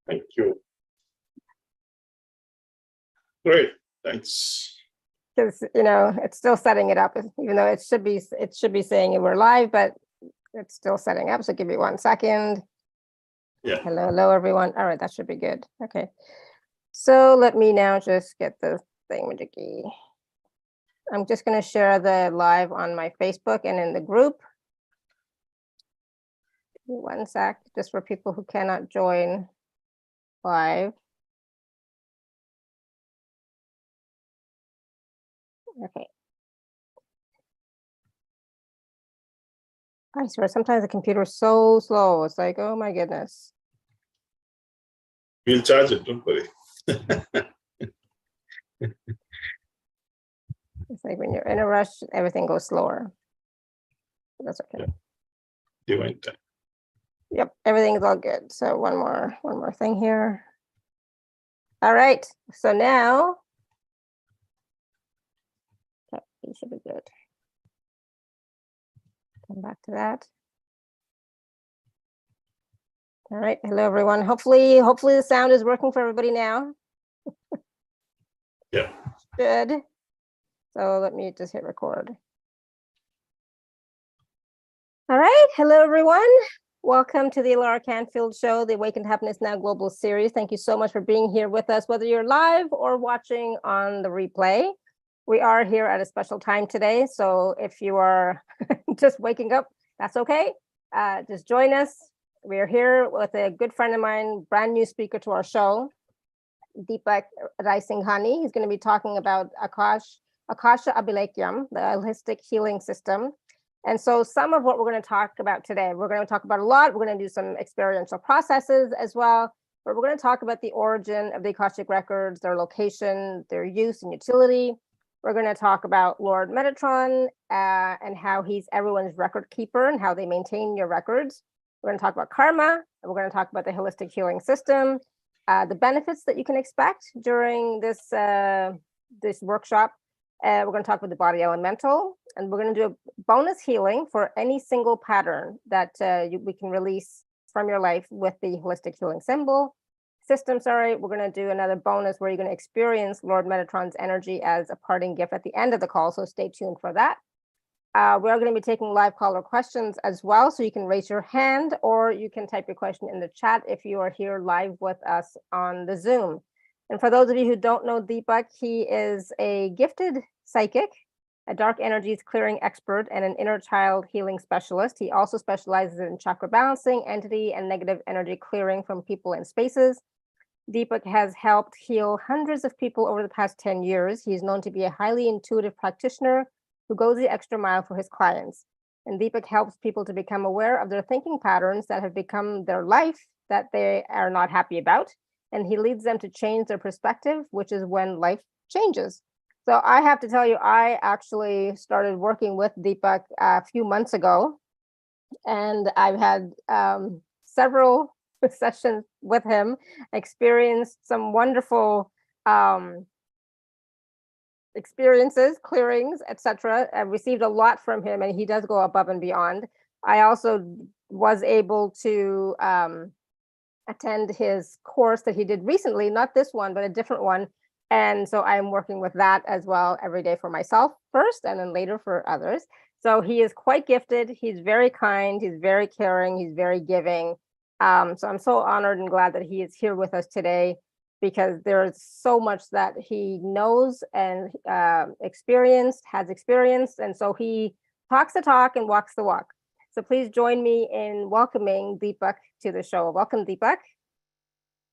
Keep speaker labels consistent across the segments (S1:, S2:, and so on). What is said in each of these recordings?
S1: Thank you. Great, thanks.
S2: Because it's still setting it up, even though it should be saying we're live, but it's still setting up. So give me 1 second.
S1: Yeah.
S2: Hello, everyone. All right, that should be good. Okay. So let me now just get the thingamajiggy. I'm just going to share the live on my Facebook and in the group. 1 sec, just for people who cannot join live. Okay. I swear, sometimes the computer is so slow. It's like, oh my goodness.
S1: We'll charge it, don't worry.
S2: It's like when you're in a rush, everything goes slower. That's okay.
S1: Yeah. Divine time.
S2: Yep, everything's all good. So one more thing here. All right. So now, okay, you should be good. Come back to that. All right. Hello, everyone. Hopefully the sound is working for everybody now.
S1: Yeah.
S2: Good. So let me just hit record. All right. Hello, everyone. Welcome to the Laura Canfield Show, the Awakened Happiness Now Global Series. Thank you so much for being here with us, whether you're live or watching on the replay. We are here at a special time today. So if you are just waking up, that's okay. Just join us. We are here with a good friend of mine, brand new speaker to our show, Deepakk Raisinghani. He's going to be talking about Akasa Abhilekhyam, the holistic healing system. And so some of what we're going to talk about today, we're going to talk about a lot. We're going to do some experiential processes as well, but we're going to talk about the origin of the Akashic records, their location, their use and utility. We're going to talk about Lord Metatron and how he's everyone's record keeper and how they maintain your records. We're going to talk about karma, and we're going to talk about the holistic healing system, the benefits that you can expect during this workshop. We're going to talk about the body elemental, and we're going to do a bonus healing for any single pattern that we can release from your life with the holistic healing system. Sorry, we're going to do another bonus where you're going to experience Lord Metatron's energy as a parting gift at the end of the call. So stay tuned for that. We are going to be taking live caller questions as well. So you can raise your hand or you can type your question in the chat if you are here live with us on the Zoom. And for those of you who don't know Deepakk, he is a gifted psychic, a dark energies clearing expert, and an inner child healing specialist. He also specializes in chakra balancing, entity, and negative energy clearing from people and spaces. Deepakk has helped heal hundreds of people over the past 10 years. He is known to be a highly intuitive practitioner who goes the extra mile for his clients. And Deepakk helps people to become aware of their thinking patterns that have become their life that they are not happy about. And he leads them to change their perspective, which is when life changes. So I have to tell you, I actually started working with Deepakk a few months ago, and I've had several sessions with him, experienced some wonderful experiences, clearings, etc. I've received a lot from him, and he does go above and beyond. I also was able to attend his course that he did recently, not this one, but a different one. And so I'm working with that as well every day for myself first, and then later for others. So he is quite gifted. He's very kind. He's very caring. He's very giving. So I'm so honored and glad that he is here with us today, because there is so much that he knows and has experienced. And so he talks the talk and walks the walk. So please join me in welcoming Deepakk to the show. Welcome, Deepakk.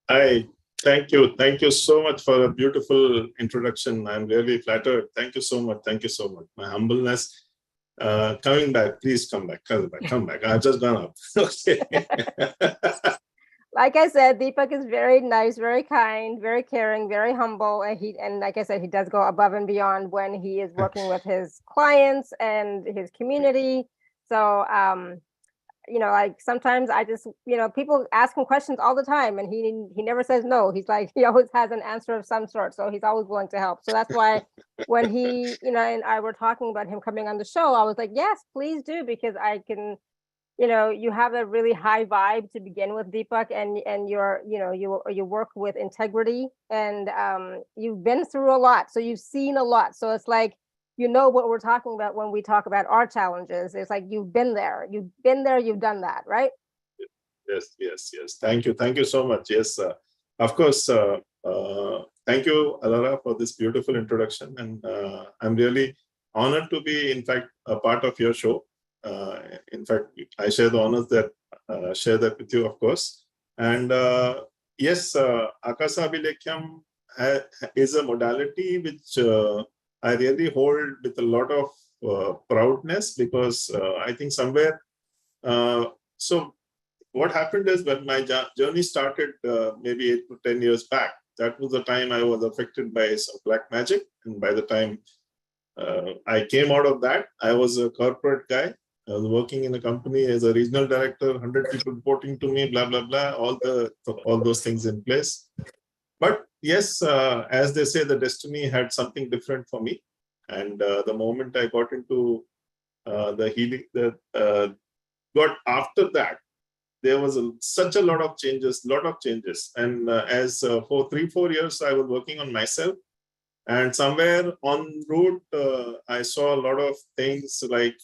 S1: Hi, thank you. Thank you so much for a beautiful introduction. I'm really flattered. Thank you so much. Thank you so much. My humbleness. Coming back, please come back. Come back. I've just gone up. Okay.
S2: Like I said, Deepakk is very nice, very kind, very caring, very humble. And like I said, he does go above and beyond when he is working with his clients and his community. So, like sometimes I just, people ask him questions all the time, and he never says no. He's like, he always has an answer of some sort. So he's always willing to help. So that's why when he, and I were talking about him coming on the show, I was like, yes, please do, because I can you have a really high vibe to begin with, Deepak, and you're, you work with integrity, and you've been through a lot, so you've seen a lot. So it's like, what we're talking about when we talk about our challenges. It's like you've been there, you've done that, right?
S1: Yes. Thank you so much. Yes, of course. Thank you, Alara, for this beautiful introduction, and I'm really honored to be, in fact, a part of your show. In fact, I share the honors that share that with you, of course. And yes, Akasa Abhilekhyam is a modality which I really hold with a lot of proudness, because I think somewhere. So what happened is, when my journey started maybe 8 to 10 years back, that was the time I was affected by some black magic. And by the time I came out of that, I was a corporate guy. I was working in a company as a regional director, 100 people reporting to me, blah, blah, blah, all those things in place. But yes, as they say, the destiny had something different for me. And the moment I got into the healing, after that, there was such a lot of changes. And as for 3-4 years, I was working on myself. And somewhere en route, I saw a lot of things like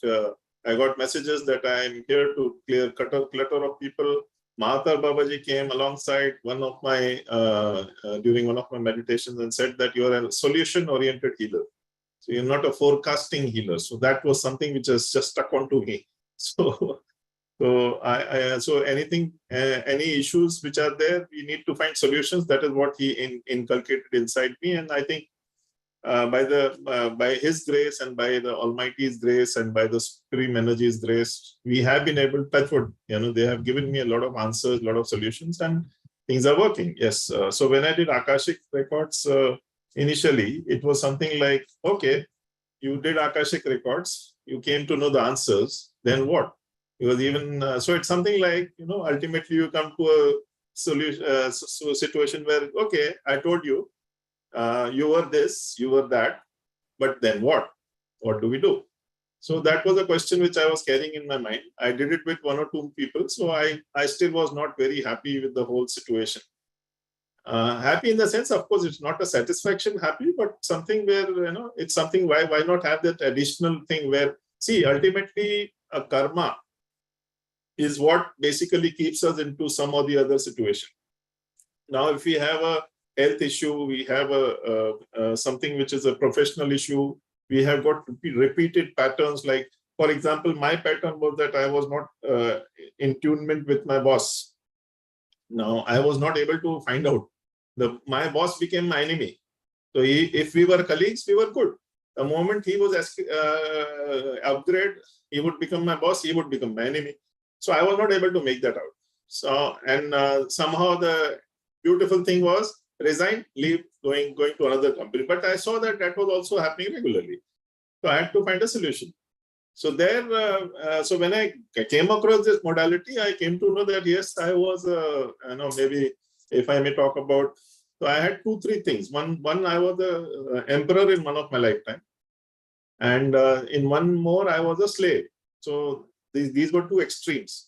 S1: I got messages that I'm here to clear clutter of people. Mahathir Babaji came alongside during one of my meditations and said that you're a solution-oriented healer. So you're not a forecasting healer. So that was something which has just stuck onto me. So anything, any issues which are there, we need to find solutions. That is what he inculcated inside me. And I think by his grace and by the Almighty's grace and by the Supreme Energy's grace, we have been able to touch wood. They have given me a lot of answers, a lot of solutions, and things are working. Yes. So when I did Akashic records, initially, it was something like, okay, you did Akashic records, you came to know the answers, then what? Because even so, it's something like, ultimately you come to a solution, situation where, okay, I told you, you were this, you were that, but then what? What do we do? So that was a question which I was carrying in my mind. I did it with 1 or 2 people, so I still was not very happy with the whole situation. Happy in the sense, of course, it's not a satisfaction happy, but something where, it's something, why not have that additional thing where, see, ultimately a karma is what basically keeps us into some or the other situation. Now, if we have a health issue, we have something which is a professional issue, we have got repeated patterns. Like, for example, my pattern was that I was not in tunement with my boss. Now, I was not able to find out. My boss became my enemy. So if we were colleagues, we were good. The moment he was upgrade, he would become my boss, he would become my enemy. So I was not able to make that out. So, and somehow the beautiful thing was resign, leave, going to another company. But I saw that was also happening regularly. So I had to find a solution. So so when I came across this modality, I came to know that yes, I was, maybe if I may talk about, so I had 2-3 things. One, I was the emperor in one of my lifetime, and in one more, I was a slave. So these were 2 extremes.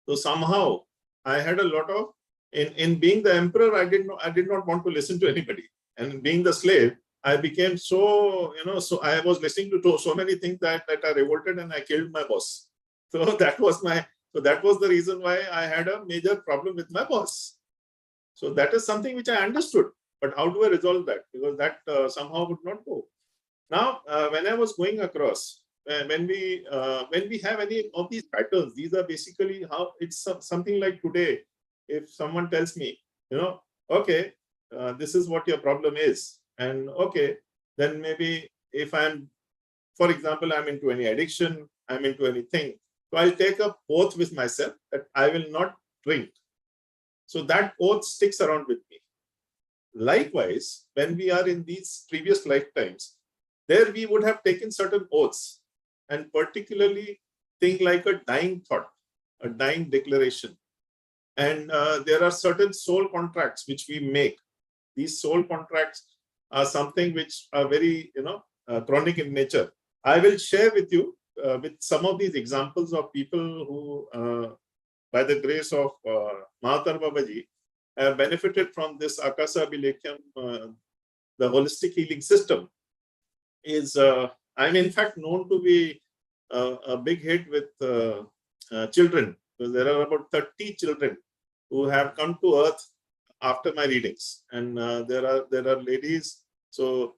S1: So somehow I had a lot of, in being the emperor, I did not want to listen to anybody, and being the slave, I became so, so I was listening to so many things that I revolted and I killed my boss. So that was the reason why I had a major problem with my boss. So that is something which I understood, but how do I resolve that? Because that somehow would not go. Now, when I was going across, when we have any of these patterns, these are basically how it's something like today. If someone tells me, okay, this is what your problem is, and okay, then maybe if I'm, for example, I'm into any addiction, I'm into anything, so I'll take an oath with myself that I will not drink. So that oath sticks around with me. Likewise, when we are in these previous lifetimes, there we would have taken certain oaths, and particularly things like a dying thought, a dying declaration. And there are certain soul contracts which we make. These soul contracts are something which are very, chronic in nature. I will share with you with some of these examples of people who, by the grace of Mahathir Babaji, have benefited from this Akasa Abhilekhyam, the holistic healing system. I'm in fact known to be a big hit with children. So there are about 30 children who have come to earth after my readings, and there are ladies. So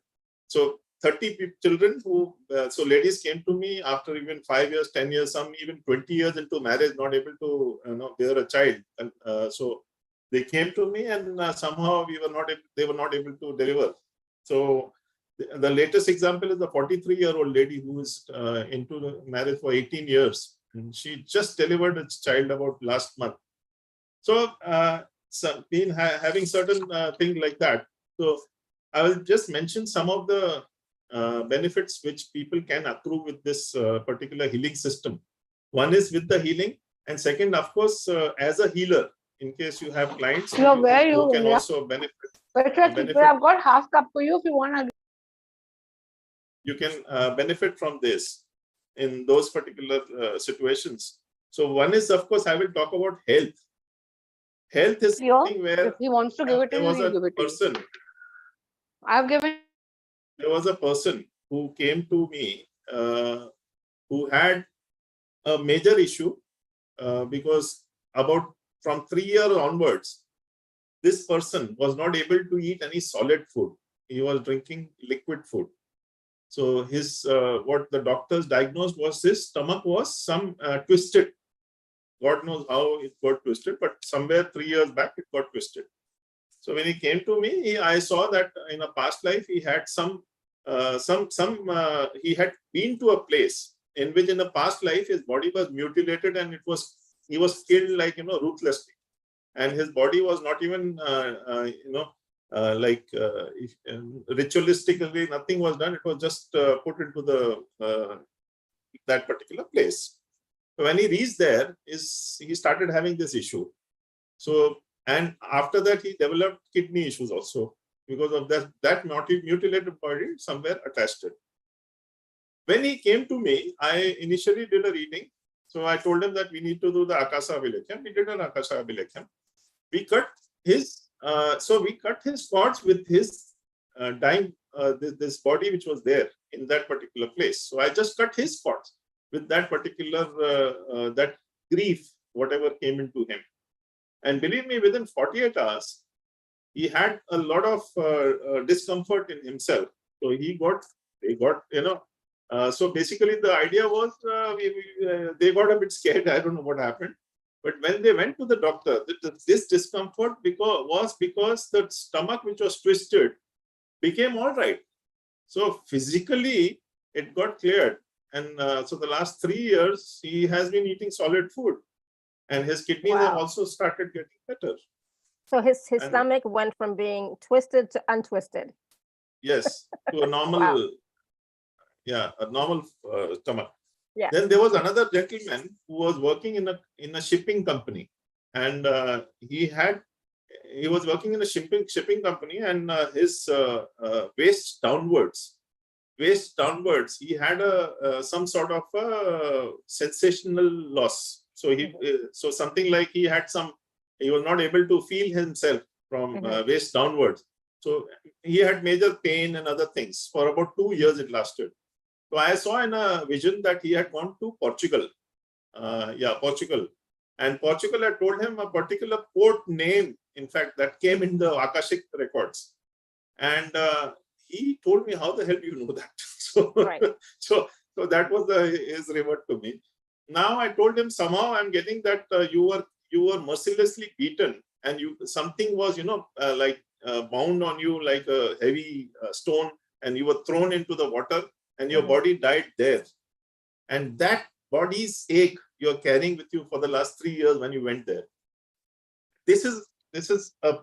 S1: 30 children who so ladies came to me after even 5 years, 10 years, some even 20 years into marriage, not able to bear a child, and so they came to me, and somehow they were not able to deliver. So the latest example is the 43-year-old lady who is into the marriage for 18 years, and she just delivered a child about last month. So been having certain things like that. So I will just mention some of the benefits which people can accrue with this particular healing system. One is with the healing, and second, of course, as a healer, in case you have clients who can also benefit.
S3: I've got half cup for you if you want.
S1: You can benefit from this in those particular situations. So one is, of course, I will talk about health. Health is something where
S3: if he wants to give it to you, he'll give it to you. I've given.
S1: There was a person who came to me who had a major issue because about from 3 years onwards, this person was not able to eat any solid food. He was drinking liquid food. So his what the doctors diagnosed was his stomach was some twisted. God knows how it got twisted, but somewhere 3 years back it got twisted. So when he came to me, I saw that in a past life he had he had been to a place in which in a past life his body was mutilated, and he was killed like ruthlessly, and his body was not even ritualistically nothing was done. It was just put into the that particular place. So when he reached there, he started having this issue. So, and after that he developed kidney issues also because of that mutilated body somewhere attached it. When he came to me, I initially did a reading. So I told him that we need to do the Akasa Abhilekhyam. We did an Akasa Abhilekhyam. We cut his cords with his dying this body which was there in that particular place. So I just cut his cords with that particular that grief, whatever came into him. And believe me, within 48 hours, he had a lot of discomfort in himself. So he got so basically the idea was they got a bit scared. I don't know what happened. But when they went to the doctor, this discomfort was because the stomach which was twisted became all right. So physically, it got cleared. And so the last 3 years, he has been eating solid food. And his kidneys have also started getting better.
S2: So his stomach went from being twisted to untwisted.
S1: Yes, to a normal, a normal stomach. Yeah. Then there was another gentleman who was working in a shipping company, and he was working in a shipping company, and his waist downwards, he had some sort of sensational loss. So so something like he was not able to feel himself from waist downwards. So he had major pain and other things. For about 2 years it lasted. So I saw in a vision that he had gone to Portugal. Portugal. And Portugal had told him a particular port name, in fact, that came in the Akashic records. And he told me, how the hell do you know that? So that was his revert to me. Now I told him, somehow I'm getting that you were mercilessly beaten, and something was, bound on you like a heavy stone, and you were thrown into the water. And your body died there. And that body's ache you're carrying with you for the last 3 years when you went there. This is a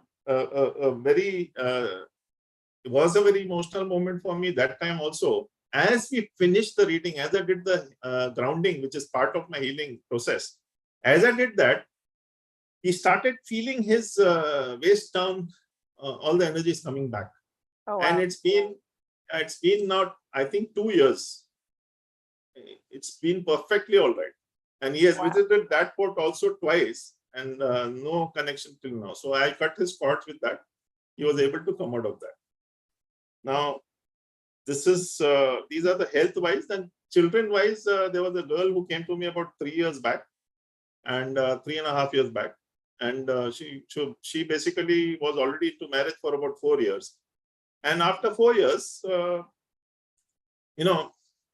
S1: very, it was a very emotional moment for me that time also. As we finished the reading, as I did the grounding, which is part of my healing process, as I did that, he started feeling his waist down, all the energy is coming back. Oh, wow. And it's been now, I think, 2 years. it's been perfectly all right. And he has
S2: Wow.
S1: visited that port also twice, and no connection till now. So I cut his cords with that. He was able to come out of that. Now, this is these are the health-wise. And children-wise, there was a girl who came to me about 3 years back, and 3.5 years back, and she basically was already into marriage for about 4 years. And after 4 years,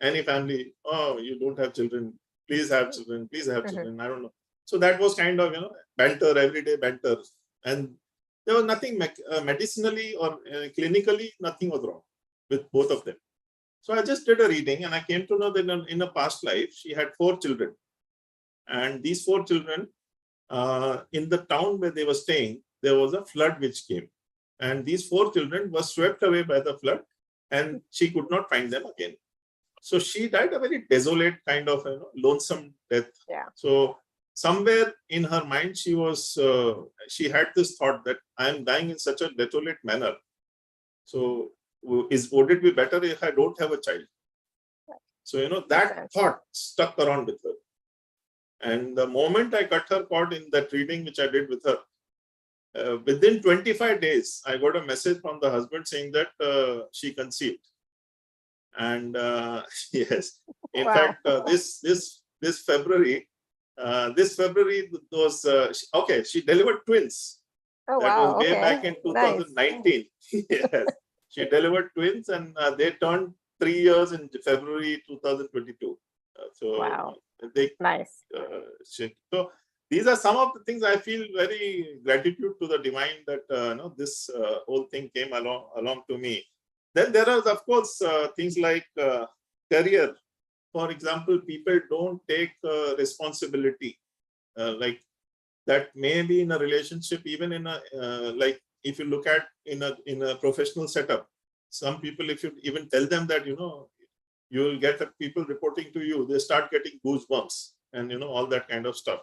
S1: any family, oh, you don't have children, please have children, please have children. I don't know. So that was kind of, banter, everyday banter. And there was nothing medicinally or clinically, nothing was wrong with both of them. So I just did a reading, and I came to know that in a past life, she had 4 children. And these 4 children, in the town where they were staying, there was a flood which came. And these 4 children were swept away by the flood, and she could not find them again. So she died a very desolate kind of lonesome death.
S2: Yeah.
S1: So somewhere in her mind, she had this thought that I am dying in such a desolate manner. So would it be better if I don't have a child? So that thought stuck around with her. And the moment I cut her cord in that reading which I did with her, within 25 days, I got a message from the husband saying that she conceived. And yes, in fact, this February, was okay. She delivered twins.
S2: Oh,
S1: that
S2: wow.
S1: was way back in 2019. Yes, she delivered twins, and they turned 3 years in February 2022. So
S2: wow.
S1: Nice. So these are some of the things I feel very gratitude to the divine that this whole thing came along to me. Then there are, of course, things like career. For example, people don't take responsibility. Like that may be in a relationship, even in a like if you look at in a professional setup. Some people, if you even tell them that you will get people reporting to you, they start getting goosebumps and all that kind of stuff.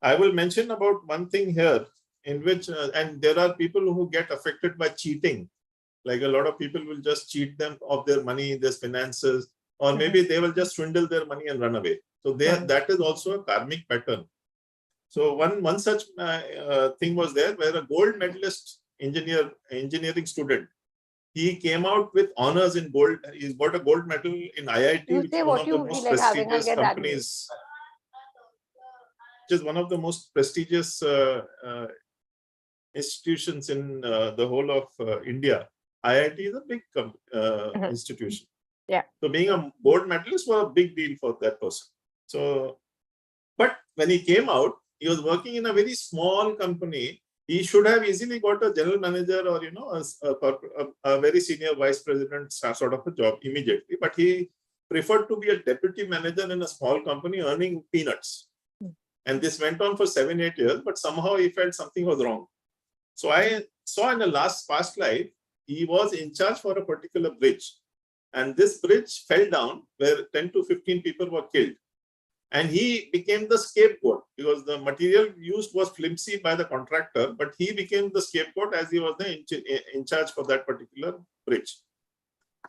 S1: I will mention about one thing here in which, and there are people who get affected by cheating. Like a lot of people will just cheat them of their money, their finances, or maybe they will just swindle their money and run away. So that is also a karmic pattern. So one such thing was there where a gold medalist engineering student, he came out with honors in gold. He's got a gold medal in IIT, which is one of the most prestigious companies. Which is one of the most prestigious institutions in the whole of India. IIT is a big institution.
S2: Yeah.
S1: So being a gold medalist was a big deal for that person. So, but when he came out, he was working in a very small company. He should have easily got a general manager or a very senior vice president sort of a job immediately. But he preferred to be a deputy manager in a small company earning peanuts. And this went on for 7-8 years. But somehow he felt something was wrong. So I saw in the past life, he was in charge for a particular bridge. And this bridge fell down where 10 to 15 people were killed. And he became the scapegoat because the material used was flimsy by the contractor, but he became the scapegoat as he was in charge for that particular bridge.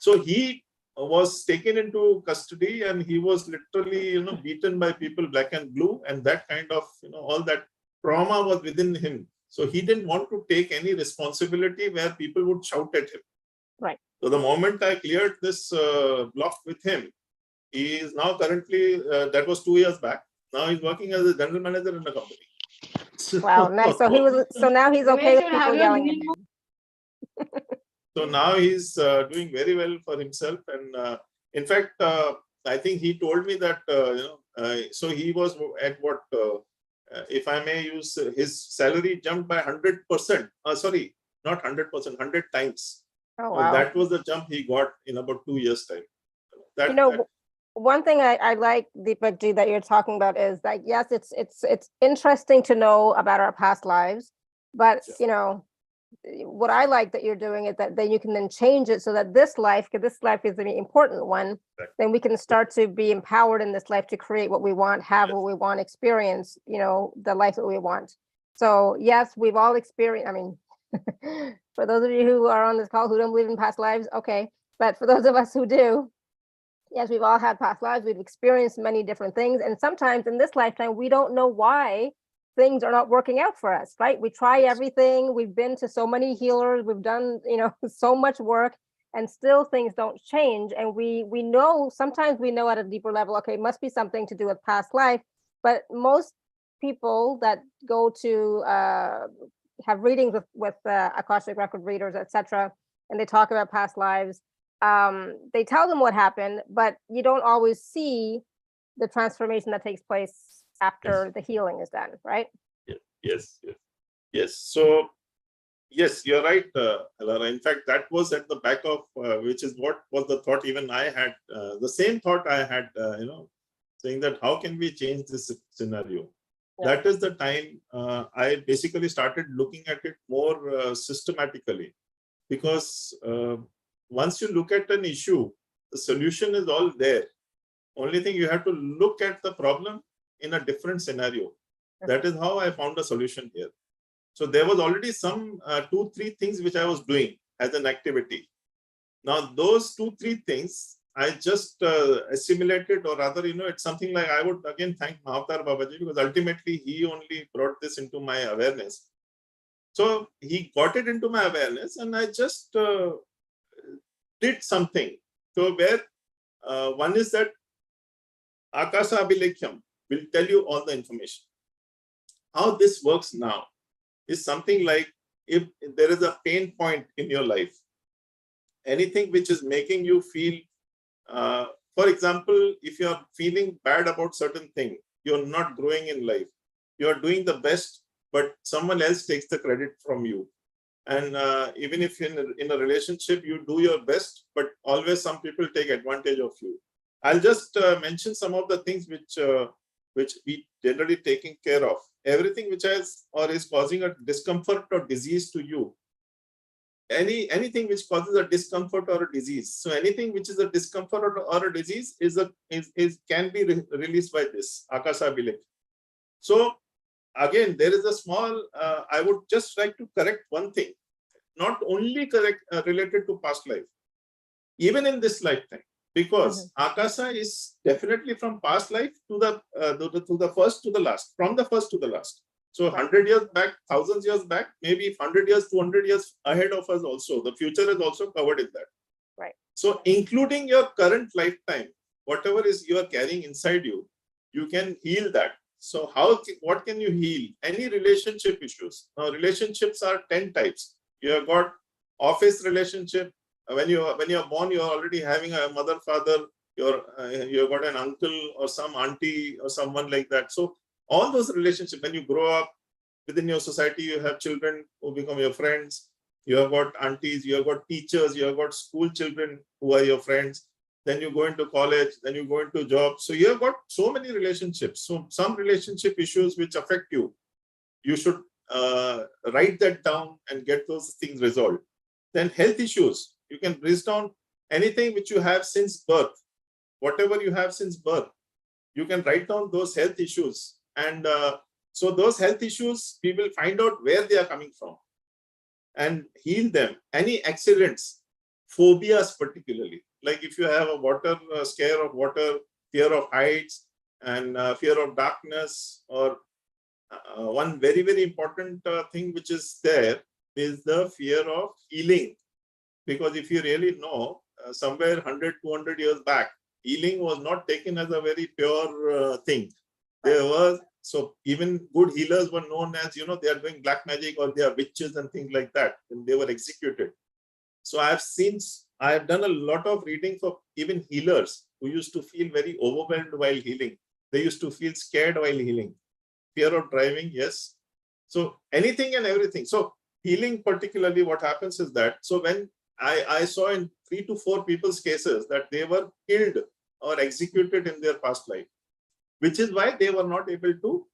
S1: So he was taken into custody and he was literally, beaten by people black and blue, and that kind of, all that trauma was within him. So he didn't want to take any responsibility where people would shout at him.
S2: Right.
S1: So the moment I cleared this block with him, he is now currently, that was 2 years back. Now he's working as a general manager in a company.
S2: Wow, nice. So now he's okay with people yelling at him.
S1: So now he's doing very well for himself. And in fact, I think he told me that, so he was at what, if I may use, his salary jumped by 100%. Sorry, not 100%, 100 times.
S2: Oh, wow.
S1: That was the jump he got in about 2 years' time.
S2: One thing I like, Deepakk ji, that you're talking about is like, yes, it's interesting to know about our past lives, but what I like that you're doing is that then you can then change it so that this life, because this life is an important one, then we can start to be empowered in this life to create what we want, have what we want, experience, the life that we want. So yes, we've all experienced, I mean, for those of you who are on this call who don't believe in past lives, okay, but for those of us who do, Yes, we've all had past lives. We've experienced many different things. And sometimes in this lifetime, we don't know why things are not working out for us, right? We try everything. We've been to so many healers. We've done, so much work, and still things don't change. And we know, sometimes we know at a deeper level, okay, it must be something to do with past life. But most people that go to have readings with Akashic record readers, etc., and they talk about past lives, they tell them what happened, but you don't always see the transformation that takes place after the healing is done, right?
S1: Yes. So, yes, you're right, Alara. In fact, that was at the back of, which is what was the thought even I had, the same thought I had, saying that how can we change this scenario? Yeah. That is the time I basically started looking at it more systematically, because once you look at an issue, the solution is all there. Only thing, you have to look at the problem in a different scenario. That is how I found a solution here. So there was already some 2-3 things which I was doing as an activity. Now those 2-3 things I just assimilated, or rather, it's something like, I would again thank Mahavatar Babaji, because ultimately he only brought this into my awareness. So he got it into my awareness, and I just did something. So where one is that Akasa Abhilekhyam will tell you all the information. How this works now is something like, if there is a pain point in your life, anything which is making you feel, for example, if you're feeling bad about certain thing, you're not growing in life, you're doing the best, but someone else takes the credit from you. And even if in a relationship, you do your best, but always some people take advantage of you. I'll just mention some of the things which we generally taking care of. Everything which has or is causing a discomfort or disease to you. Anything which causes a discomfort or a disease. So anything which is a discomfort or a disease can be released by this Akasa Abhilekhyam. So again, there is a small, I would just like to correct one thing, not only related to past life, even in this lifetime, because Akasa is definitely from past life to the first to the last, from the first to the last. So 100 years back, thousands years back, maybe 100 years, 200 years ahead of us also. The future is also covered in that.
S2: Right.
S1: So including your current lifetime, whatever is you are carrying inside you, you can heal that. So what can you heal? Any relationship issues. Now relationships are 10 types. You have got office relationship. When you're born, you're already having a mother, father, you've got an uncle or some auntie or someone like that. So all those relationships, when you grow up within your society, you have children who become your friends. You have got aunties, you have got teachers, you have got school children who are your friends. Then you go into college, then you go into jobs. So you have got so many relationships. So some relationship issues which affect you, you should write that down and get those things resolved. Then health issues, you can list down anything which you have since birth, whatever you have since birth, you can write down those health issues. And so those health issues, we will find out where they are coming from and heal them. Any accidents, phobias particularly, like if you have a water, scare of water, fear of heights, and fear of darkness, or one very, very important thing which is there is the fear of healing. Because if you really know, somewhere 100, 200 years back, healing was not taken as a very pure thing. There was, so even good healers were known as, they are doing black magic or they are witches and things like that, and they were executed. So I have done a lot of reading for even healers who used to feel very overwhelmed while healing. They used to feel scared while healing. Fear of driving, yes. So anything and everything. So healing particularly, what happens is that, so when I saw in 3 to 4 people's cases that they were killed or executed in their past life, which is why they were not able to,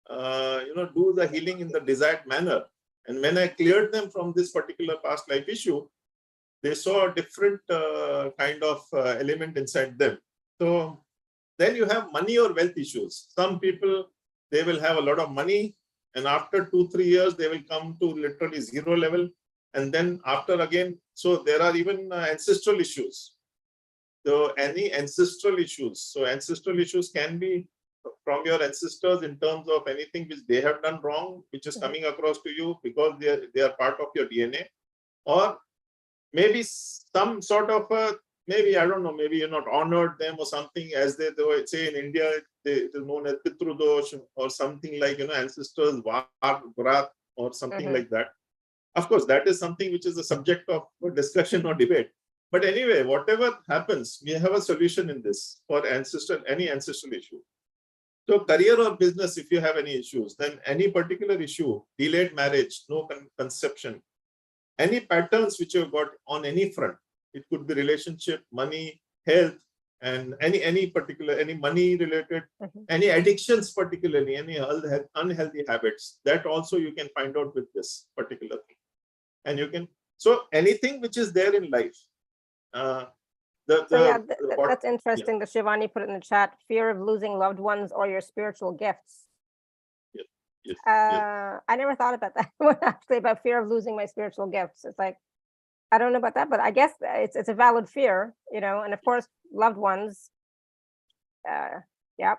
S1: do the healing in the desired manner. And when I cleared them from this particular past life issue, they saw a different kind of element inside them. So then you have money or wealth issues. Some people, they will have a lot of money, and after 2-3 years, they will come to literally zero level. And then after again, so there are even ancestral issues. So any ancestral issues. So ancestral issues can be from your ancestors in terms of anything which they have done wrong, which is coming across to you because they are part of your DNA, or maybe some sort of a, maybe, I don't know, maybe you're not honored them or something, as they say in India, it is known as Pitru Dosh or something like, ancestors, Var, Vrat, or something like that. Of course, that is something which is a subject of discussion or debate. But anyway, whatever happens, we have a solution in this for any ancestral issue. So career or business, if you have any issues, then any particular issue, delayed marriage, no conception, any patterns which you've got on any front, it could be relationship, money, health, and any money related, any addictions, particularly any unhealthy habits, that also you can find out with this particular thing. And you can, so anything which is there in life.
S2: That's interesting that Shivani put it in the chat, fear of losing loved ones or your spiritual gifts.
S1: Yes.
S2: I never thought about that actually, about fear of losing my spiritual gifts. It's like, I don't know about that, but I guess it's a valid fear, and of course, loved ones. Yeah.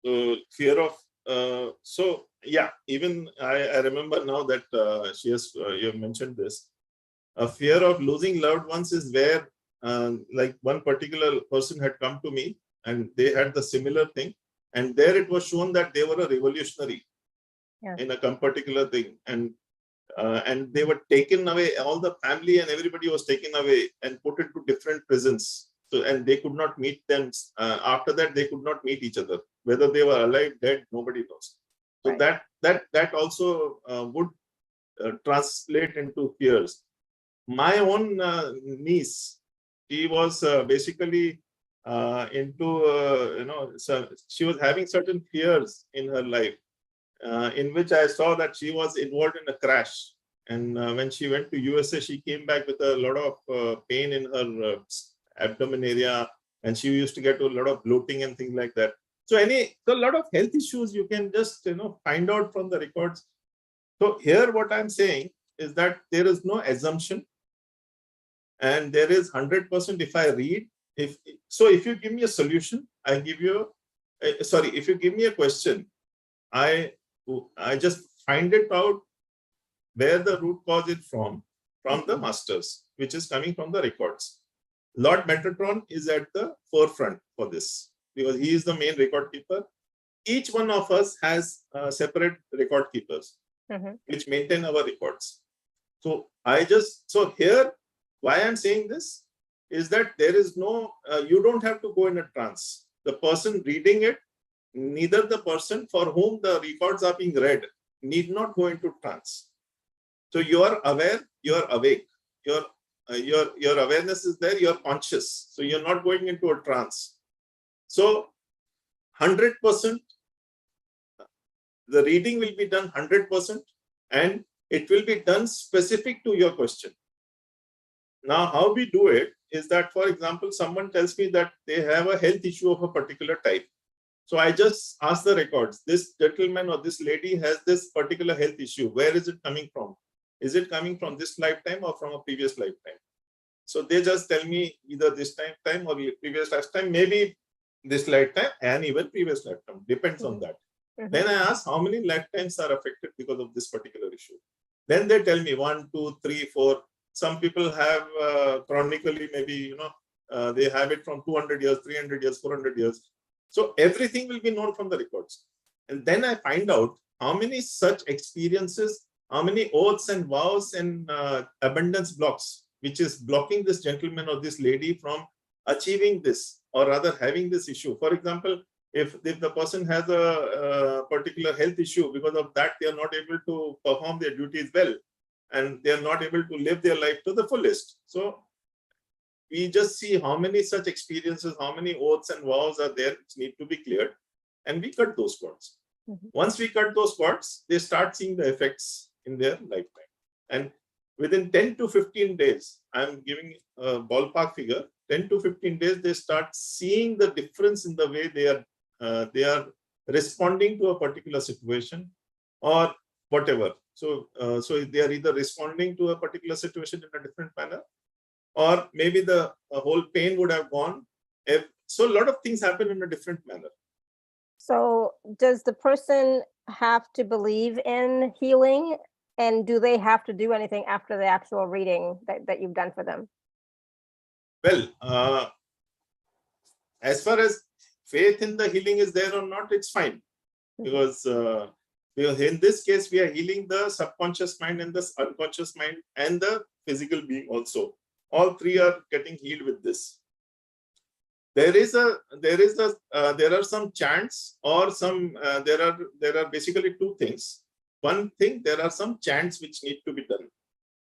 S1: So fear of, even I remember now that you have mentioned this. A fear of losing loved ones is where, like one particular person had come to me and they had the similar thing. And there it was shown that they were a revolutionary in a particular thing. And they were taken away, all the family and everybody was taken away and put into different prisons. So, and they could not meet them. After that, they could not meet each other. Whether they were alive, dead, nobody knows. So that also would translate into fears. My own niece, she was basically into, so she was having certain fears in her life, in which I saw that she was involved in a crash. And when she went to USA, she came back with a lot of pain in her abdomen area, and she used to get a lot of bloating and things like that. So a lot of health issues you can just find out from the records. So here what I'm saying is that there is no assumption, and there is 100%. If I read, if you give me a solution, I give you. If you give me a question, I just find it out where the root cause is from the masters, which is coming from the records. Lord Metatron is at the forefront for this because he is the main record keeper. Each one of us has separate record keepers, which maintain our records. So here, why I'm saying this is that there is no, you don't have to go in a trance. The person reading it, neither the person for whom the records are being read need not go into trance. So you are aware, you are awake, your awareness is there, you are conscious. So you're not going into a trance. So 100%, the reading will be done 100%, and it will be done specific to your question. Now, how we do it is that, for example, someone tells me that they have a health issue of a particular type. So I just ask the records, this gentleman or this lady has this particular health issue. Where is it coming from? Is it coming from this lifetime or from a previous lifetime? So they just tell me either this time or previous lifetime, maybe this lifetime and even previous lifetime, depends on that. Then I ask how many lifetimes are affected because of this particular issue. Then they tell me 1, 2, 3, 4. Some people have chronically, maybe, they have it from 200 years, 300 years, 400 years. So everything will be known from the records. And then I find out how many such experiences, how many oaths and vows and abundance blocks, which is blocking this gentleman or this lady from achieving this, or rather having this issue. For example, if the person has a particular health issue, because of that, they are not able to perform their duties well, and they are not able to live their life to the fullest. So we just see how many such experiences, how many oaths and vows are there which need to be cleared, and we cut those cords. Once we cut those cords, they start seeing the effects in their lifetime. And within 10 to 15 days, I'm giving a ballpark figure, 10 to 15 days, they start seeing the difference in the way they are responding to a particular situation or whatever. So they are either responding to a particular situation in a different manner, or maybe the whole pain would have gone. So a lot of things happen in a different manner.
S2: So does the person have to believe in healing, and do they have to do anything after the actual reading that you've done for them?
S1: Well, as far as faith in the healing is there or not, it's fine. Because in this case, we are healing the subconscious mind and the unconscious mind and the physical being also. All three are getting healed with this. There are some chants, or some there are basically two things. One thing, there are some chants which need to be done.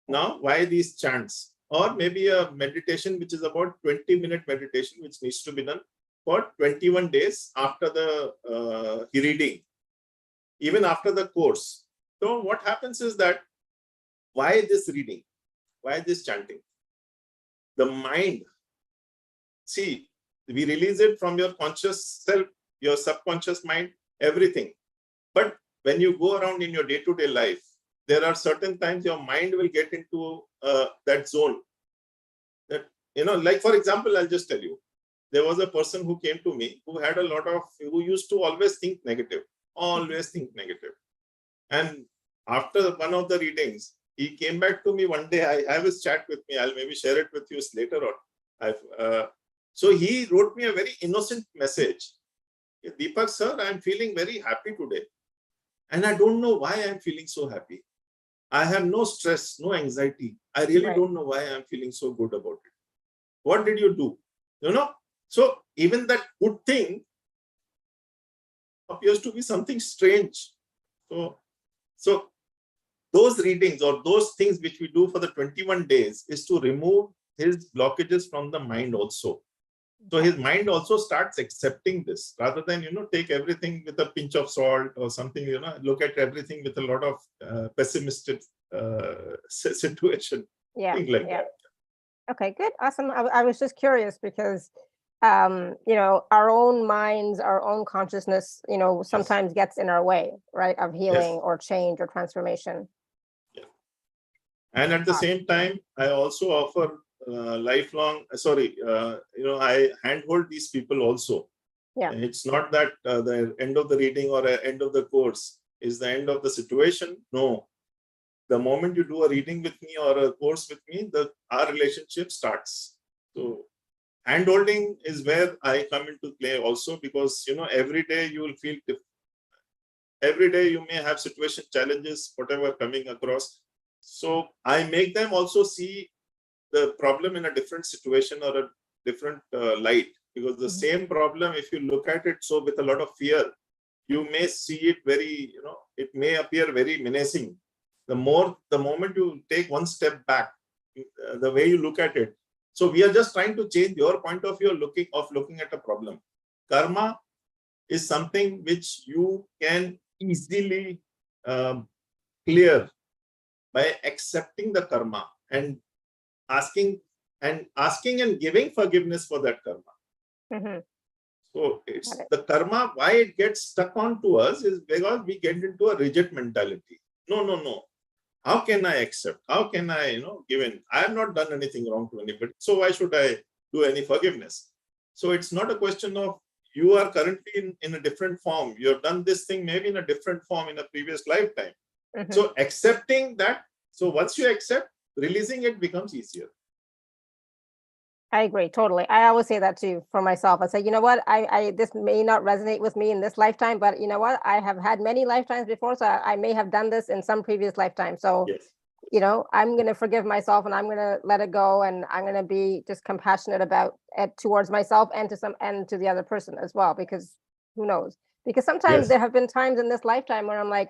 S1: Now, why these chants? Or maybe a meditation which is about 20-minute meditation which needs to be done for 21 days after the reading, even after the course. So what happens is that, why this reading? Why this chanting? The mind, see, we release it from your conscious self, your subconscious mind, everything. But when you go around in your day-to-day life, there are certain times your mind will get into that zone. That, like for example, I'll just tell you, there was a person who came to me who used to always think negative. And after one of the readings, he came back to me one day. I have his chat with me. I'll maybe share it with you later on. So he wrote me a very innocent message. Deepak sir, I'm feeling very happy today. And I don't know why I'm feeling so happy. I have no stress, no anxiety. I really don't know why I'm feeling so good about it. What did you do? So even that good thing appears to be something strange. So those readings or those things which we do for the 21 days is to remove his blockages from the mind also. So his mind also starts accepting this, rather than, take everything with a pinch of salt or something, look at everything with a lot of pessimistic situation. Things like that.
S2: Okay, good. Awesome. I was just curious because, our own minds, our own consciousness, sometimes gets in our way, right, of healing or change or transformation.
S1: Yeah. And at the same time, I also offer I handhold these people also.
S2: Yeah.
S1: It's not that the end of the reading or end of the course is the end of the situation. No. The moment you do a reading with me or a course with me, our relationship starts. So handholding is where I come into play also, because, every day you will feel different. Every day you may have situation challenges, whatever coming across. So I make them also see the problem in a different situation or a different light, because the same problem, if you look at it so with a lot of fear, you may see it very, it may appear very menacing. The moment you take one step back, the way you look at it. So we are just trying to change your point of view of looking at a problem. Karma is something which you can easily clear by accepting the karma and asking and giving forgiveness for that karma. So it's the karma, why it gets stuck on to us is because we get into a rigid mentality. No. How can I accept? How can I, give in? I have not done anything wrong to anybody. So why should I do any forgiveness? So it's not a question of you are currently in a different form. You have done this thing maybe in a different form in a previous lifetime. So accepting that. So once you accept, releasing it becomes easier.
S2: I agree totally. I always say that too for myself. I say, you know what, I this may not resonate with me in this lifetime, but you know what, I have had many lifetimes before, so I may have done this in some previous lifetime. So, I'm going to forgive myself and I'm going to let it go, and I'm going to be just compassionate about it towards myself and to the other person as well, because who knows? Because sometimes there have been times in this lifetime where I'm like,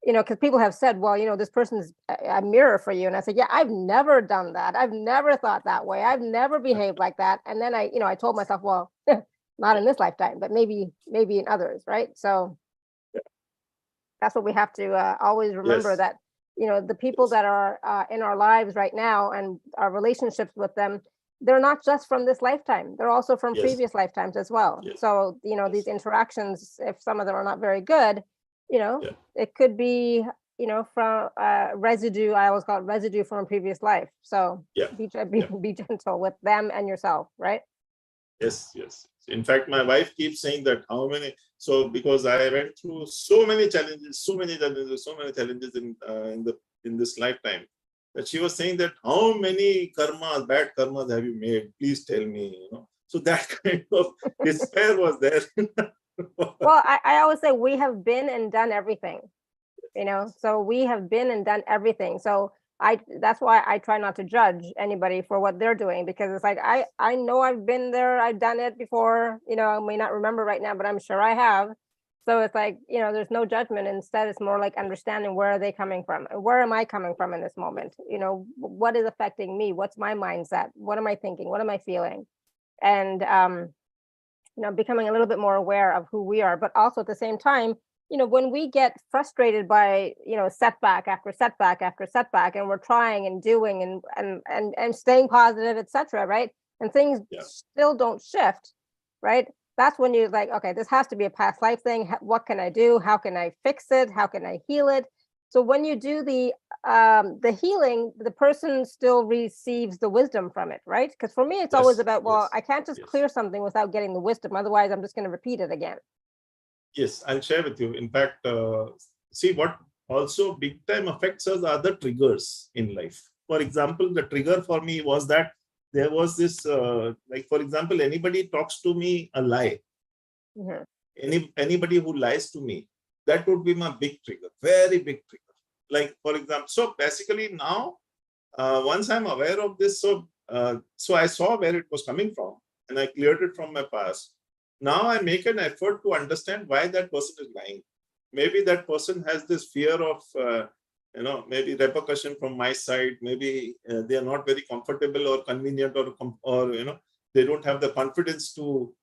S2: because people have said, well, this person's a mirror for you. And I said, yeah, I've never done that. I've never thought that way. I've never behaved like that. And then I told myself, well, not in this lifetime, but maybe in others. Right. So that's what we have to always remember, that, the people that are in our lives right now and our relationships with them, they're not just from this lifetime. They're also from previous lifetimes as well. So, these interactions, if some of them are not very good, it could be from residue. I always call it residue from a previous life. So
S1: Yeah.
S2: be gentle with them and yourself, right?
S1: Yes. In fact, my wife keeps saying that how many. So because I went through so many challenges in this lifetime, that she was saying that how many bad karmas have you made? Please tell me. So that kind of despair was there.
S2: Well, I always say we have been and done everything. So we have been and done everything. So that's why I try not to judge anybody for what they're doing, because it's like I know I've been there, I've done it before. I may not remember right now, but I'm sure I have. So it's like, there's no judgment. Instead, it's more like understanding, where are they coming from, and where am I coming from in this moment? What is affecting me? What's my mindset? What am I thinking? What am I feeling? And becoming a little bit more aware of who we are, but also at the same time, when we get frustrated by, setback after setback after setback, and we're trying and doing and staying positive, etc., right? And things still don't shift, right? That's when you're like, okay, this has to be a past life thing. What can I do? How can I fix it? How can I heal it? So when you do the healing, the person still receives the wisdom from it, right? Because for me, it's always about, well, I can't just clear something without getting the wisdom. Otherwise, I'm just going to repeat it again.
S1: Yes, I'll share with you. In fact, see, what also big time affects us are the triggers in life. For example, the trigger for me was that there was this, like, for example, anybody talks to me a lie. Mm-hmm. Anybody who lies to me, that would be my big trigger, very big trigger. Like, for example, so basically now, once I'm aware of this, so I saw where it was coming from, and I cleared it from my past. Now I make an effort to understand why that person is lying. Maybe that person has this fear of, maybe repercussion from my side. Maybe they are not very comfortable or convenient, or they don't have the confidence to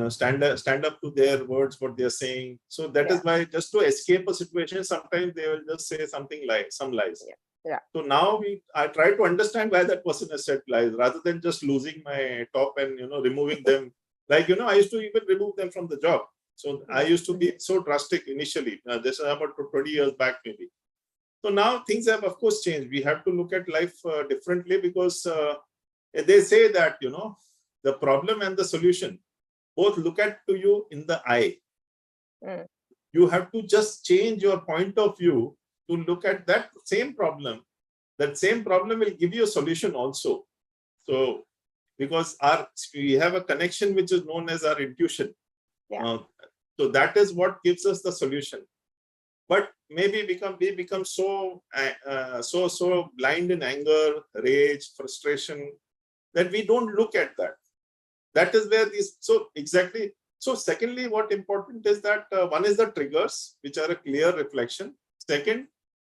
S1: stand up to their words, what they are saying. So that is why, just to escape a situation, sometimes they will just say some lies.
S2: Yeah.
S1: So now I try to understand why that person has said lies, rather than just losing my top and removing them. Like, I used to even remove them from the job. So I used to be so drastic initially. This is about 20 years back, maybe. So now things have, of course, changed. We have to look at life differently, because they say that, the problem and the solution both look at to you in the eye. You have to just change your point of view to look at that same problem. That same problem will give you a solution also. So, because we have a connection which is known as our intuition. So that is what gives us the solution. But maybe we become so blind in anger, rage, frustration, that we don't look at that. That is where exactly. So secondly, what important is that one is the triggers, which are a clear reflection. Second,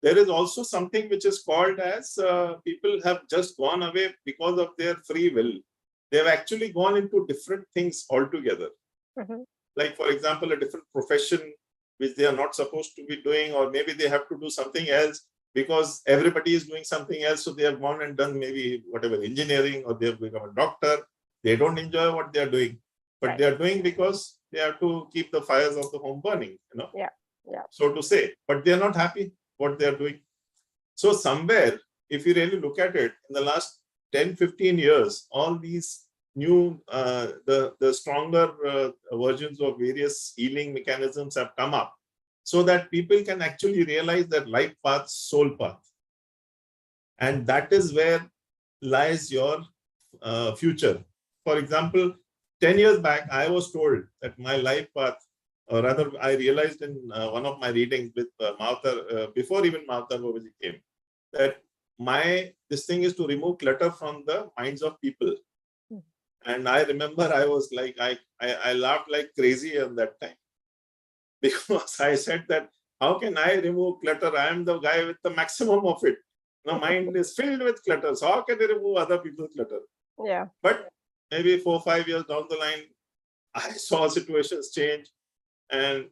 S1: there is also something which is called as people have just gone away because of their free will. They have actually gone into different things altogether. Mm-hmm. Like, for example, a different profession which they are not supposed to be doing, or maybe they have to do something else because everybody is doing something else. So they have gone and done maybe whatever, engineering, or they have become a doctor. They don't enjoy what they are doing, but they are doing because they have to keep the fires of the home burning, so to say. But they are not happy what they are doing. So somewhere, if you really look at it, in the last 10, 15 years, all these new, the stronger versions of various healing mechanisms have come up, so that people can actually realize that life path, soul path. And that is where lies your future. For example, 10 years back, I was told that my life path, or rather, I realized in one of my readings with before even Mahavatar Babaji came, that this thing is to remove clutter from the minds of people. And I remember I was like, I laughed like crazy at that time, because I said that, how can I remove clutter? I am the guy with the maximum of it. My mind is filled with clutter. So how can I remove other people's clutter?
S2: Yeah.
S1: But maybe 4 or 5 years down the line, I saw situations change. And,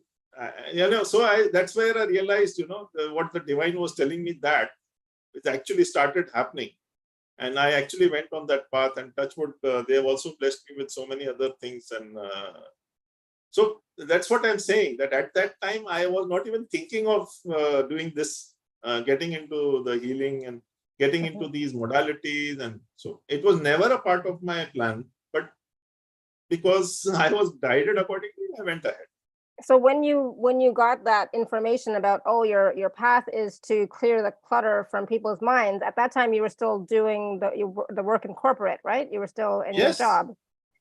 S1: so that's where I realized, what the divine was telling me, that it actually started happening. And I actually went on that path, and touch wood, they have also blessed me with so many other things. And so that's what I'm saying, that at that time, I was not even thinking of doing this. getting into the healing and getting into these modalities. And so it was never a part of my plan, but because I was guided accordingly, I went ahead.
S2: So when you got that information about, oh, your path is to clear the clutter from people's minds, at that time you were still doing the work in corporate, right? You were still in your job.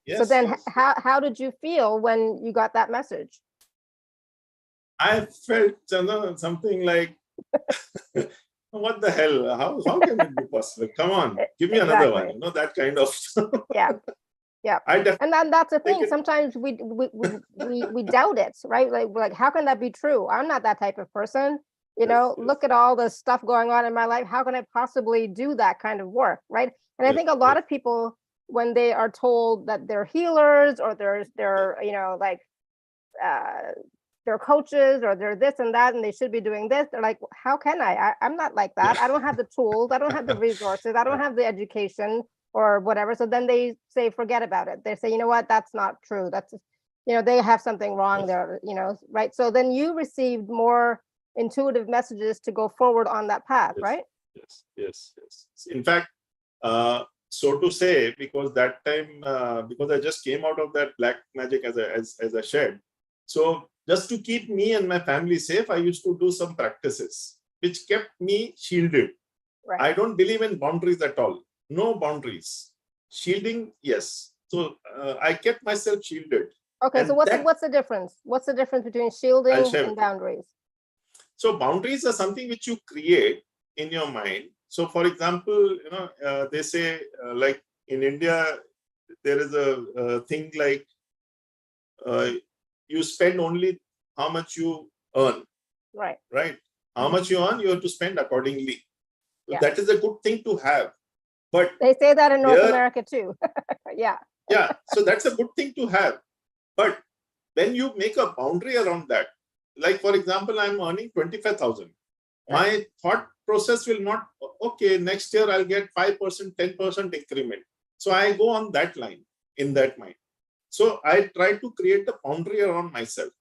S1: Yes.
S2: So then how did you feel when you got that message?
S1: I felt something like, what the hell? How can it be possible? Come on, give me another one. That kind of.
S2: Yeah. Yeah, and then that's the thing. Sometimes we doubt it, right? Like how can that be true? I'm not that type of person. Look at all the stuff going on in my life. How can I possibly do that kind of work, right? And I think a lot of people, when they are told that they're healers or they're they're coaches or they're this and that, and they should be doing this, they're like, how can I'm not like that. I don't have the tools. I don't have the resources. I don't have the education or whatever. So then they say, forget about it. They say, you know what, that's not true. That's, they have something wrong there, right? So then you received more intuitive messages to go forward on that path, right?
S1: Yes. In fact, so to say, because that time, because I just came out of that black magic as I shared. So just to keep me and my family safe, I used to do some practices which kept me shielded. Right. I don't believe in boundaries at all. No boundaries. Shielding, yes. So I kept myself shielded.
S2: Okay, and so what's the difference? What's the difference between shielding and boundaries?
S1: So boundaries are something which you create in your mind. So for example, they say like in India, there is a thing like you spend only how much you earn.
S2: Right.
S1: Right. How much you earn, you have to spend accordingly. So that is a good thing to have. But
S2: they say that in North America too. Yeah.
S1: So that's a good thing to have. But when you make a boundary around that, like for example, I'm earning 25,000. My thought process will not, okay, next year I'll get 5%, 10% increment. So I go on that line in that mind. So I try to create a boundary around myself.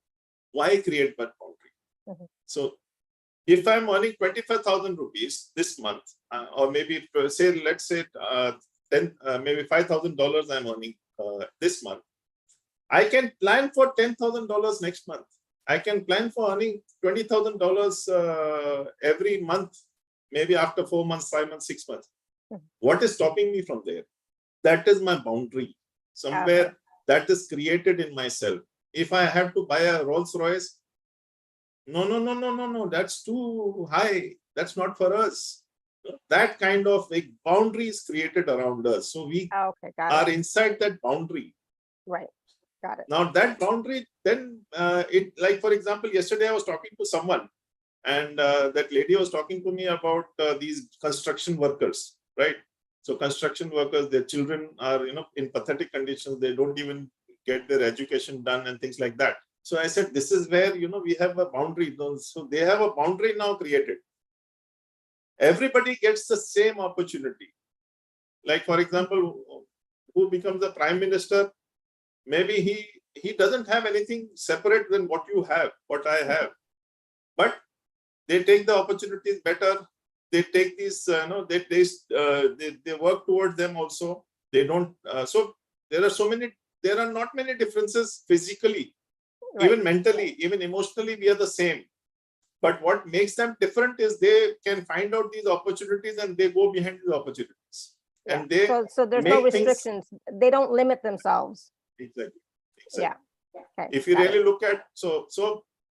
S1: Why create that boundary? So if I'm earning 25,000 rupees this month, or maybe let's say maybe $5,000 I'm earning this month, I can plan for $10,000 next month. I can plan for earning $20,000 every month, maybe after 4 months, 5 months, 6 months. What is stopping me from there? That is my boundary. Somewhere that is created in myself. If I have to buy a Rolls Royce, no, that's too high. That's not for us. That kind of boundary is created around us. So we are inside that boundary.
S2: Right. Got it.
S1: Now that boundary, then like for example, yesterday I was talking to someone and that lady was talking to me about these construction workers, right? So construction workers, their children are, in pathetic conditions. They don't even get their education done and things like that. So I said, this is where, we have a boundary. So they have a boundary now created. Everybody gets the same opportunity. Like, for example, who becomes the prime minister? Maybe he doesn't have anything separate than what you have, what I have. But they take the opportunities better. They take these, they work towards them also. They don't. So there are not many differences physically. Right. Even mentally, even emotionally, we are the same. But what makes them different is they can find out these opportunities and they go behind these opportunities.
S2: Yeah. And so there's no restrictions. They don't limit themselves.
S1: Exactly.
S2: Yeah. Okay.
S1: If you really look at, so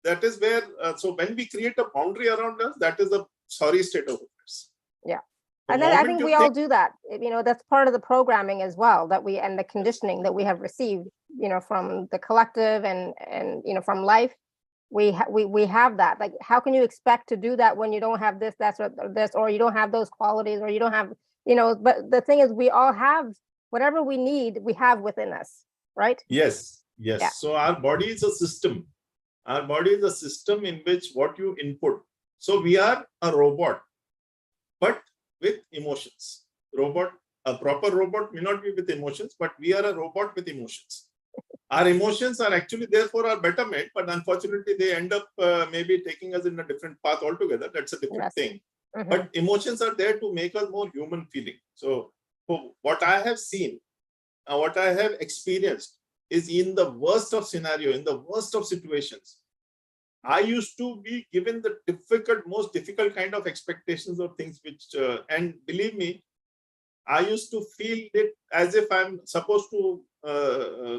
S1: that is where, so when we create a boundary around us, that is a sorry state of affairs.
S2: Yeah. And then I think we all do that. That's part of the programming as well, and the conditioning that we have received, from the collective and from life. We have that. Like, how can you expect to do that when you don't have this, or you don't have those qualities, or you don't have, but the thing is, we all have whatever we need, we have within us, right?
S1: Yes. Yeah. So our body is a system. Our body is a system in which what you input. So we are a robot, but with emotions. A proper robot may not be with emotions, but we are a robot with emotions. Our emotions are actually there for our betterment, but unfortunately they end up maybe taking us in a different path altogether. That's a different thing. But emotions are there to make us more human feeling. So what I have seen, what I have experienced is in the worst of scenario, in the worst of situations, I used to be given the most difficult kind of expectations of things which, and believe me, I used to feel it as if I'm supposed to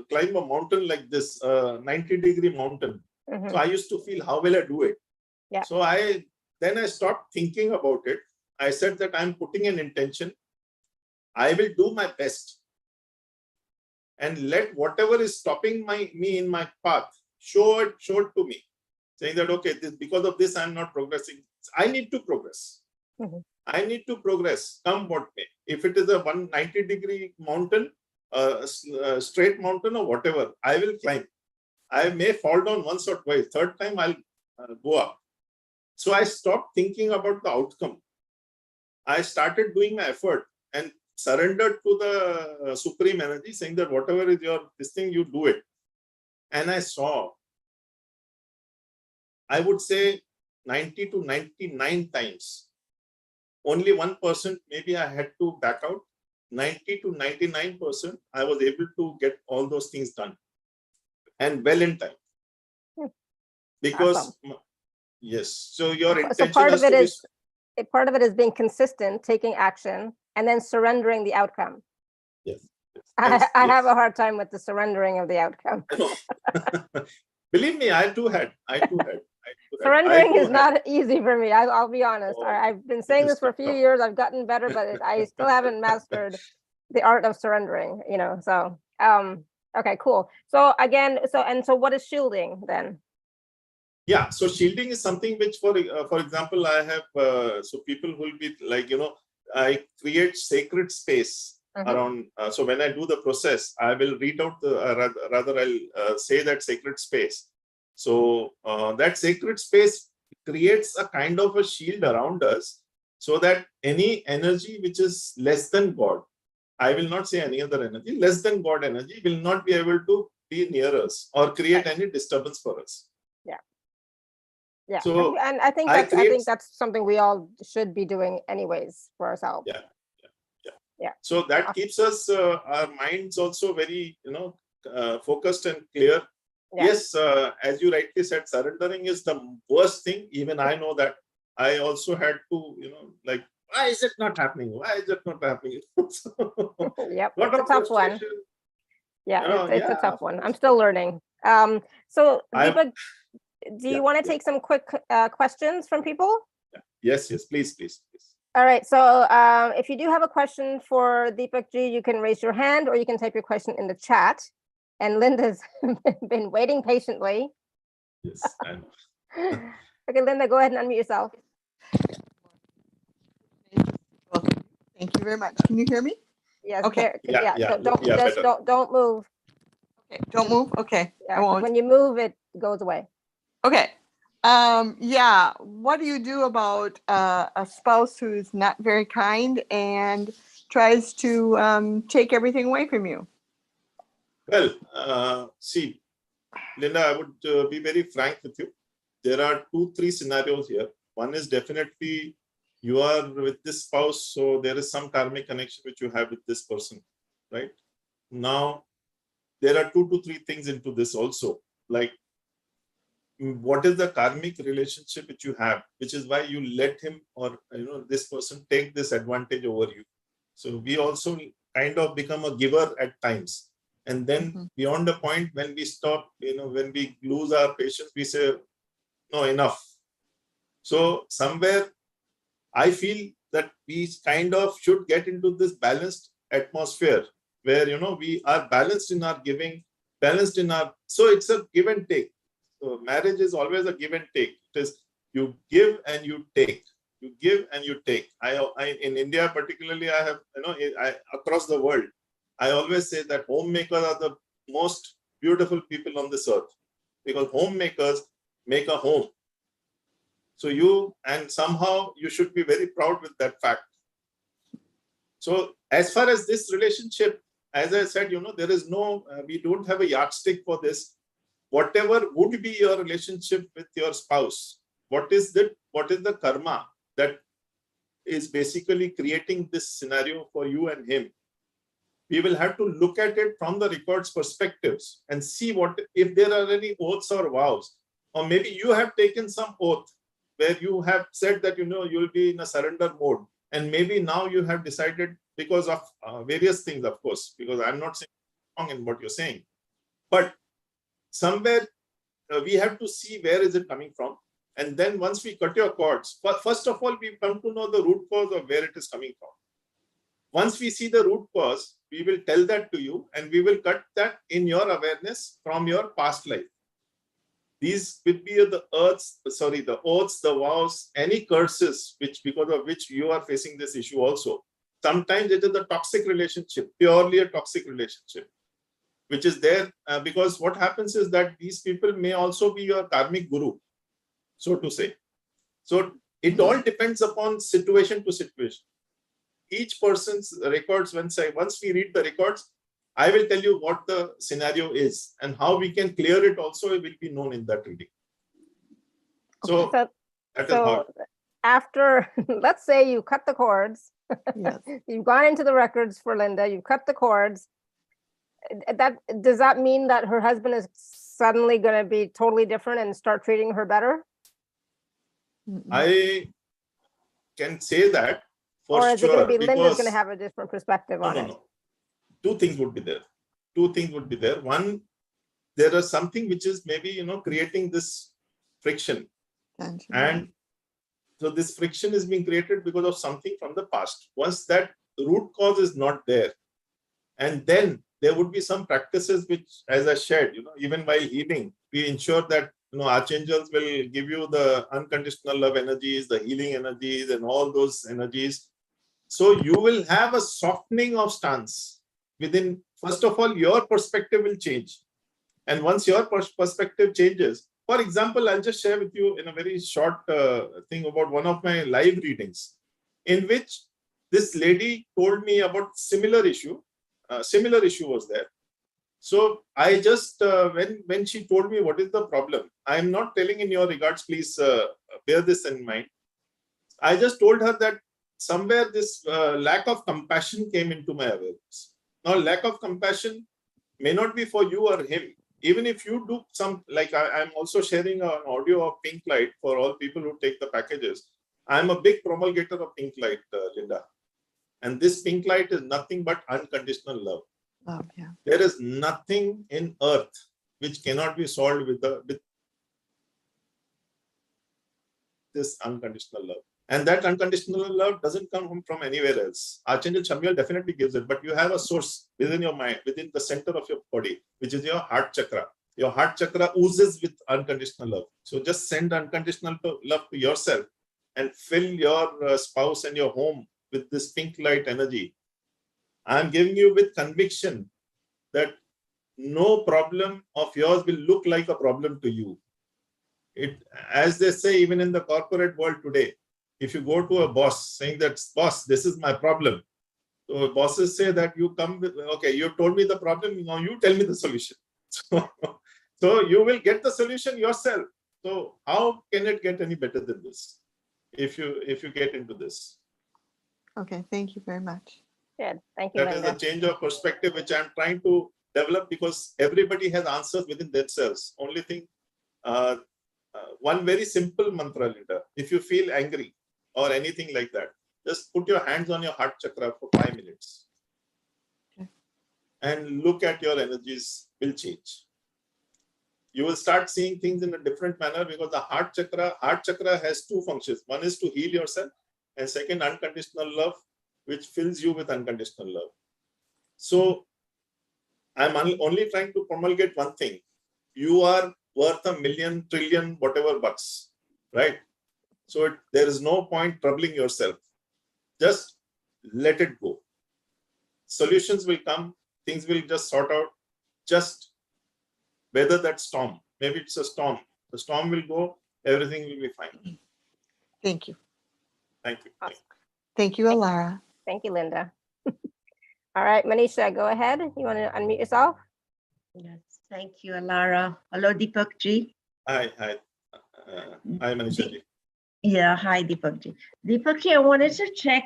S1: climb a mountain like this, 90-degree mountain. So I used to feel, how will I do it?
S2: Yeah.
S1: So then I stopped thinking about it. I said that I'm putting an intention. I will do my best and let whatever is stopping me in my path, show it to me. Saying that, okay, because of this, I'm not progressing. I need to progress. I need to progress, come what may. If it is a 190-degree mountain, straight mountain or whatever, I will climb. I may fall down once or twice. Third time, I'll go up. So I stopped thinking about the outcome. I started doing my effort and surrendered to the supreme energy, saying that whatever is this thing, you do it. And I saw, I would say 90 to 99 times, only 1% maybe I had to back out. 90 to 99% I was able to get all those things done and well in time. Because awesome. Yes, so your intention
S2: part of it is being consistent, taking action, and then surrendering the outcome.
S1: Yes.
S2: I have a hard time with the surrendering of the outcome.
S1: Believe me, I too had.
S2: Surrendering is not easy for me. I'll be honest. I've been saying this for a few years. I've gotten better, but I still haven't mastered the art of surrendering. So okay, cool. So again, so what is shielding then?
S1: Yeah, so shielding is something which, for example, I have so people will be like, I create sacred space around. So when I do the process, I will read out rather I'll say that sacred space. So that sacred space creates a kind of a shield around us, so that any energy which is less than God, I will not say any other energy, less than God energy will not be able to be near us or create any disturbance for us.
S2: Yeah,
S1: so
S2: and I think that's something we all should be doing anyways for ourselves.
S1: Yeah. So that keeps us our minds also very focused and clear. Yes, as you rightly said, surrendering is the worst thing. Even I know that. I also had to like, why is it not happening? Why is it not happening?
S2: Yep, it's a tough one. Yeah, it's a tough one. I'm still learning. So Deepakk, do you want to take some quick questions from people?
S1: Yes, please.
S2: All right, so if you do have a question for Deepakk ji, you can raise your hand or you can type your question in the chat. And Linda's been waiting patiently.
S1: Yes, I know.
S2: Okay, Linda, go ahead and unmute yourself.
S3: Thank you very much. Can you hear me?
S2: Yes.
S3: Okay.
S2: Don't move.
S3: Okay. Don't move. Okay.
S2: Yeah, I won't. When you move, it goes away.
S3: Okay. What do you do about a spouse who's not very kind and tries to take everything away from you?
S1: Well, see, Linda, I would be very frank with you. There are 2-3 scenarios here. One is definitely you are with this spouse, so there is some karmic connection which you have with this person, right? Now, there are 2 to 3 things into this also. Like, what is the karmic relationship which you have, which is why you let him or this person take this advantage over you. So we also kind of become a giver at times. And then beyond the point when we stop, when we lose our patience, we say, no, enough. So somewhere I feel that we kind of should get into this balanced atmosphere where, we are balanced in our giving, so it's a give and take. So marriage is always a give and take. It is you give and you take. You give and you take. I in India particularly, I have, across the world, I always say that homemakers are the most beautiful people on this earth, because homemakers make a home. So somehow you should be very proud with that fact. So as far as this relationship as I said, there is no, we don't have a yardstick for this. Whatever would be your relationship with your spouse, what is the karma that is basically creating this scenario for you and him? We will have to look at it from the records perspectives and see what, if there are any oaths or vows, or maybe you have taken some oath where you have said that, you'll be in a surrender mode. And maybe now you have decided because of various things, of course, because I'm not saying wrong in what you're saying, but somewhere we have to see where is it coming from. And then once we cut your cords, first of all, we come to know the root cause of where it is coming from. Once we see the root cause, we will tell that to you and we will cut that in your awareness from your past life. These will be the oaths, the vows, any curses because of which you are facing this issue also. Sometimes it is a toxic relationship, purely a toxic relationship, which is there because what happens is that these people may also be your karmic guru, so to say. So it all depends upon situation to situation. Each person's records, once we read the records, I will tell you what the scenario is and how we can clear it also will be known in that reading. So, that is hard.
S2: After, let's say you cut the cords,
S3: Yes.
S2: you've gone into the records for Linda, you've cut the cords. Does that mean that her husband is suddenly going to be totally different and start treating her better?
S1: I can say that.
S2: Or is it
S1: sure,
S2: going to be Linda's going to have a different perspective on it?
S1: No. Two things would be there. One, there is something which is maybe, creating this friction. And so this friction is being created because of something from the past. Once that root cause is not there, and then there would be some practices which, as I shared, even while healing, we ensure that, archangels will give you the unconditional love energies, the healing energies, and all those energies. So you will have a softening of stance within. First of all, your perspective will change. And once your perspective changes, for example, I'll just share with you in a very short thing about one of my live readings, in which this lady told me about similar issue. Similar issue was there. So I just, when she told me what is the problem, I'm not telling in your regards, please bear this in mind. I just told her that somewhere this lack of compassion came into my awareness. Now, lack of compassion may not be for you or him. Even if you do some, like I'm also sharing an audio of pink light for all people who take the packages. I'm a big promulgator of pink light, Linda. And this pink light is nothing but unconditional love.
S3: Oh, yeah.
S1: There is nothing in earth which cannot be solved with this unconditional love. And that unconditional love doesn't come from anywhere else. Archangel Chamuel definitely gives it, but you have a source within your mind, within the center of your body, which is your heart chakra. Your heart chakra oozes with unconditional love. So just send unconditional love to yourself and fill your spouse and your home with this pink light energy. I'm giving you with conviction that no problem of yours will look like a problem to you. As they say, even in the corporate world today, if you go to a boss saying that, boss, this is my problem. So bosses say that you come with, okay, you told me the problem, now you tell me the solution. So you will get the solution yourself. So how can it get any better than this if you get into this?
S3: Okay, thank you very much.
S2: Good, thank you,
S1: That
S2: Linda.
S1: is a change of perspective which I'm trying to develop because everybody has answers within themselves. Only thing, one very simple mantra, Linda. If you feel angry or anything like that, just put your hands on your heart chakra for 5 minutes.
S3: Okay.
S1: And look at your energies will change. You will start seeing things in a different manner because the heart chakra has two functions. One is to heal yourself, and second, unconditional love, which fills you with unconditional love. So I'm only trying to promulgate one thing. You are worth $1 million, trillion, whatever bucks, right? So there is no point troubling yourself. Just let it go. Solutions will come. Things will just sort out. Just weather that storm. Maybe it's a storm. The storm will go. Everything will be fine.
S3: Thank you.
S1: Thank you.
S2: Awesome.
S3: Thank you, Alara.
S2: Thank you, Linda. All right, Manisha, go ahead. You want to unmute yourself?
S4: Yes, thank you, Alara. Hello, Deepakk ji.
S1: Hi, hi, Manisha ji.
S4: Yeah, hi, Deepakk ji. Deepakk ji, I wanted to check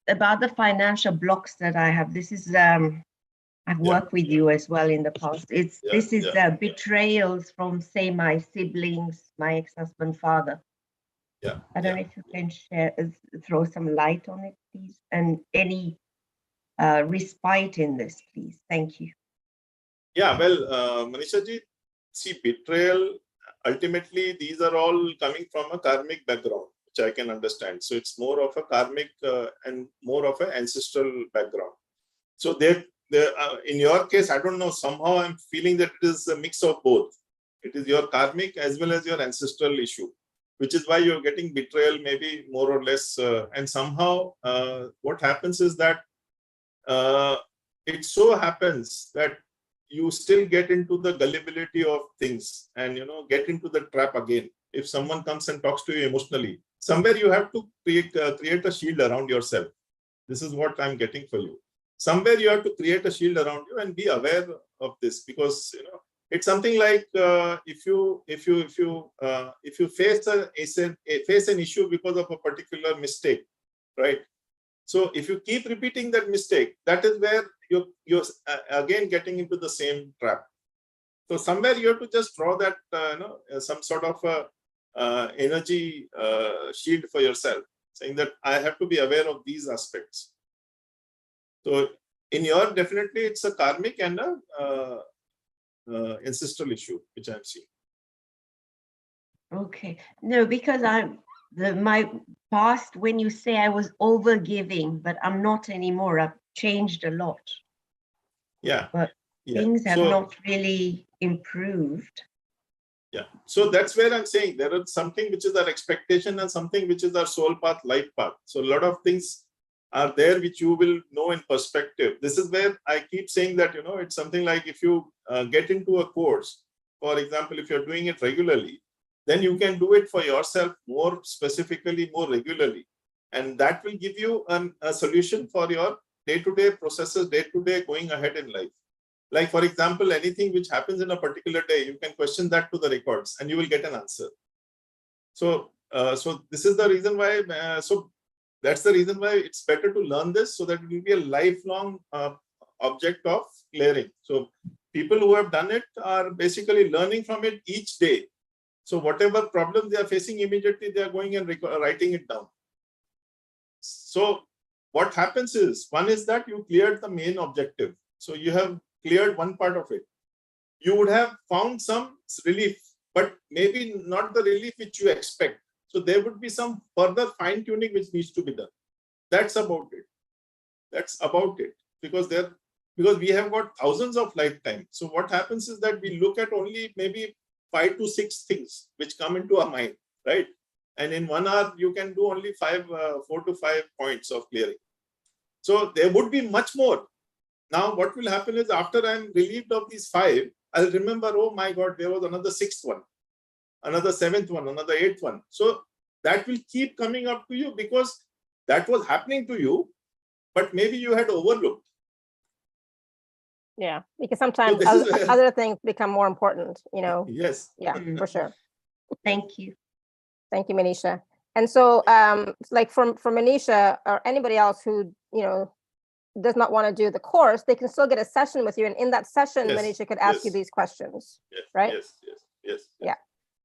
S4: about the financial blocks that I have. This is I've worked with you as well in the past. This is betrayals from, say, my siblings, my ex-husband, father.
S1: Yeah.
S4: I don't know if you can throw some light on it, please, and any respite in this, please. Thank you.
S1: Yeah, well, Manisha ji, see, betrayal, ultimately, these are all coming from a karmic background, which I can understand. So it's more of a karmic and more of an ancestral background. So in your case, I don't know, somehow I'm feeling that it is a mix of both. It is your karmic as well as your ancestral issue, which is why you're getting betrayal, maybe more or less. And somehow what happens is that it so happens that you still get into the gullibility of things and, get into the trap again. If someone comes and talks to you emotionally, somewhere you have to create a shield around yourself. This is what I'm getting for you. Somewhere you have to create a shield around you and be aware of this, because it's something like if you face an issue because of a particular mistake, right? So if you keep repeating that mistake, that is where you're again getting into the same trap. So somewhere you have to just draw that some sort of energy shield for yourself, saying that I have to be aware of these aspects. So in your, definitely it's a karmic and a ancestral issue, which I'm seeing.
S4: Okay, no, because my past, when you say I was overgiving, but I'm not anymore. I've changed a lot.
S1: Yeah.
S4: But things have not really improved.
S1: Yeah. So that's where I'm saying there is something which is our expectation and something which is our soul path, life path. So a lot of things are there which you will know in perspective. This is where I keep saying that, it's something like if you get into a course, for example, if you're doing it regularly, then you can do it for yourself more specifically, more regularly. And that will give you a solution for your day-to-day processes, day-to-day going ahead in life. Like, for example, anything which happens in a particular day, you can question that to the records and you will get an answer. So, so this is the reason why, that's the reason why it's better to learn this, so that it will be a lifelong object of clearing. So people who have done it are basically learning from it each day. So whatever problem they are facing, immediately they are going and writing it down. So what happens is, one is that you cleared the main objective. So you have cleared one part of it. You would have found some relief, but maybe not the relief which you expect. So there would be some further fine tuning which needs to be done. That's about it. That's about it. Because we have got thousands of lifetimes. So what happens is that we look at only maybe 5 to 6 things which come into our mind, right? And in 1 hour, you can do only 4 to 5 points of clearing. So there would be much more. Now, what will happen is, after I'm relieved of these 5, I'll remember, oh my God, there was another 6th one, another 7th one, another 8th one. So that will keep coming up to you because that was happening to you, but maybe you had overlooked.
S2: Yeah, because sometimes other things become more important,
S1: Yes.
S2: Yeah, for sure.
S4: Thank you.
S2: Thank you, Manisha. And so, like for Manisha or anybody else who, does not want to do the course, they can still get a session with you. And in that session, Manisha could ask you these questions, right?
S1: Yes.
S2: Yeah.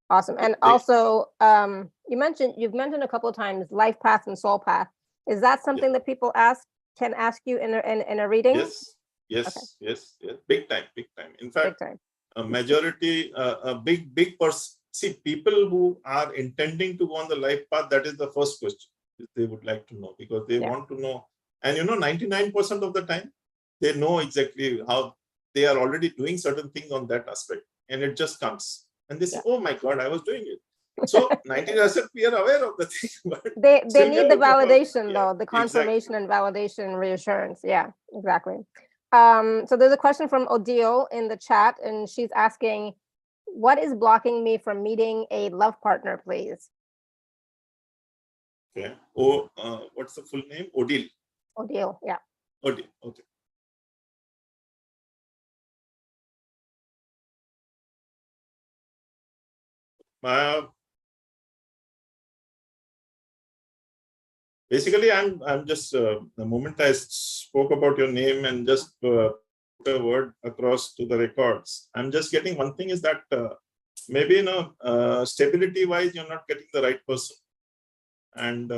S2: Awesome. And also, you've mentioned a couple of times life path and soul path. Is that something that people can ask you in a reading?
S1: Yes. Big time. In fact, a majority, a big person. See, people who are intending to go on the life path, that is the first question they would like to know, because they want to know. And 99% of the time, they know exactly how they are already doing certain things on that aspect. And it just comes. And they say, oh my God, I was doing it. So 90% we are aware of the thing.
S2: They need the validation, though, the confirmation and validation, reassurance. Yeah, exactly. So there's a question from Odile in the chat, and she's asking, what is blocking me from meeting a love partner, please?
S1: Okay. What's the full name? Odile.
S2: Odile, yeah.
S1: Okay. Okay. Basically, I'm just the moment I spoke about your name and just put a word across to the records, I'm just getting one thing is that maybe stability wise you're not getting the right person, and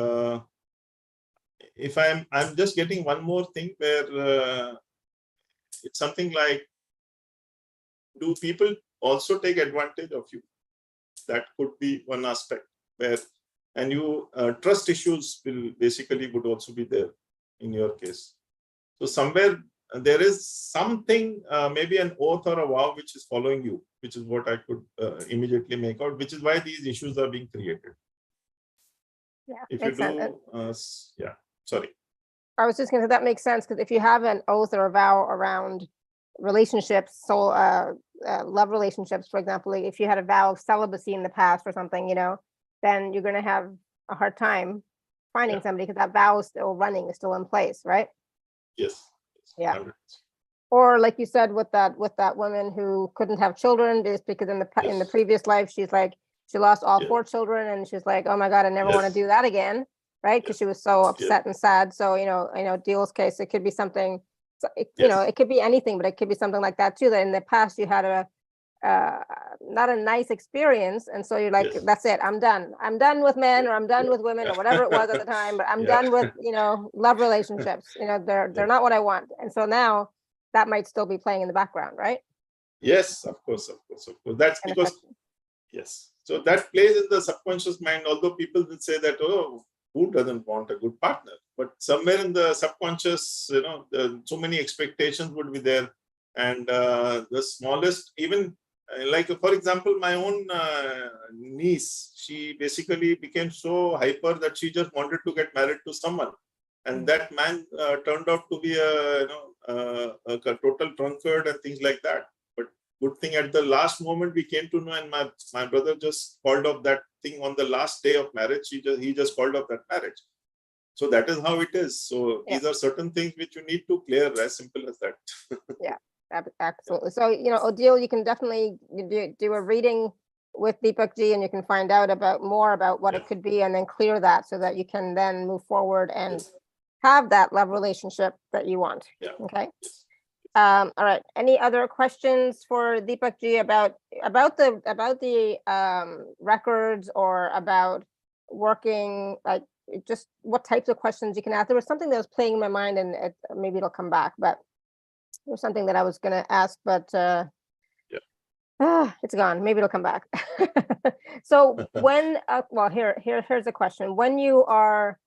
S1: if I'm just getting one more thing where it's something like, do people also take advantage of you? That could be one aspect where, and you trust issues will basically would also be there in your case. So somewhere there is something, maybe an oath or a vow which is following you, which is what I could immediately make out, which is why these issues are being created.
S2: Yeah,
S1: If you do, yeah, sorry.
S2: I was just going to say that makes sense, because if you have an oath or a vow around relationships, so love relationships, for example, like if you had a vow of celibacy in the past or something, then you're going to have a hard time finding somebody, because that vow is still running, is still in place, right?
S1: Yes.
S2: Yeah.
S1: 100%.
S2: Or like you said, with that woman who couldn't have children just because in the previous life, she's like, she lost all 4 children, and she's like, oh my God, I never want to do that again, right? Because she was so upset and sad. So Deal's case, it could be something, it could be anything, but it could be something like that too, that in the past you had a not a nice experience, and so you're like, that's it, I'm done with men, or I'm done with women, or whatever it was at the time, but I'm done with love relationships. They're not what I want, and so now that might still be playing in the background, right?
S1: Yes, of course. That's because so that plays in the subconscious mind, although people will say that, oh, who doesn't want a good partner? But somewhere in the subconscious, so many expectations would be there, and the smallest, even like, for example, my own niece, she basically became so hyper that she just wanted to get married to someone, and that man turned out to be a total drunkard and things like that. But good thing, at the last moment we came to know, and my brother just called off that thing on the last day of marriage. He just called off that marriage. So that is how it is. So these are certain things which you need to clear, as simple as that.
S2: Yeah, absolutely. So Odile, you can definitely do a reading with Deepakk Ji, and you can find out more about what it could be, and then clear that so that you can then move forward and have that love relationship that you want. Okay. All right. Any other questions for Deepakk Ji about the records, or about working, like just what types of questions you can ask? There was something that was playing in my mind, and maybe it'll come back, but there's something that I was going to ask, but it's gone. Maybe it'll come back. So when well, here's a question. When you are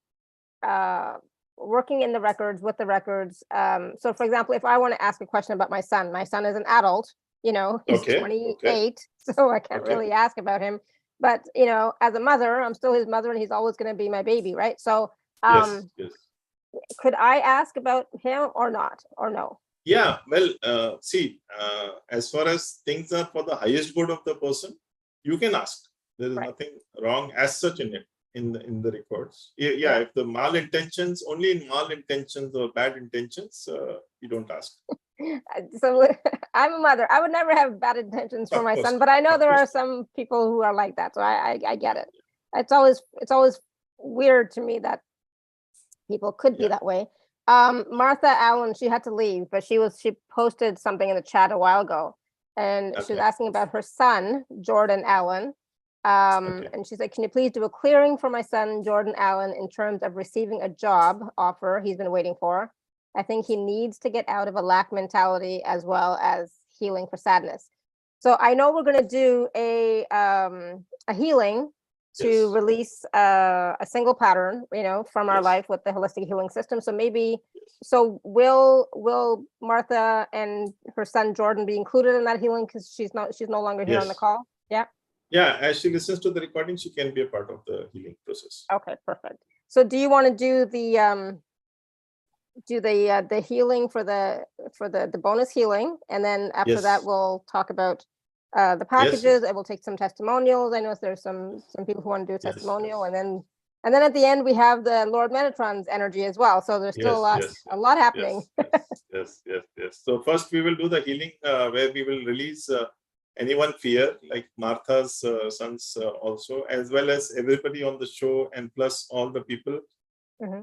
S2: working in the records, with the records, so for example, if I want to ask a question about my son is an adult, he's 28, so I can't really ask about him, but as a mother, I'm still his mother, and he's always going to be my baby, right? So could I ask about him or not, or no?
S1: Yeah, well, see, as far as things are for the highest good of the person, you can ask. There is nothing wrong as such in it, in the records. Yeah, if the malintentions, only in malintentions or bad intentions, you don't ask.
S2: So I'm a mother. I would never have bad intentions for my son, but I know there are some people who are like that. So I get it. It's always weird to me that people could be that way. Martha Allen, she had to leave, but she posted something in the chat a while ago, and she was asking about her son, Jordan Allen. And she said, can you please do a clearing for my son, Jordan Allen, in terms of receiving a job offer he's been waiting for? I think he needs to get out of a lack mentality, as well as healing for sadness. So I know we're going to do a healing to release a single pattern, from our life with the holistic healing system. So maybe, will Martha and her son Jordan be included in that healing, because she's no longer here on the call?
S1: Yeah, as she listens to the recording, she can be a part of the healing process.
S2: Okay, perfect. So do you want to do the healing for the bonus healing, and then after that we'll talk about the packages, and we'll take some testimonials. I know there's some people who want to do a testimonial, and then And then at the end, we have the Lord Metatron's energy as well. So there's still a lot happening.
S1: Yes. So first we will do the healing where we will release anyone fear, like Martha's sons also, as well as everybody on the show and plus all the people.
S2: Mm-hmm.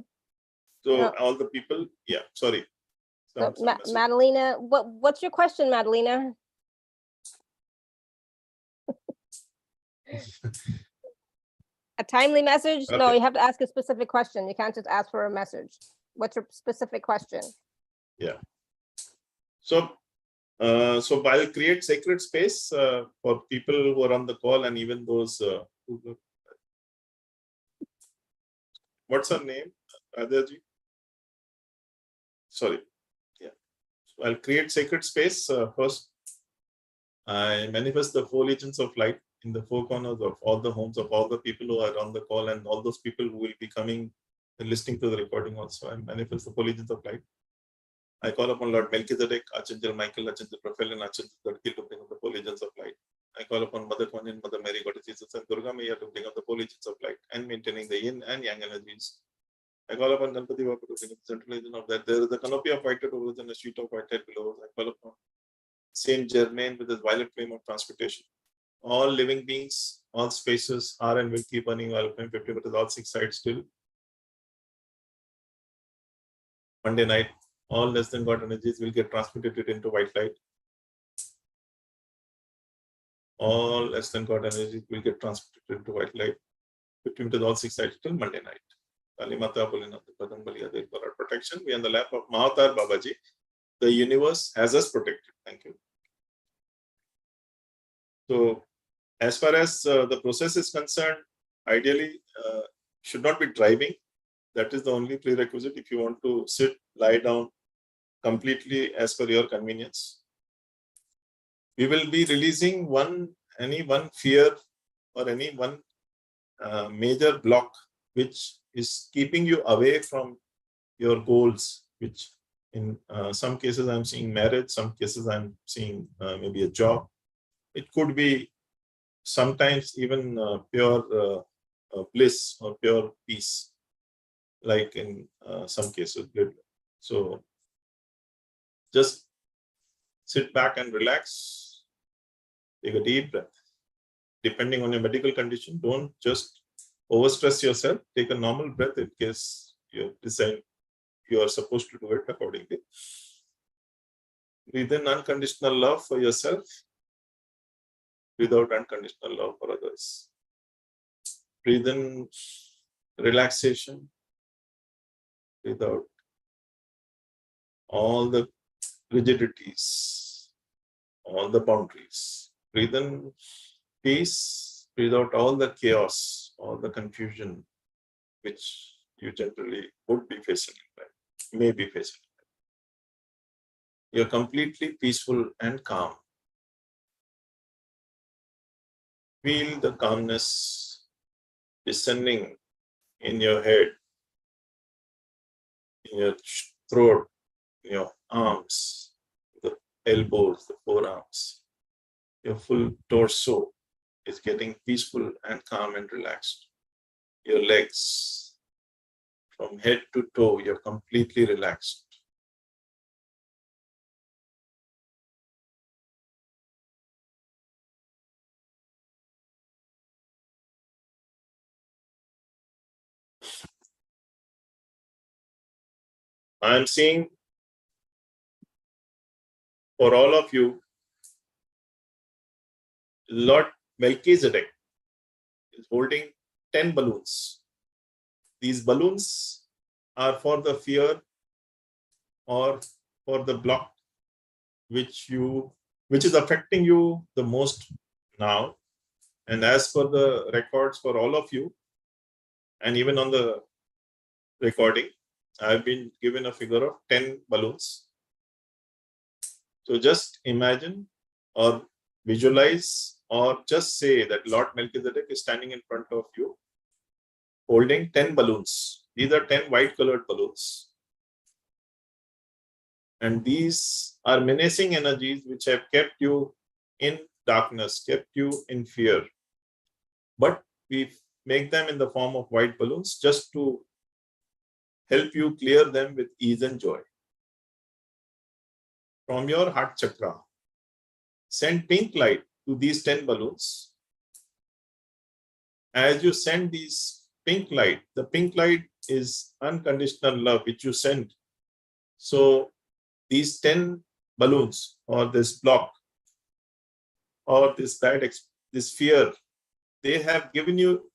S1: So all the people, sorry.
S2: So Madalena, what's your question, Madalena? A timely message? Okay. No, you have to ask a specific question. You can't just ask for a message. What's your specific question?
S1: Yeah. So I'll create sacred space for people who are on the call and even those what's her name? Radhaji? Sorry. Yeah. So I'll create sacred space first. I manifest the 4 legions of light in the 4 corners of all the homes of all the people who are on the call and all those people who will be coming and listening to the recording also. I manifest the 4 legions of light. I call upon Lord Melchizedek, Archangel Michael, Archangel Raphael, and Archangel Gadgil to bring up the 4 legions of light. I call upon Mother Kuan, Mother Mary, Goddess Jesus, and Durga Maya to bring up the 4 legions of light and maintaining the yin and yang energies. I call upon Ganpati Bappa to bring up the central legion of that. There is a canopy of white over and a sheet of white light below. I call upon Saint Germain with his violet flame of transmutation. All living beings, all spaces are and will keep burning violet flame 50, but all 6 sides still. Monday night, all less than God energies will get transmuted into white light. All less than God energies will get transmuted into white light. 50 meters, all 6 sides till Monday night. Kali Mata Bholinath, Padam Baliya Dev for our protection. We are on the lap of Mahatar Babaji. The universe has us protected. Thank you. So, as far as the process is concerned, ideally, should not be driving. That is the only prerequisite. If you want to sit, lie down completely as per your convenience. We will be releasing any one fear or any one major block which is keeping you away from your goals, which in some cases I'm seeing marriage, some cases I'm seeing maybe a job. It could be sometimes even pure bliss or pure peace, like in some cases. So just sit back and relax, take a deep breath. Depending on your medical condition, don't just overstress yourself. Take a normal breath in case you decide you are supposed to do it accordingly. Breathe in unconditional love for yourself without unconditional love for others. Breathe in relaxation without all the rigidities, all the boundaries. Breathe in peace, breathe out all the chaos, all the confusion which you generally would be facing in life, may be facing in life. You're completely peaceful and calm. Feel the calmness descending in your head, in your throat, in your arms, the elbows, the forearms. Your full torso is getting peaceful and calm and relaxed. Your legs, from head to toe, you're completely relaxed. I'm seeing for all of you, Lord Melchizedek is holding 10 balloons. These balloons are for the fear or for the block which is affecting you the most now. And as per the records for all of you, and even on the recording, I've been given a figure of 10 balloons. So just imagine or visualize or just say that Lord Melchizedek is standing in front of you holding 10 balloons. These are 10 white colored balloons. And these are menacing energies which have kept you in darkness, kept you in fear. But we make them in the form of white balloons just to help you clear them with ease and joy. From your heart chakra, send pink light to these 10 balloons. As you send these pink light, the pink light is unconditional love which you send. So these 10 balloons or this block or this fear, they have given you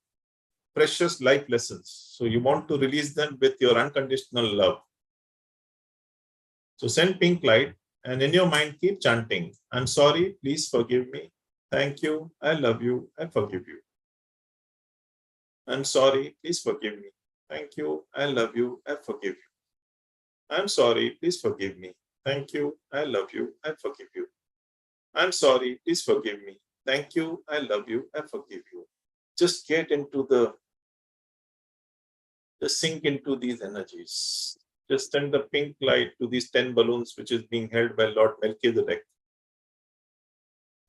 S1: precious life lessons. So you want to release them with your unconditional love. So send pink light and in your mind keep chanting, I'm sorry, please forgive me. Thank you, I love you, I forgive you. I'm sorry, please forgive me. Thank you, I love you, I forgive you. I'm sorry, please forgive me. Thank you, I love you, I forgive you. I'm sorry, please forgive me. Thank you, I love you, I forgive you. Just get into just sink into these energies. Just send the pink light to these 10 balloons, which is being held by Lord Melchizedek.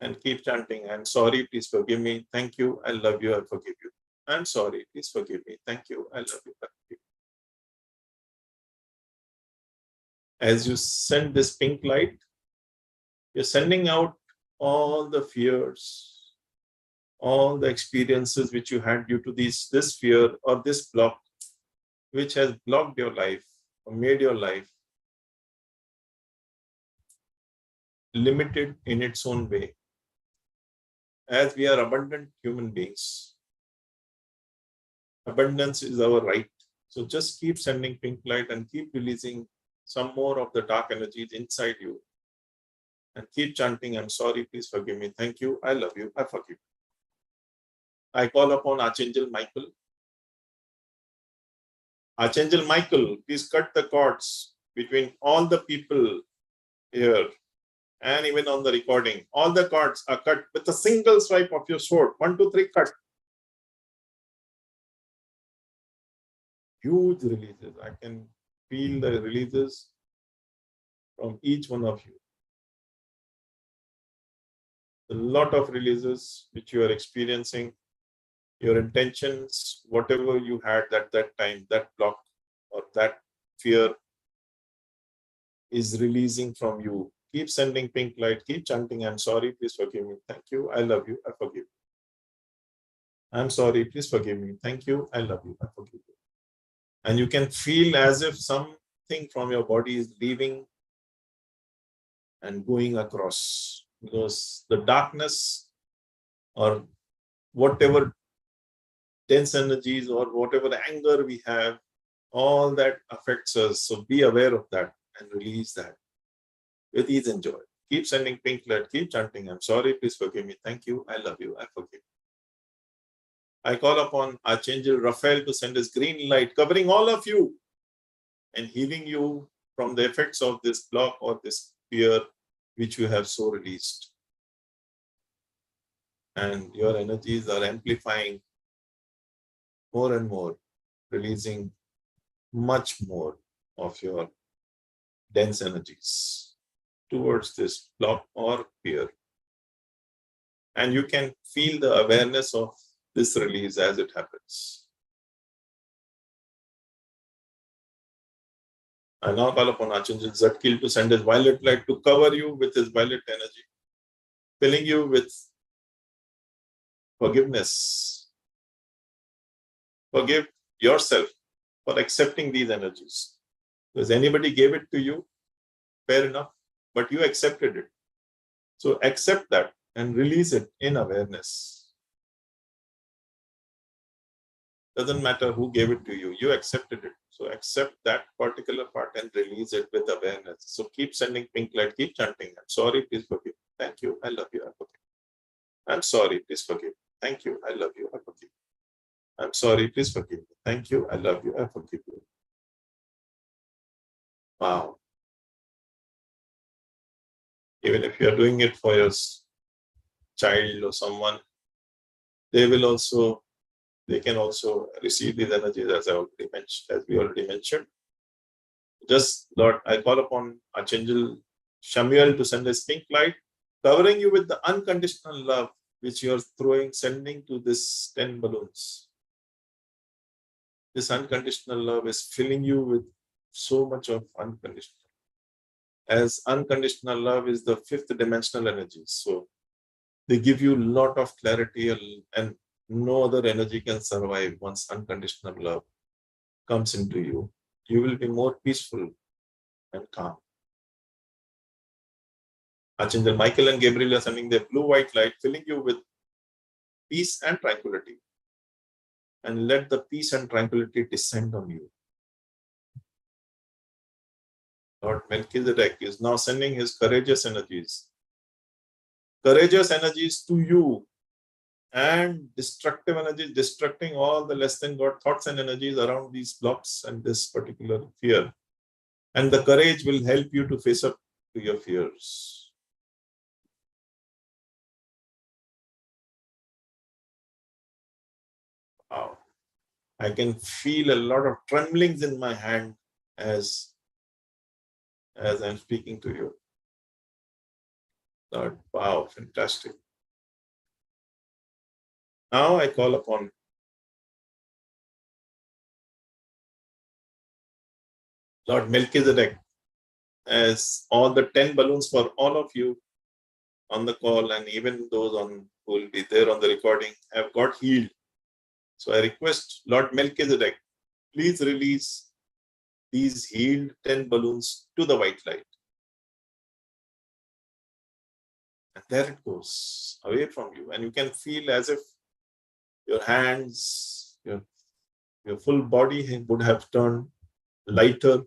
S1: And keep chanting, I'm sorry, please forgive me. Thank you, I love you, I forgive you. I'm sorry, please forgive me. Thank you, I love you, I forgive you. As you send this pink light, you're sending out all the fears, all the experiences which you had due to this fear or this block, which has blocked your life or made your life limited in its own way. As we are abundant human beings, abundance is our right. So just keep sending pink light and keep releasing some more of the dark energies inside you. And keep chanting, I'm sorry, please forgive me. Thank you, I love you, I forgive you. I call upon Archangel Michael. Archangel Michael, please cut the cords between all the people here and even on the recording. All the cords are cut with a single swipe of your sword. 1, 2, 3, cut. Huge releases. I can feel the releases from each one of you. A lot of releases which you are experiencing. Your intentions, whatever you had at that time, that block or that fear is releasing from you. Keep sending pink light, keep chanting, I'm sorry, please forgive me. Thank you, I love you, I forgive you. I'm sorry, please forgive me. Thank you, I love you, I forgive you. And you can feel as if something from your body is leaving and going across, because the darkness or whatever dense energies or whatever anger we have, all that affects us. So be aware of that and release that with ease and joy. Keep sending pink light, keep chanting, I'm sorry, please forgive me. Thank you, I love you, I forgive you. I call upon Archangel Raphael to send his green light, covering all of you and healing you from the effects of this block or this fear which you have so released. And your energies are amplifying more and more, releasing much more of your dense energies towards this block or fear. And you can feel the awareness of this release as it happens. I now call upon Archangel Zadkiel to send his violet light to cover you with his violet energy, filling you with forgiveness. Forgive yourself for accepting these energies. Because anybody gave it to you, fair enough, but you accepted it. So accept that and release it in awareness. Doesn't matter who gave it to you, you accepted it. So accept that particular part and release it with awareness. So keep sending pink light, keep chanting, I'm sorry, please forgive. Thank you, I love you, I forgive. I'm sorry, please forgive. Thank you, I love you, I forgive. I'm sorry, please forgive me. Thank you, I love you, I forgive you. Wow. Even if you are doing it for your child or someone, they can also receive these energies as we already mentioned. Just Lord, I call upon Archangel Shamiel to send his pink light, covering you with the unconditional love which you are sending to this 10 balloons. This unconditional love is filling you with so much of unconditional. As unconditional love is the fifth dimensional energy. So they give you a lot of clarity, and no other energy can survive once unconditional love comes into you. You will be more peaceful and calm. Archangel Michael and Gabriel are sending their blue-white light, filling you with peace and tranquility. And let the peace and tranquility descend on you. Lord Melchizedek is now sending his courageous energies to you, and destructive energies, destructing all the less than God thoughts and energies around these blocks and this particular fear. And the courage will help you to face up to your fears. Wow. I can feel a lot of tremblings in my hand as I'm speaking to you. Lord, wow, fantastic. Now I call upon Lord Melchizedek, as all the 10 balloons for all of you on the call, and even those who will be there on the recording, have got healed. So I request Lord Melchizedek, please release these healed 10 balloons to the white light. And there it goes, away from you. And you can feel as if your hands, your full body would have turned lighter.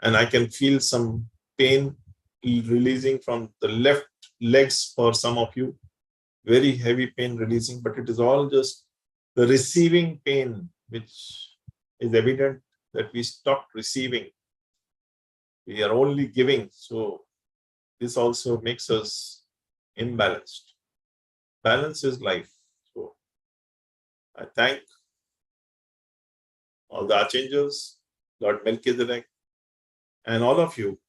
S1: And I can feel some pain releasing from the left legs for some of you. Very heavy pain releasing, but it is all just the receiving pain, which is evident that we stopped receiving. We are only giving. So this also makes us imbalanced. Balance is life. So I thank all the archangels, Lord Melchizedek, and all of you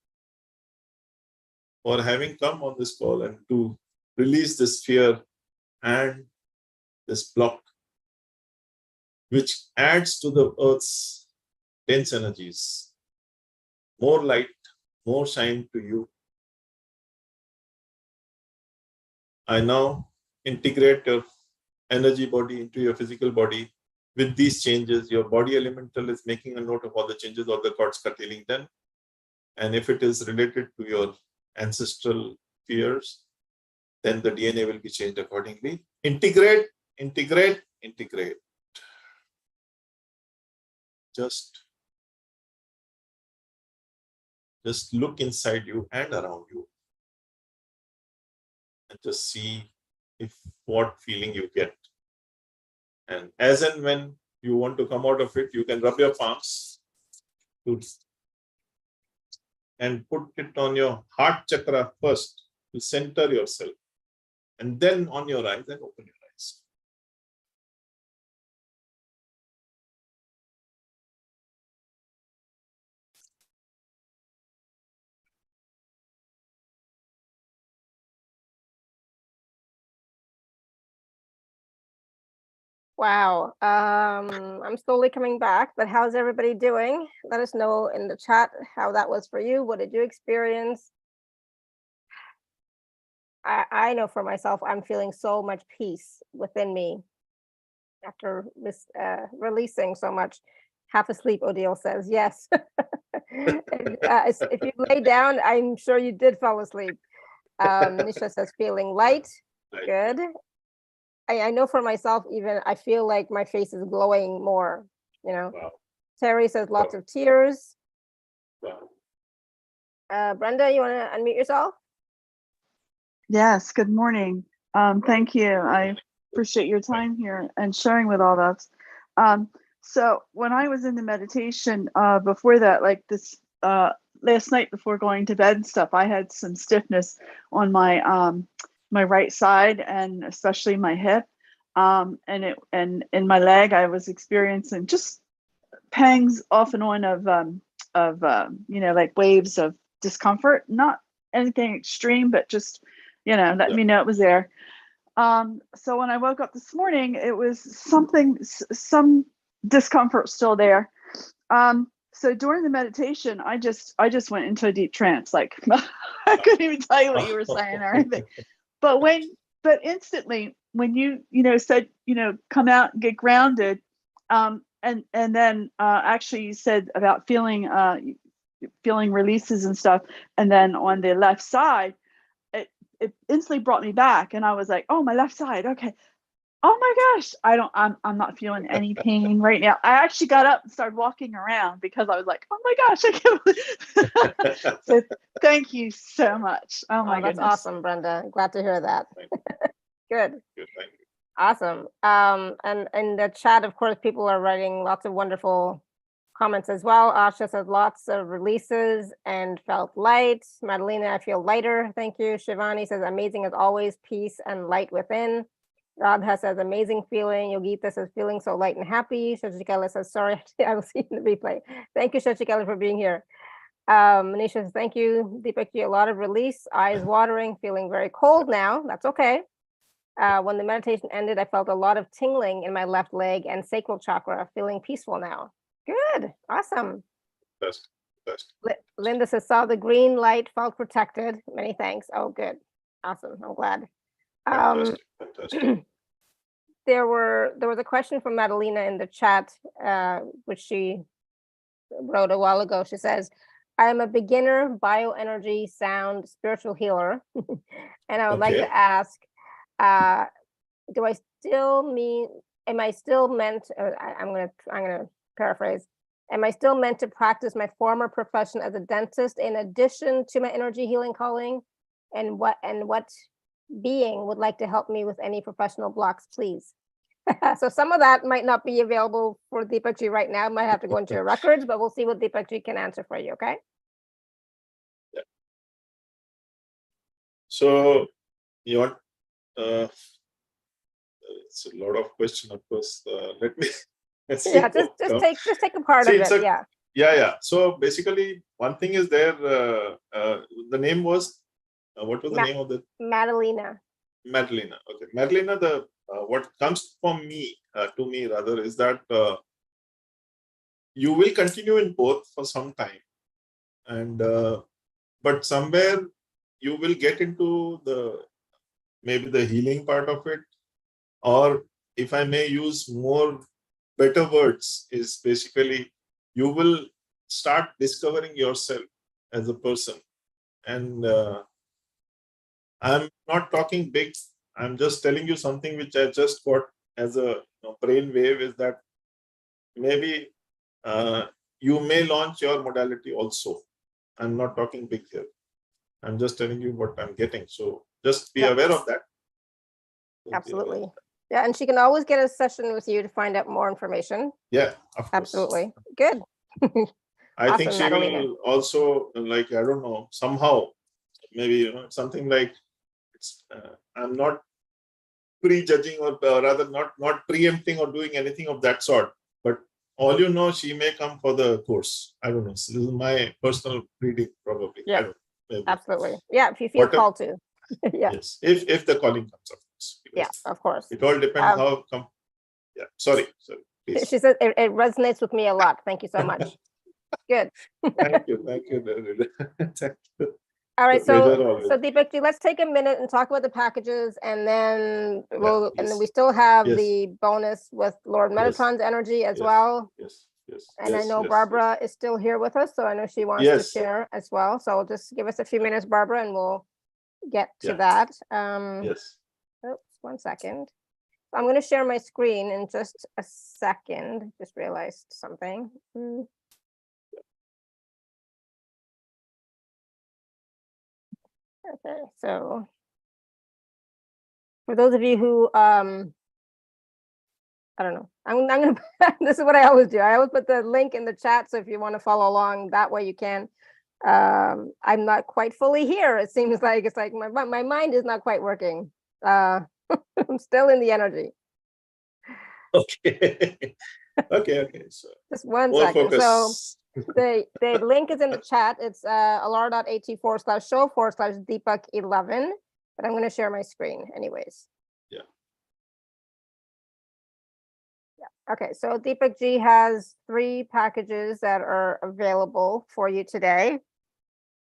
S1: for having come on this call and to release this fear and this block, which adds to the earth's dense energies. More light, more shine to you. I now integrate your energy body into your physical body. With these changes, your body elemental is making a note of all the changes, all the cords curtailing them. And if it is related to your ancestral fears, then the DNA will be changed accordingly. Integrate, integrate, integrate. Just look inside you and around you, and just see what feeling you get. And as and when you want to come out of it, you can rub your palms and put it on your heart chakra first to center yourself, and then on your eyes, and open your eyes.
S2: Wow. I'm slowly coming back, but how's everybody doing? Let us know in the chat how that was for you. What did you experience? I know for myself, I'm feeling so much peace within me after this releasing so much. Half asleep, Odile says, yes. If you lay down, I'm sure you did fall asleep. Nisha says feeling light. Good. I know for myself, even I feel like my face is glowing more, you know.
S1: Wow.
S2: Terry says lots of tears.
S1: Wow.
S2: Brenda, you want to unmute yourself?
S5: Yes, good morning. Thank you. I appreciate your time here and sharing with all of us. So when I was in the meditation before that, like this last night before going to bed and stuff, I had some stiffness on my my right side and especially my hip. And in my leg, I was experiencing just pangs off and on of you know, like waves of discomfort, not anything extreme, but just, you know, let me know it was there. So when I woke up this morning, it was some discomfort still there. So during the meditation, I just went into a deep trance. Like I couldn't even tell you what you were saying or anything. But instantly when you said, come out and get grounded, and then actually you said about feeling releases and stuff, and then on the left side, it instantly brought me back, and I was like, oh, my left side, okay. Oh my gosh, I'm not feeling any pain right now. I actually got up and started walking around because I was like, oh my gosh, I can't believe. So thank you so much. Oh my
S2: that's
S5: goodness.
S2: awesome, Brenda. Glad to hear that. Good.
S1: Good, thank you.
S2: Awesome. And in the chat, of course, people are writing lots of wonderful comments as well. Asha said lots of releases and felt light. Madalena, I feel lighter. Thank you. Shivani says amazing as always, peace and light within. Radha says amazing feeling. Yogita says feeling so light and happy. Shachikala says sorry, I will see you in the replay. Thank you, Shachikala, for being here. Manisha says thank you. Deepakk, a lot of release, eyes watering, feeling very cold now. That's okay. When the meditation ended, I felt a lot of tingling in my left leg and sacral chakra, feeling peaceful now. Good, awesome.
S1: Best.
S2: Linda says saw the green light, felt protected. Many thanks. Oh, good, awesome. I'm glad.
S1: Fantastic.
S2: There was a question from Madalena in the chat, which she wrote a while ago. She says, I am a beginner bioenergy sound spiritual healer. And I would like to ask, am I still meant, or I'm gonna paraphrase, am I still meant to practice my former profession as a dentist in addition to my energy healing calling? And what being would like to help me with any professional blocks, please? So some of that might not be available for Deepakk right now. Might have to go into your records, but we'll see what Deepakk can answer for you, okay?
S1: Yeah. So you want it's a lot of questions, of course. Let me
S2: yeah, just take a part of it.
S1: Yeah. So basically, one thing is there. The name was what was the name of the
S2: Madalena.
S1: Madalena. Okay, Madalena. The what comes from me to me rather is that you will continue in both for some time, and but somewhere you will get into maybe the healing part of it, or if I may use more better words, is basically you will start discovering yourself as a person. And I'm not talking big. I'm just telling you something which I just got as a brain wave, is that maybe you may launch your modality also. I'm not talking big here. I'm just telling you what I'm getting. So just be aware of that.
S2: Absolutely. Yeah, and she can always get a session with you to find out more information.
S1: Yeah, of course.
S2: Absolutely. Good.
S1: I think she will also, like, I don't know, somehow, maybe, something like, I'm not prejudging or rather not preempting or doing anything of that sort. But all she may come for the course. I don't know. This is my personal reading, probably.
S2: Yeah, absolutely. Yeah, if you feel called to. Yeah.
S1: Yes, if the calling comes, of course.
S2: Yeah, of course.
S1: It all depends how come. Yeah, sorry. Please.
S2: She said it resonates with me a lot. Thank you so much. Good.
S1: Thank you. Thank you. Thank you.
S2: All right, so Deepakk, let's take a minute and talk about the packages, and then we still have the bonus with Lord Metatron's energy as well.
S1: Yes.
S2: And I know Barbara is still here with us, so I know she wants to share as well. So just give us a few minutes, Barbara, and we'll get to that.
S1: Yes.
S2: Oops, 1 second. I'm going to share my screen in just a second. Just realized something. Okay, so for those of you who I don't know, I'm gonna this is what I always do. I always put the link in the chat, so if you want to follow along that way you can. I'm not quite fully here. It seems like it's like my mind is not quite working. I'm still in the energy.
S1: Okay. Okay. So
S2: just 1 second. Focus. So the link is in the chat. It's alara.at/show/Deepakk11. But I'm going to share my screen anyways.
S1: Yeah.
S2: Okay, so Deepakk Ji has 3 packages that are available for you today.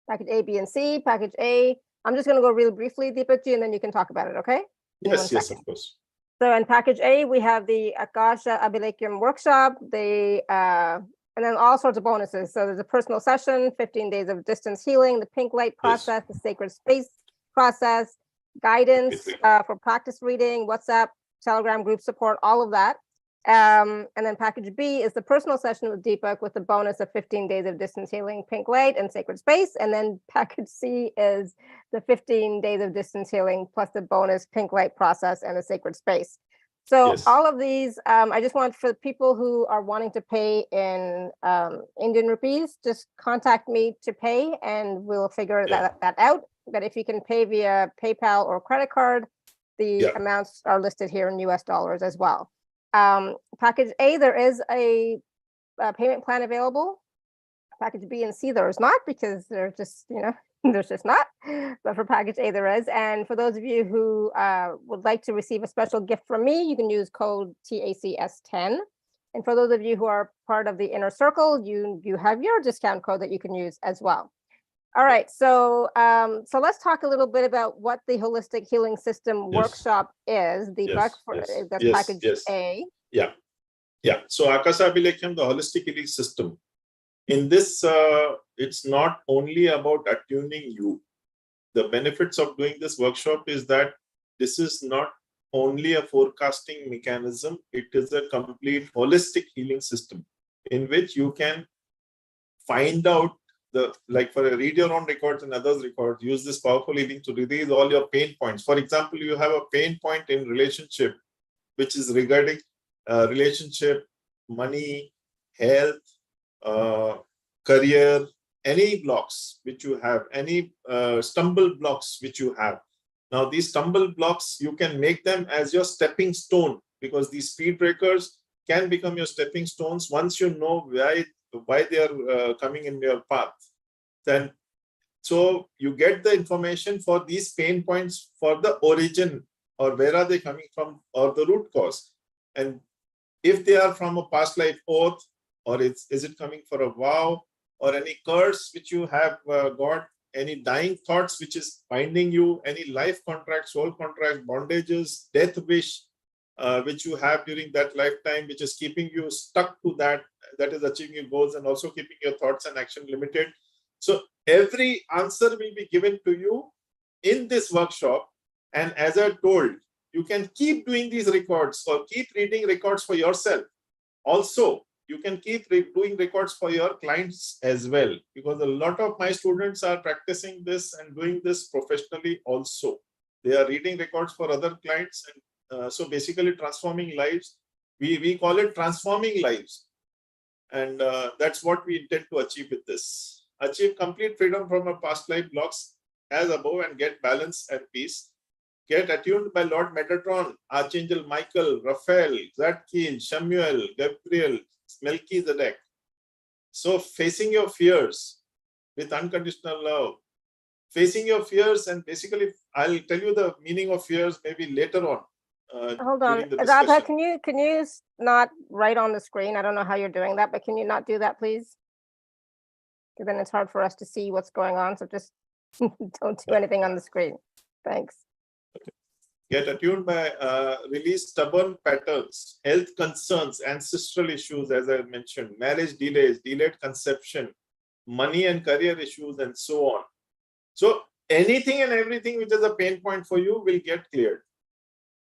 S2: Package A, B, and C. Package A, I'm just going to go really briefly, Deepakk Ji, and then you can talk about it, okay?
S1: Yes, yes, of course.
S2: So in package A, we have the Akasa Abhilekhyam workshop, and then all sorts of bonuses. So there's a personal session, 15 days of distance healing, the pink light process, the sacred space process, guidance for practice reading, WhatsApp, Telegram group support, all of that. And then package B is the personal session with Deepakk with the bonus of 15 days of distance healing, pink light, and sacred space. And then package C is the 15 days of distance healing plus the bonus pink light process and the sacred space. So all of these, I just want for the people who are wanting to pay in Indian rupees, just contact me to pay and we'll figure that out. But if you can pay via PayPal or credit card, the amounts are listed here in US dollars as well. Package A, there is a payment plan available. Package B and C, there is not because they're just, there's just not. But for package A, there is. And for those of you who would like to receive a special gift from me, you can use code TACS10. And for those of you who are part of the inner circle, you have your discount code that you can use as well. All right, so let's talk a little bit about what the Holistic Healing System workshop is. Deepakk, that's package A.
S1: Yeah. So Akasa Abhilekhyam, the Holistic Healing System. In this, it's not only about attuning you. The benefits of doing this workshop is that this is not only a forecasting mechanism, it is a complete holistic healing system in which you can find out like for a read your own records and others' records, use this powerful healing to release all your pain points. For example, you have a pain point in relationship, which is regarding relationship, money, health, career, any blocks which you have, any stumble blocks which you have. Now, these stumble blocks, you can make them as your stepping stone because these speed breakers can become your stepping stones once you know why they are coming in your path. Then, so you get the information for these pain points for the origin or where are they coming from or the root cause. And if they are from a past life oath or is it coming for a vow or any curse which you have got, any dying thoughts which is binding you, any life contracts, soul contracts, bondages, death wish, which you have during that lifetime, which is keeping you stuck to that is achieving your goals and also keeping your thoughts and action limited. So every answer will be given to you in this workshop. And as I told, you can keep doing these records or keep reading records for yourself. Also, you can keep doing records for your clients as well, because a lot of my students are practicing this and doing this professionally also. They are reading records for other clients and so basically transforming lives. We call it transforming lives. And that's what we intend to achieve with this. Achieve complete freedom from our past life blocks as above and get balance and peace. Get attuned by Lord Metatron, Archangel Michael, Raphael, Zadkiel, Shamuel, Gabriel, Melchizedek. So facing your fears with unconditional love. Facing your fears, and basically I'll tell you the meaning of fears maybe later on.
S2: Hold on, Radha, can you not write on the screen? I don't know how you're doing that, but can you not do that, please? Because then it's hard for us to see what's going on. So just don't do anything on the screen. Thanks.
S1: Okay. Get attuned by release stubborn patterns, health concerns, ancestral issues, as I mentioned, marriage delays, delayed conception, money and career issues, and so on. So anything and everything which is a pain point for you will get cleared.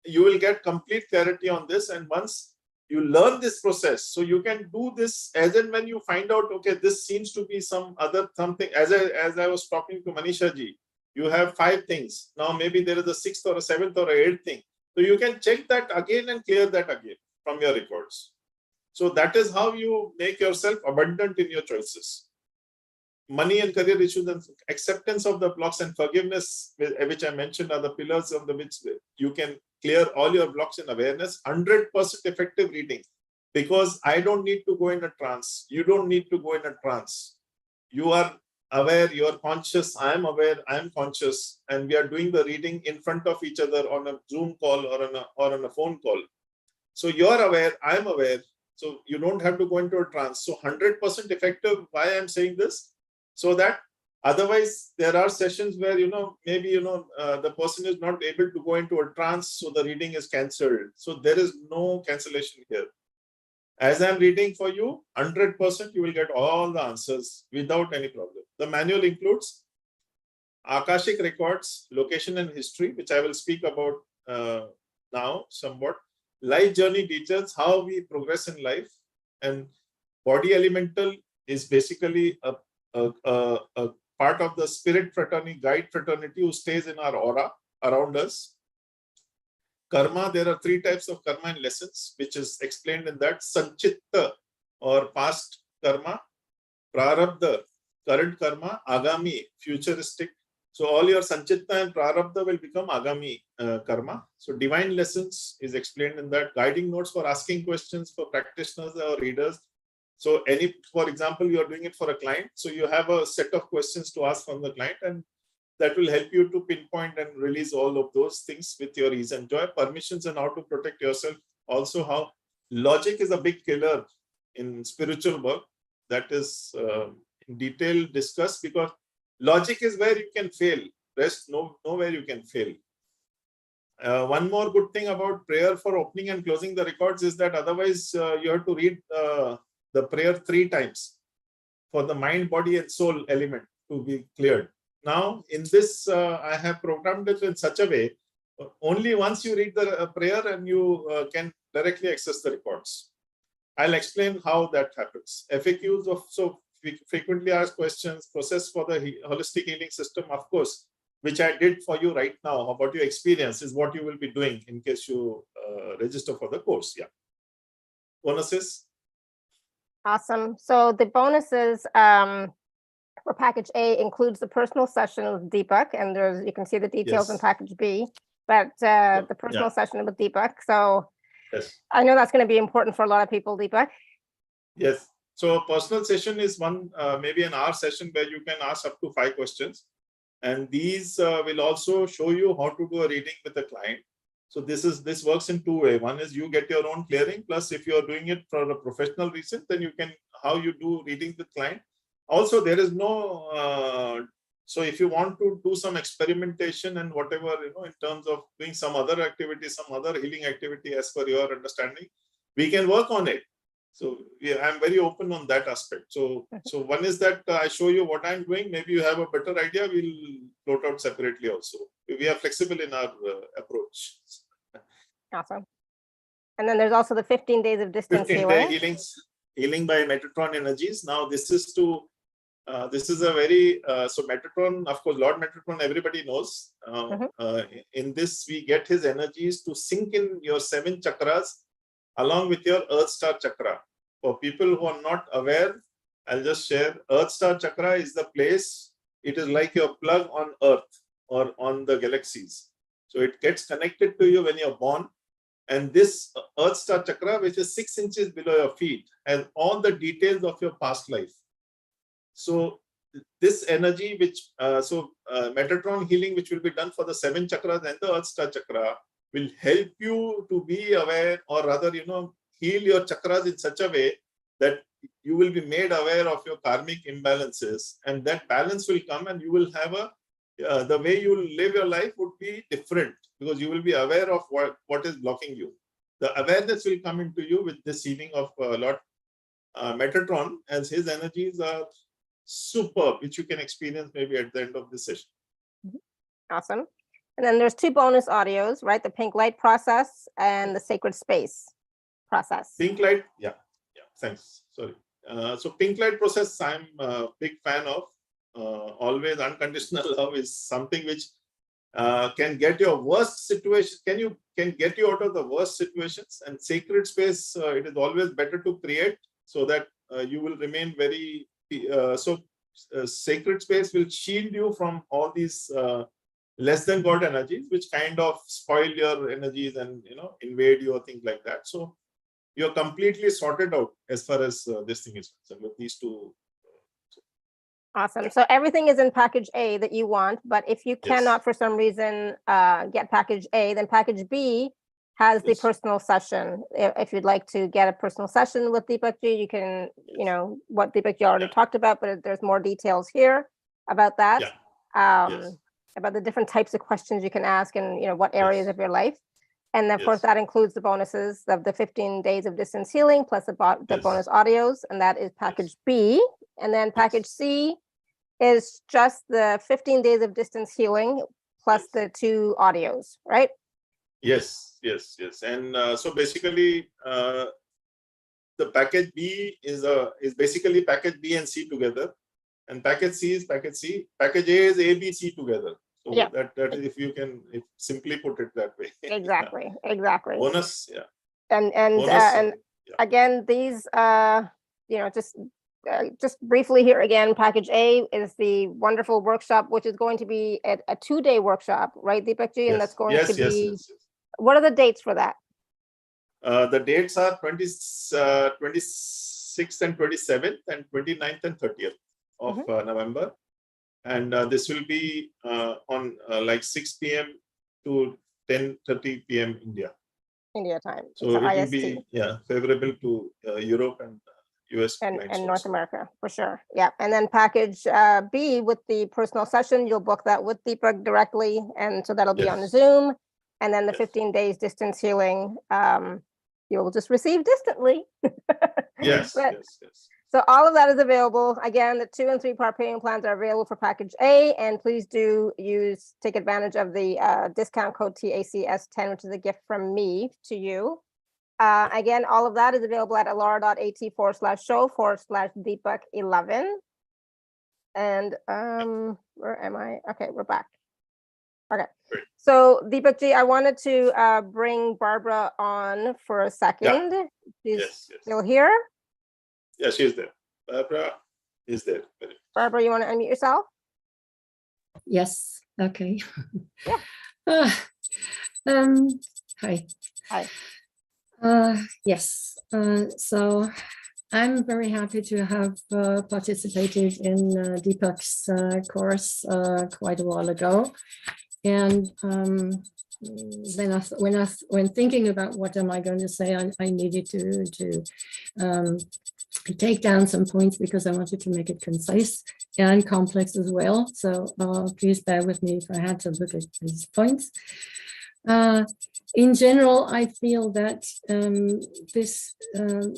S1: You will get complete clarity on this, and once you learn this process, so you can do this as and when you find out, okay, this seems to be some other something. As I was talking to Manisha ji, you have 5 things. Now maybe there is a 6th or a 7th or a 8th thing. So you can check that again and clear that again from your records. So that is how you make yourself abundant in your choices. Money and career issues and acceptance of the blocks and forgiveness, which I mentioned, are the pillars of the which you can clear all your blocks in awareness. 100% effective reading, because I don't need to go in a trance. You don't need to go in a trance. You are aware, you are conscious, I am aware, I am conscious, and we are doing the reading in front of each other on a Zoom call or on a phone call. So you're aware, I'm aware. So you don't have to go into a trance. So 100% effective. Why I'm saying this? So that otherwise there are sessions where, maybe, the person is not able to go into a trance. So the reading is cancelled. So there is no cancellation here. As I'm reading for you, 100% you will get all the answers without any problem. The manual includes Akashic records, location and history, which I will speak about now somewhat. Life journey details, how we progress in life, and body elemental is basically a part of the spirit fraternity, guide fraternity who stays in our aura around us. Karma, there are 3 types of karma and lessons, which is explained in that. Sanchitta or past karma, Prarabdha, current karma, Agami, futuristic. So all your Sanchitta and Prarabdha will become Agami karma. So divine lessons is explained in that. Guiding notes for asking questions for practitioners or readers. So for example, you are doing it for a client. So you have a set of questions to ask from the client, and that will help you to pinpoint and release all of those things with your ease and joy. Permissions and how to protect yourself. Also how logic is a big killer in spiritual work. That is in detail discussed, because logic is where you can fail. Rest, nowhere you can fail. One more good thing about prayer for opening and closing the records is that otherwise you have to read the prayer 3 times for the mind, body and soul element to be cleared. Now, in this, I have programmed it in such a way, only once you read the prayer and you can directly access the records. I'll explain how that happens. FAQs of frequently asked questions, process for the holistic healing system, of course, which I did for you right now about your experience is what you will be doing in case you register for the course. Yeah. Bonuses.
S2: Awesome. So the bonuses for package A includes the personal session with Deepakk, and you can see the details in package B, but the personal session with Deepakk. So I know that's going to be important for a lot of people, Deepakk.
S1: Yes. So a personal session is one, maybe an hour session where you can ask up to 5 questions. And these will also show you how to do a reading with a client. So this works in 2 ways. One is you get your own clearing, plus if you're doing it for a professional reason, then you can, how you do reading with client. Also, there is no, so if you want to do some experimentation and whatever, in terms of doing some other activity, some other healing activity as per your understanding, we can work on it. So I'm very open on that aspect. So one is that I show you what I'm doing. Maybe you have a better idea. We'll float out separately also. We are flexible in our approach.
S2: Awesome. And then there's also the 15 days of distance
S1: 15-day healing by Metatron energies. Now this is to, this is a very, so Metatron, of course, Lord Metatron, everybody knows. In this, we get his energies to sink in your 7 chakras along with your Earth Star chakra. For people who are not aware, I'll just share. Earth Star chakra is the place, it is like your plug on Earth or on the galaxies. So it gets connected to you when you're born. And this Earth Star chakra, which is 6 inches below your feet, has all the details of your past life. So this energy, which, Metatron healing, which will be done for the 7 chakras and the Earth Star chakra, will help you to be aware, or rather, heal your chakras in such a way that you will be made aware of your karmic imbalances, and that balance will come, and you will have the way you live your life would be different, because you will be aware of what is blocking you. The awareness will come into you with this healing of Lord Metatron, as his energies are superb, which you can experience maybe at the end of this session.
S2: Awesome. And then there's 2 bonus audios, right? The pink light process and the sacred space process.
S1: Pink light, thanks. Sorry. So pink light process, I'm a big fan of. Always unconditional love is something which can get your worst situation. Can get you out of the worst situations. And sacred space, it is always better to create so that you will remain very. Sacred space will shield you from all these less than God energies, which kind of spoil your energies and invade you or things like that. So you're completely sorted out as far as this thing is concerned with these 2.
S2: Awesome. So everything is in package A that you want, but if you cannot for some reason get package A, then package B has the
S1: Yes.
S2: personal session. If you'd like to get a personal session with Deepakk Ji, you can, you know, what Deepakk Ji already
S1: Yeah.
S2: talked about, but there's more details here about that.
S1: Yeah. Yes.
S2: About the different types of questions you can ask and, you know, what areas
S1: Yes.
S2: of your life. And of course,
S1: Yes.
S2: that includes the bonuses of the 15 days of distance healing plus the
S1: Yes.
S2: bonus audios, and that is package B. And then package C is just the 15 days of distance healing plus
S1: Yes.
S2: the 2 audios, right?
S1: Yes, yes, yes. And so basically, the package B is basically package B and C together, and package C is package C. Package A is A, B, C together. So
S2: Yeah.
S1: that is, if you can simply put it that way.
S2: Exactly, exactly.
S1: Bonus, yeah.
S2: And
S1: Bonus, yeah.
S2: again, these you know, just briefly here again, package A is the wonderful workshop, which is going to be a 2-day workshop, right, Deepakk Ji? And
S1: Yes,
S2: that's going
S1: yes,
S2: to
S1: yes,
S2: be,
S1: yes, yes.
S2: what are the dates for that?
S1: The dates are 26th and 27th and 29th and 30th of November. And this will be on like 6 p.m. to 10:30 p.m. India
S2: Time.
S1: So it will
S2: IST.
S1: be favorable to Europe and US
S2: and
S1: clients
S2: North
S1: also.
S2: America for sure. Yeah. And then package B with the personal session, you'll book that with Deepakk directly. And so that'll be on
S1: Yes.
S2: Zoom. And then the
S1: Yes.
S2: 15 days distance healing, you'll just receive distantly.
S1: Yes,
S2: But-
S1: yes, yes.
S2: So all of that is available. Again, the 2 and 3 part payment plans are available for package A, and please do take advantage of the discount code TACS10, which is a gift from me to you. Again, all of that is available at alara.at/show/Deepakk11. And where am I? Okay, we're back. Okay.
S1: Great.
S2: So Deepakk Ji, I wanted to bring Barbara on for a second. She's
S1: Yes, yes.
S2: still here.
S1: Yeah, she's there. Barbara is there.
S2: Barbara, you want to unmute yourself?
S6: Yes, okay.
S2: Yeah.
S6: Hi.
S2: Hi.
S6: Yes, so I'm very happy to have participated in Deepakk's course quite a while ago. And when thinking about what am I going to say, I needed to take down some points because I wanted to make it concise and complex as well. So please bear with me if I had to look at these points. In general, I feel that this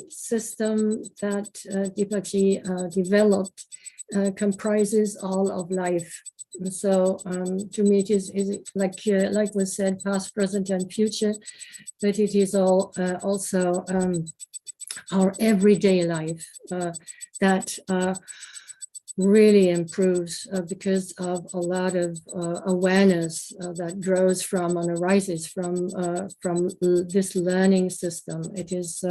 S6: system that Deepakk Ji developed comprises all of life. So to me, it is like was said, past, present, and future, but it is all also our everyday life that really improves because of a lot of awareness that grows from and arises from this learning system. It is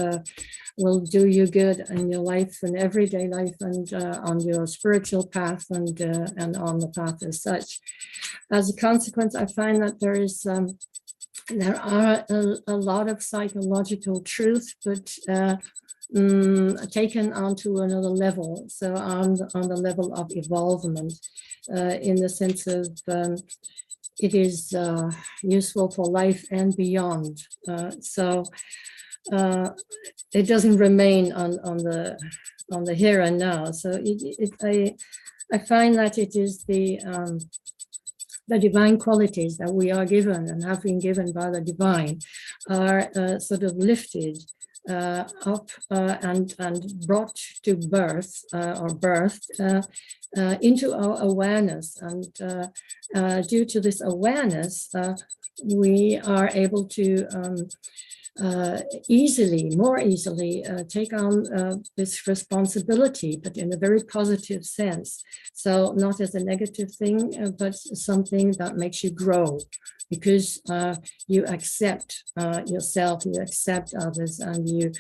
S6: will do you good in your life and everyday life and on your spiritual path and on the path as such. As a consequence, I find that there are a lot of psychological truth, but taken onto another level, so on the level of evolvement, in the sense of it is useful for life and beyond. So it doesn't remain on the here and now. So I find that it is the divine qualities that we are given and have been given by the divine are sort of lifted up and brought to birth or birthed into our awareness, and due to this awareness we are able to more easily take on this responsibility, but in a very positive sense. So not as a negative thing, but something that makes you grow, because you accept yourself, you accept others, and you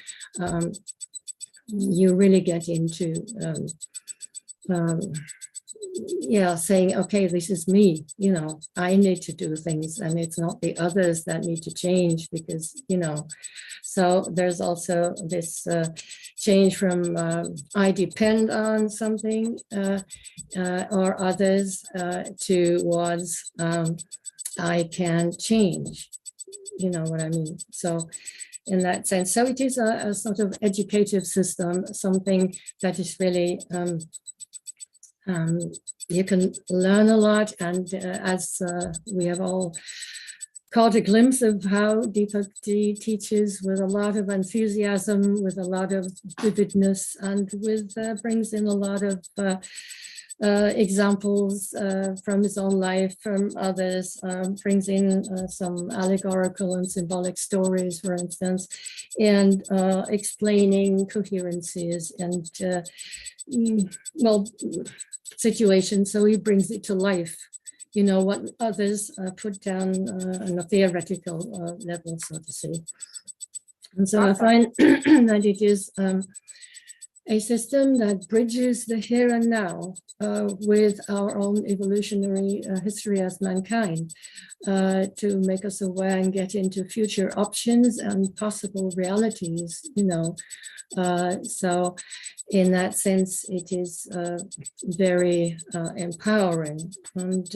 S6: really get into saying, okay, this is me, I need to do things, and it's not the others that need to change, because, so there's also this change from I depend on something or others towards I can change. you know what I mean? So in that sense, so it is a sort of educative system, something that is really, you can learn a lot. And as we have all caught a glimpse of how Deepakk teaches with a lot of enthusiasm, with a lot of vividness, and with brings in a lot of examples from his own life, from others, brings in some allegorical and symbolic stories, for instance, and explaining coherencies and well, situations. So he brings it to life, you know, what others put down on a theoretical level, so to say. And so I find that it is a system that bridges the here and now with our own evolutionary history as mankind to make us aware and get into future options and possible realities, you know. So in that sense, it is very empowering. And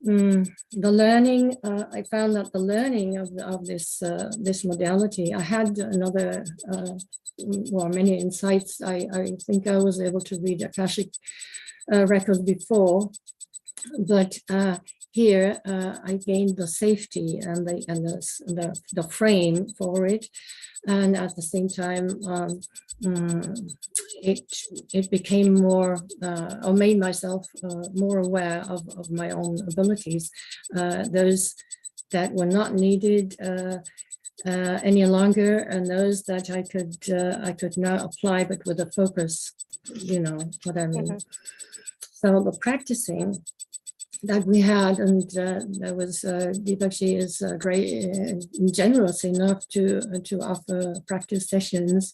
S6: the learning, I found that the learning of this modality, I had another, well, many insights. I think I was able to read Akashic records before, but here I gained the safety and the frame for it. And at the same time, it became more, or made myself more aware of my own abilities, those that were not needed any longer, and those that I could now apply, but with a focus, you know what I mean. So the practicing that we had, and there was Deepakk is great, generous enough to offer practice sessions.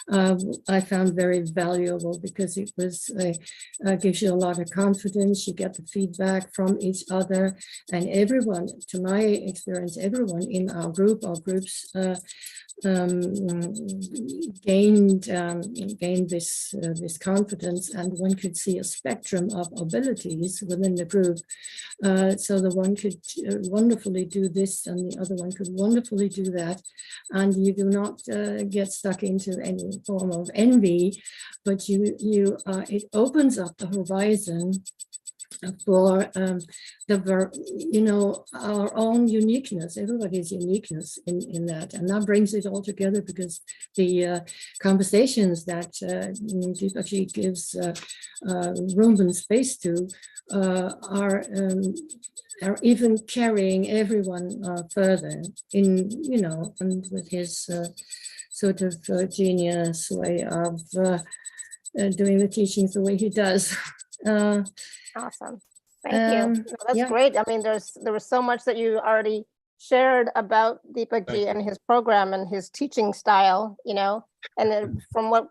S6: I found very valuable because it was gives you a lot of confidence. You get the feedback from each other, and everyone, to my experience, everyone in our group or groups gained this confidence, and one could see a spectrum of abilities within the group. So the one could wonderfully do this, and the other one could wonderfully do that, and you do not get stuck into any form of envy, but it opens up the horizon for our own uniqueness, everybody's uniqueness in that, and that brings it all together, because the conversations that Deepakk gives room and space to are even carrying everyone further in, you know, and with his sort of genius way of doing the teachings the way he does.
S2: Awesome. Thank you. No, that's
S6: yeah.
S2: great. I mean, there was so much that you already shared about Deepakk and his program and his teaching style, you know, and then from what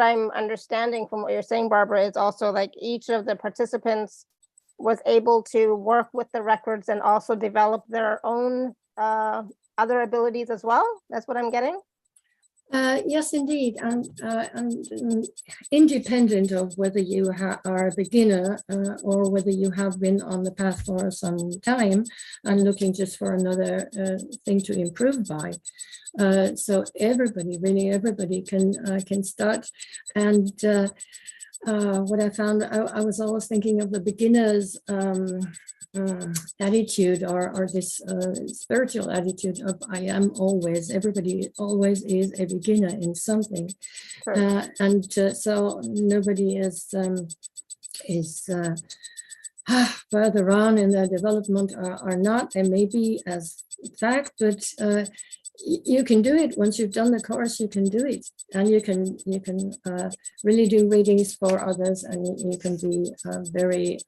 S2: I'm understanding from what you're saying, Barbara, is also like each of the participants was able to work with the records and also develop their own other abilities as well. That's what I'm getting.
S6: Yes, indeed, and independent of whether you are a beginner or whether you have been on the path for some time and looking just for another thing to improve by. So everybody can start. And what I found, I was always thinking of the beginners attitude or this spiritual attitude of I am always, everybody always is a beginner in something. And so nobody is further on in their development or not. They may be as fact, but you can do it. Once you've done the course, you can do it, and you can really do readings for others, and you can be very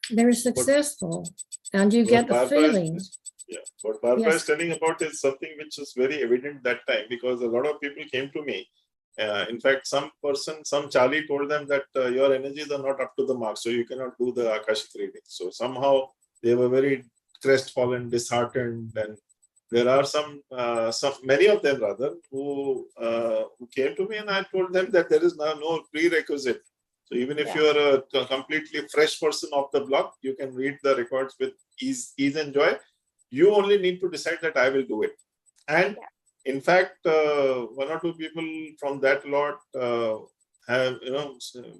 S6: very successful, and you get the feeling.
S1: What Barbara is telling about is something which is very evident that time, because a lot of people came to me. In fact, some Charlie told them that your energies are not up to the mark, so you cannot do the Akashic reading. So somehow they were very crestfallen, disheartened, and there are many of them rather who came to me, and I told them that there is now no prerequisite. So even if you are a completely fresh person off the block, you can read the records with ease and joy. You only need to decide that I will do it. And in fact, one or two people from that lot have,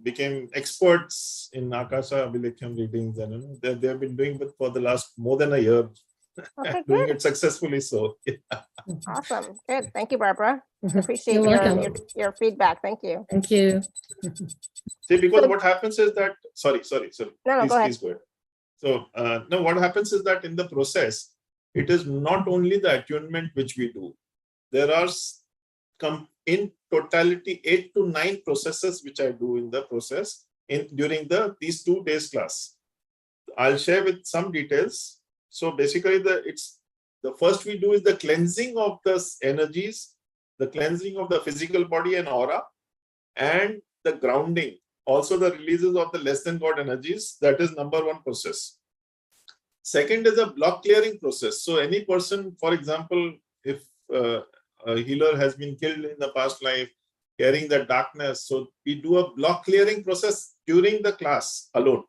S1: became experts in Akasa Abhilekhyam readings, and they have been doing it for the last more than a year,
S2: Okay,
S1: doing
S2: good.
S1: it successfully. So,
S2: Awesome. Good. Thank you, Barbara.
S6: Mhm.
S2: Appreciate
S6: You're welcome.
S2: your feedback. Thank you.
S6: Thank you.
S1: see, because
S2: So-
S1: what happens is that, sorry.
S2: No, go ahead.
S1: Please go ahead. So, now what happens is that in the process, it is not only the attunement which we do. There are in totality 8 to 9 processes which I do in the process during these 2 days class. I'll share with some details. So basically, the first we do is the cleansing of the energies, the cleansing of the physical body and aura, and the grounding. Also the releases of the less than God energies. That is number 1 process. Second is a block clearing process. So any person, for example, if a healer has been killed in the past life, carrying the darkness, so we do a block clearing process during the class alone.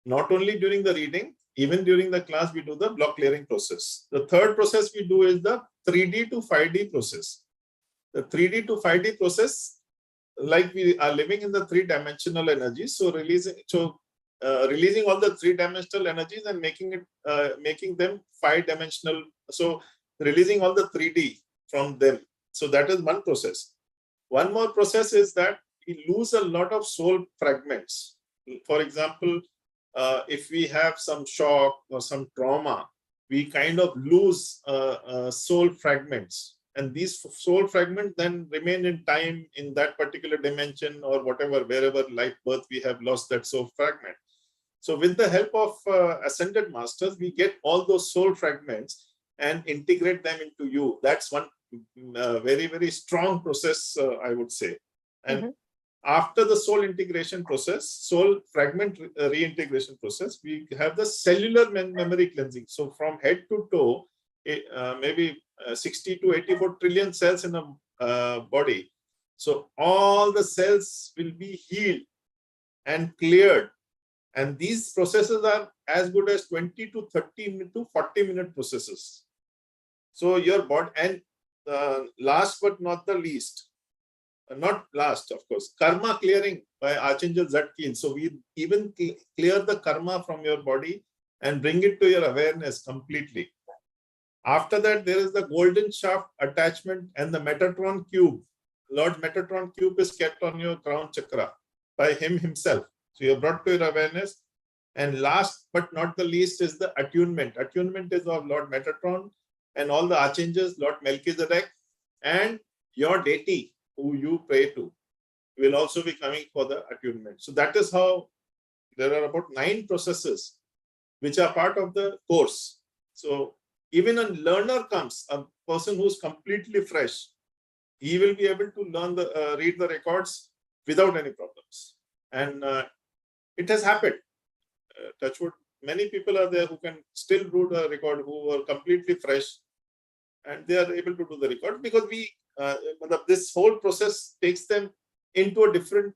S1: Not only during the reading, even during the class, we do the block clearing process. The third process we do is the 3D to 5D process. The 3D to 5D process, like we are living in the 3-dimensional energies, so releasing all the 3-dimensional energies and making them 5-dimensional. So releasing all the 3D from them. So that is one process. One more process is that we lose a lot of soul fragments. For example, if we have some shock or some trauma, we kind of lose soul fragments. And these soul fragments then remain in time in that particular dimension or whatever, wherever life birth we have lost that soul fragment. So with the help of ascended masters, we get all those soul fragments and integrate them into you. That's one very, very strong process, I would say. And after the soul integration process, soul fragment reintegration process, we have the cellular memory cleansing. So from head to toe, maybe 60 to 84 trillion cells in a body. So all the cells will be healed and cleared. And these processes are as good as 20 to 30 to 40-minute processes. So your body, and last but not the least, not last, of course, karma clearing by Archangel Zadkiel. So we even clear the karma from your body and bring it to your awareness completely. After that, there is the golden shaft attachment and the Metatron cube. Lord Metatron cube is kept on your crown chakra by him himself. So you're brought to your awareness. And last but not the least is the attunement. Attunement is of Lord Metatron and all the archangels, Lord Melchizedek, and your deity who you pray to will also be coming for the attunement. So that is how there are about 9 processes which are part of the course. So even a learner comes, a person who's completely fresh, he will be able to learn read the records without any problems. And it has happened. Touch wood, many people are there who can still do the record, who are completely fresh, and they are able to do the record because this whole process takes them into a different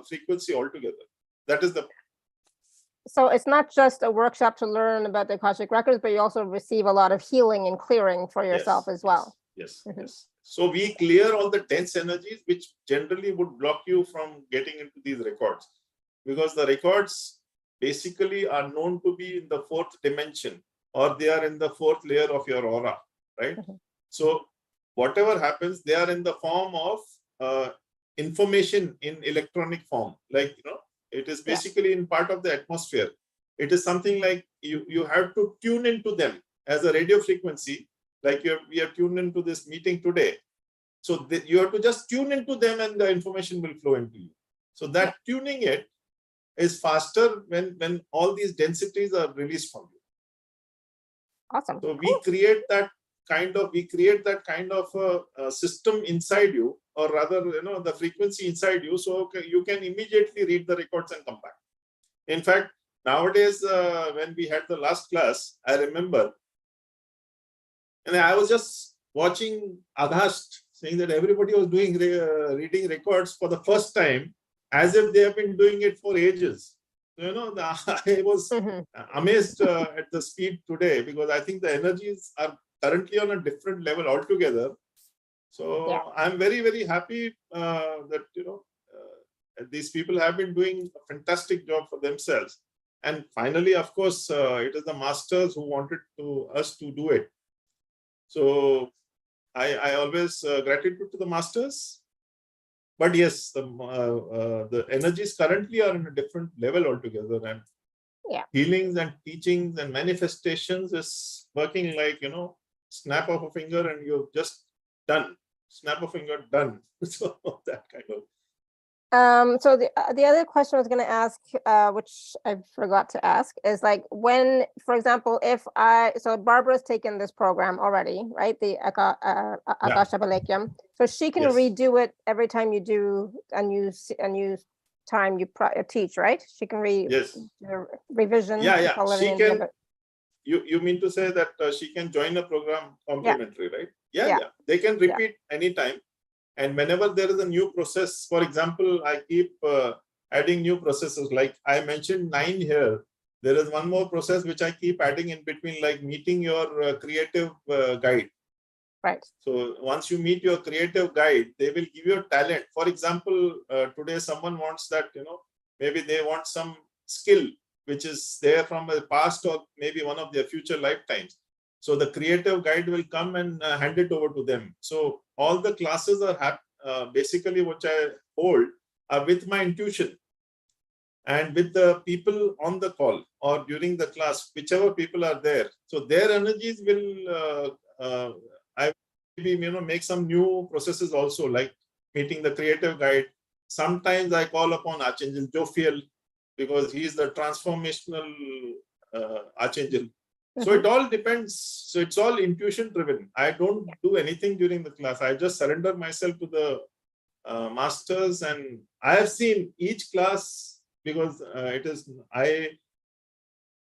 S1: frequency altogether. That is the.
S2: So it's not just a workshop to learn about the Akashic records, but you also receive a lot of healing and clearing for yourself as well.
S1: Yes. So we clear all the dense energies which generally would block you from getting into these records, because the records basically are known to be in the 4th dimension, or they are in the 4th layer of your aura, right? So whatever happens, they are in the form of information in electronic form, like, it is basically in part of the atmosphere. It is something like you have to tune into them as a radio frequency, like we are tuned into this meeting today. So you have to just tune into them and the information will flow into you. So that tuning it is faster when all these densities are released from you.
S2: Awesome.
S1: So we create that kind of a system inside you, or rather, the frequency inside you, so you can immediately read the records and come back. In fact, nowadays, when we had the last class, I remember, and I was just watching aghast, saying that everybody was doing reading records for the first time, as if they have been doing it for ages. I was amazed at the speed today, because I think the energies are currently on a different level altogether. So I'm very, very happy that, these people have been doing a fantastic job for themselves. And finally, of course, it is the masters who wanted us to do it. So I always gratitude to the masters. But yes, the energies currently are in a different level altogether, and healings and teachings and manifestations is working like, snap of a finger and you're just done. Snap of finger, done. So that kind of.
S2: So the other question I was going to ask, which I forgot to ask, is like when, for example, so Barbara's taken this program already, right? The Akasa Abhilekhyam. So she can redo it every time you do a new time you teach, right? She can revision.
S1: Yeah. She can. You mean to say that she can join a program complimentary, right? Yeah. They can repeat anytime. And whenever there is a new process, for example, I keep adding new processes. Like I mentioned 9 here. There is one more process which I keep adding in between, like meeting your creative guide.
S2: Right.
S1: So once you meet your creative guide, they will give you a talent. For example, today someone wants that, maybe they want some skill which is there from the past or maybe one of their future lifetimes. So the creative guide will come and hand it over to them. So all the classes are basically which I hold are with my intuition and with the people on the call or during the class, whichever people are there. So their energies will, I maybe make some new processes also, like meeting the creative guide. Sometimes I call upon Archangel Jophiel because he is the transformational Archangel. So it all depends. So it's all intuition driven. I don't do anything during the class. I just surrender myself to the masters, and I have seen each class because I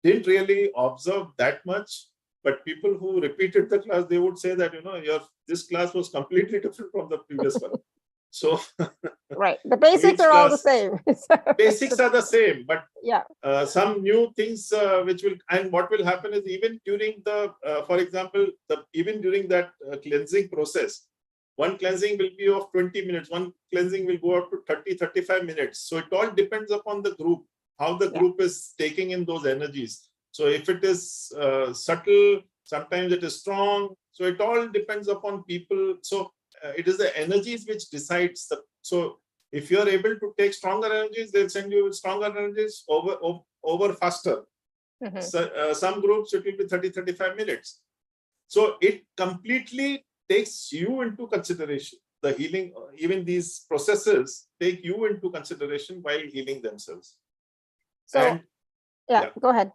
S1: didn't really observe that much, but people who repeated the class, they would say that, this class was completely different from the previous one. So
S2: right, the basics are all the same.
S1: Basics are the same, but some new things which will, and what will happen is even during the, for example, even during that cleansing process, one cleansing will be of 20 minutes, one cleansing will go up to 30-35 minutes. So it all depends upon the group, how the group is taking in those energies. So if it is subtle, sometimes it is strong. So it all depends upon people. So it is the energies which decides so if you are able to take stronger energies, they'll send you stronger energies over faster. So, some groups it will be 30-35 minutes. So it completely takes you into consideration. The healing, even these processes take you into consideration while healing themselves.
S2: So go ahead.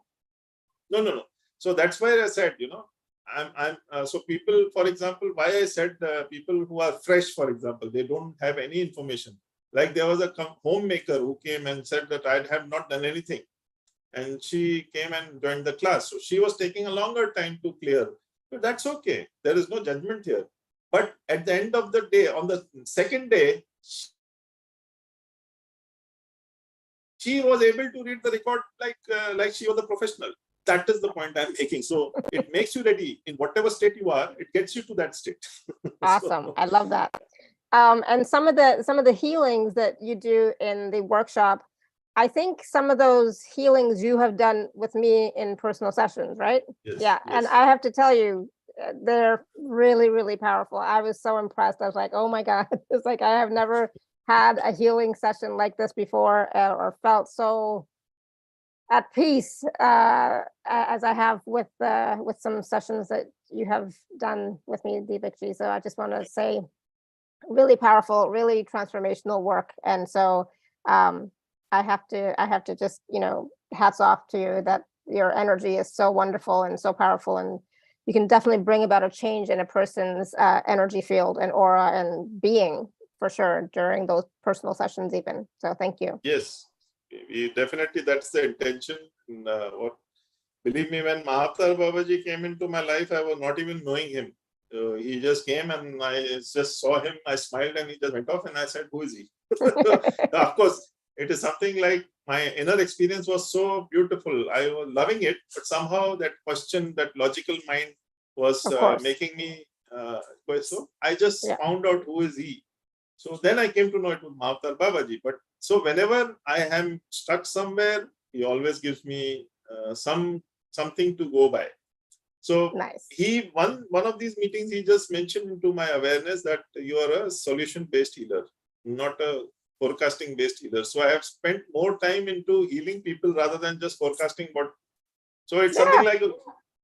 S1: No. So that's why I said, so people, for example, why I said people who are fresh, for example, they don't have any information. Like there was a homemaker who came and said that I have not done anything. And she came and joined the class. So she was taking a longer time to clear. But that's okay. There is no judgment here. But at the end of the day, on the second day, she was able to read the record like she was a professional. That is the point I'm making. So it makes you ready in whatever state you are. It gets you to that state.
S2: Awesome. I love that. And some of the healings that you do in the workshop, I think some of those healings you have done with me in personal sessions, right?
S1: Yes,
S2: yeah.
S1: Yes.
S2: And I have to tell you, they're really, really powerful. I was so impressed. I was like, oh my God, it's like I have never had a healing session like this before or felt so at peace as I have with some sessions that you have done with me, Deepakji. So I just want to say, really powerful, really transformational work. And so I have to just, hats off to you that your energy is so wonderful and so powerful, and you can definitely bring about a change in a person's energy field and aura and being for sure during those personal sessions even. So thank you.
S1: Yes. Definitely, that's the intention. Believe me, when Mahatar Babaji came into my life, I was not even knowing him. He just came and I just saw him. I smiled and he just went off and I said, who is he? Of course, It is something like my inner experience was so beautiful. I was loving it, but somehow that question, that logical mind was making me so I just found out who is he. So then I came to know it was Mahavatar Babaji. But so whenever I am stuck somewhere, he always gives me something to go by. So he one of these meetings, he just mentioned into my awareness that you are a solution-based healer, not a forecasting-based healer. So I have spent more time into healing people rather than just forecasting what. So it's something like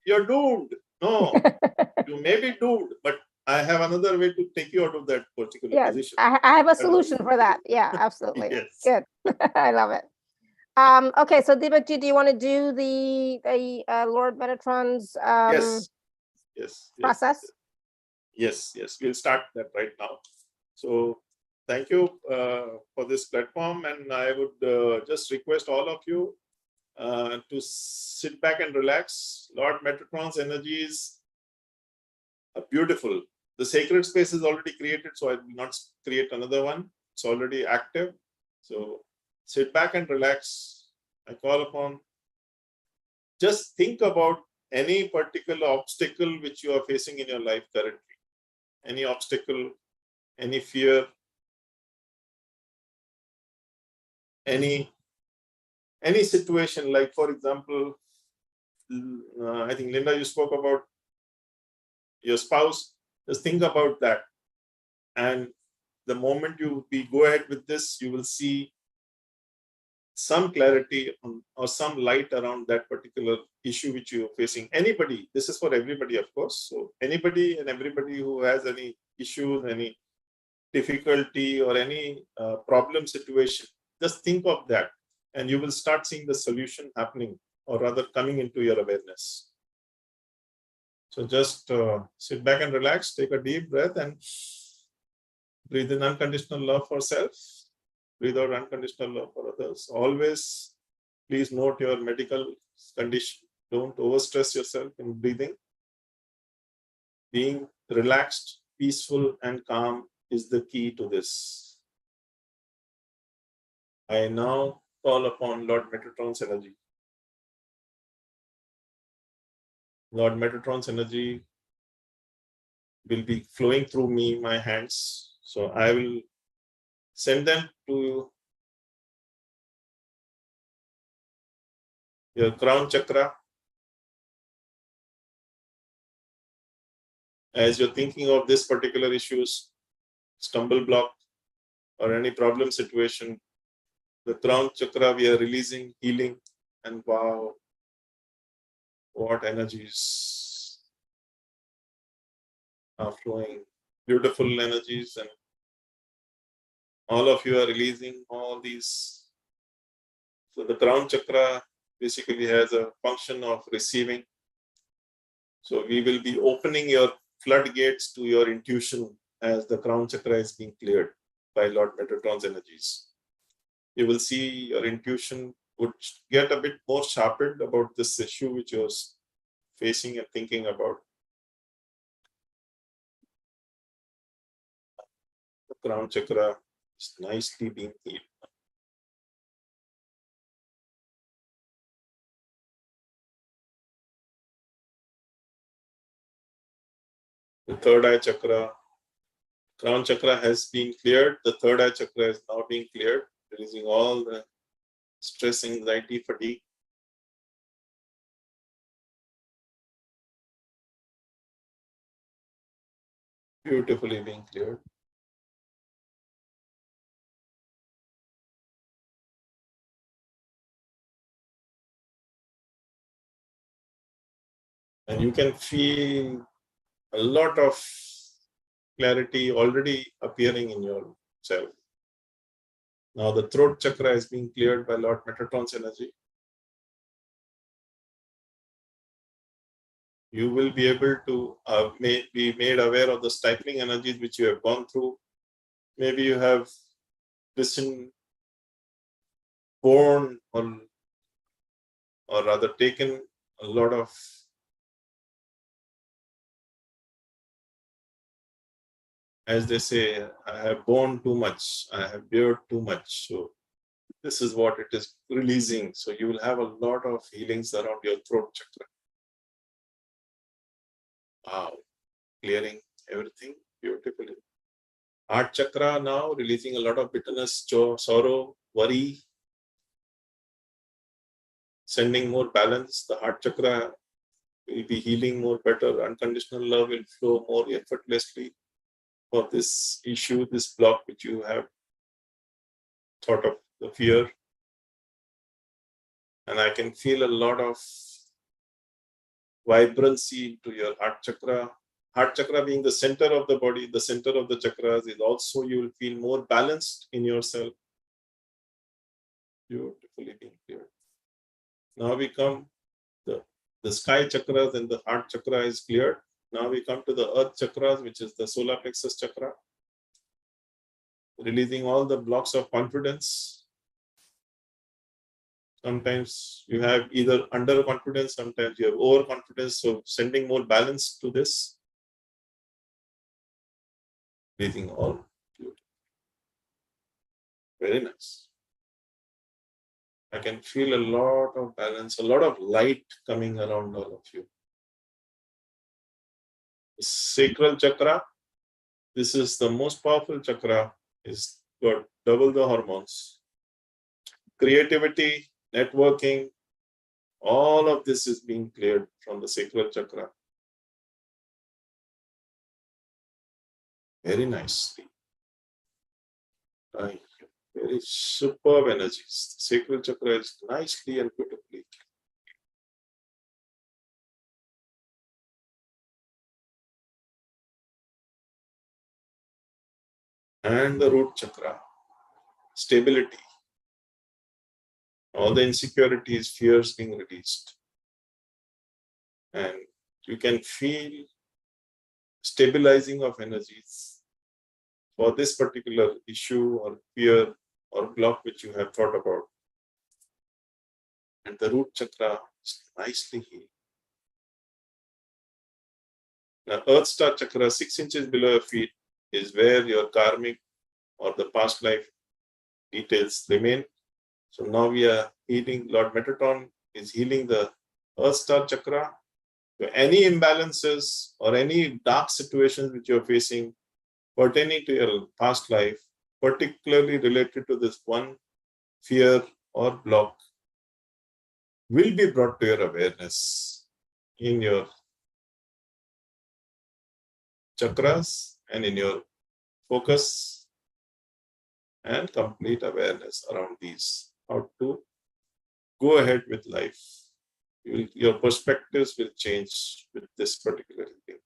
S1: you're doomed. No, you may be doomed, but I have another way to take you out of that particular position.
S2: I have a solution for that. Yeah, absolutely.
S1: Yes.
S2: Good. I love it. Okay, so Deepakk, do you want to do the Lord Metatron's process?
S1: Yes. We'll start that right now. So thank you for this platform, and I would just request all of you to sit back and relax. Lord Metatron's energies are beautiful. The sacred space is already created, so I will not create another one. It's already active. So sit back and relax. I call upon, just think about any particular obstacle which you are facing in your life currently. Any obstacle, any fear, any situation, like for example, I think Linda, you spoke about your spouse. Just think about that. And the moment you go ahead with this, you will see some clarity or some light around that particular issue which you are facing. Anybody, this is for everybody, of course. So anybody and everybody who has any issues, any difficulty or any problem situation, just think of that and you will start seeing the solution happening, or rather coming into your awareness. So just sit back and relax, take a deep breath and breathe in unconditional love for self. Breathe out unconditional love for others. Always, please note your medical condition. Don't overstress yourself in breathing. Being relaxed, peaceful, and calm is the key to this. I now call upon Lord Metatron's energy. Lord Metatron's energy will be flowing through me, my hands. So I will send them to your crown chakra. As you're thinking of this particular issues, stumble block, or any problem situation, the crown chakra we are releasing, healing, and wow, what energies are flowing. Beautiful energies, and all of you are releasing all these. So the crown chakra basically has a function of receiving. So we will be opening your floodgates to your intuition as the crown chakra is being cleared by Lord Metatron's energies. You will see your intuition would get a bit more sharpened about this issue which you're facing and thinking about. The crown chakra is nicely being healed. The third eye chakra, crown chakra has been cleared. The third eye chakra is now being cleared, releasing all the stress, anxiety, fatigue. Beautifully being cleared. And you can feel a lot of clarity already appearing in yourself. Now the throat chakra is being cleared by Lord Metatron's energy. You will be able to be made aware of the stifling energies which you have gone through. Maybe you have born or rather taken a lot of as they say, I have borne too much, I have beared too much. So This is what it is releasing. So you will have a lot of healings around your throat chakra. Wow, clearing everything beautifully. Heart chakra now releasing a lot of bitterness, sorrow, worry, sending more balance. The heart chakra will be healing more better. Unconditional love will flow more effortlessly for this issue, this block which you have thought of, the fear. And I can feel a lot of vibrancy into your heart chakra. Heart chakra being the center of the body, the center of the chakras, is also you will feel more balanced in yourself. Beautifully being cleared. Now we come, the sky chakras and the heart chakra is cleared. Now we come to the earth chakras, which is the solar plexus chakra. Releasing all the blocks of confidence. Sometimes you have either underconfidence, sometimes you have overconfidence. So sending more balance to this. Releasing all. Very nice. I can feel a lot of balance, a lot of light coming around all of you. The sacral chakra, this is the most powerful chakra, is got double the hormones. Creativity, networking, all of this is being cleared from the sacral chakra. Very nicely. Very superb energies. The sacral chakra is nicely and beautifully. And the root chakra, stability. All the insecurities, fears being released. And you can feel stabilizing of energies for this particular issue or fear or block which you have thought about. And the root chakra is nicely healed. Now, Earth Star chakra, 6 inches below your feet, is where your karmic or the past life details remain. So now we are healing, Lord Metatron is healing the Earth Star chakra. So any imbalances or any dark situations which you're facing pertaining to your past life, particularly related to this one fear or block, will be brought to your awareness in your chakras and in your focus and complete awareness around these, how to go ahead with life. Your perspectives will change with this particular thing.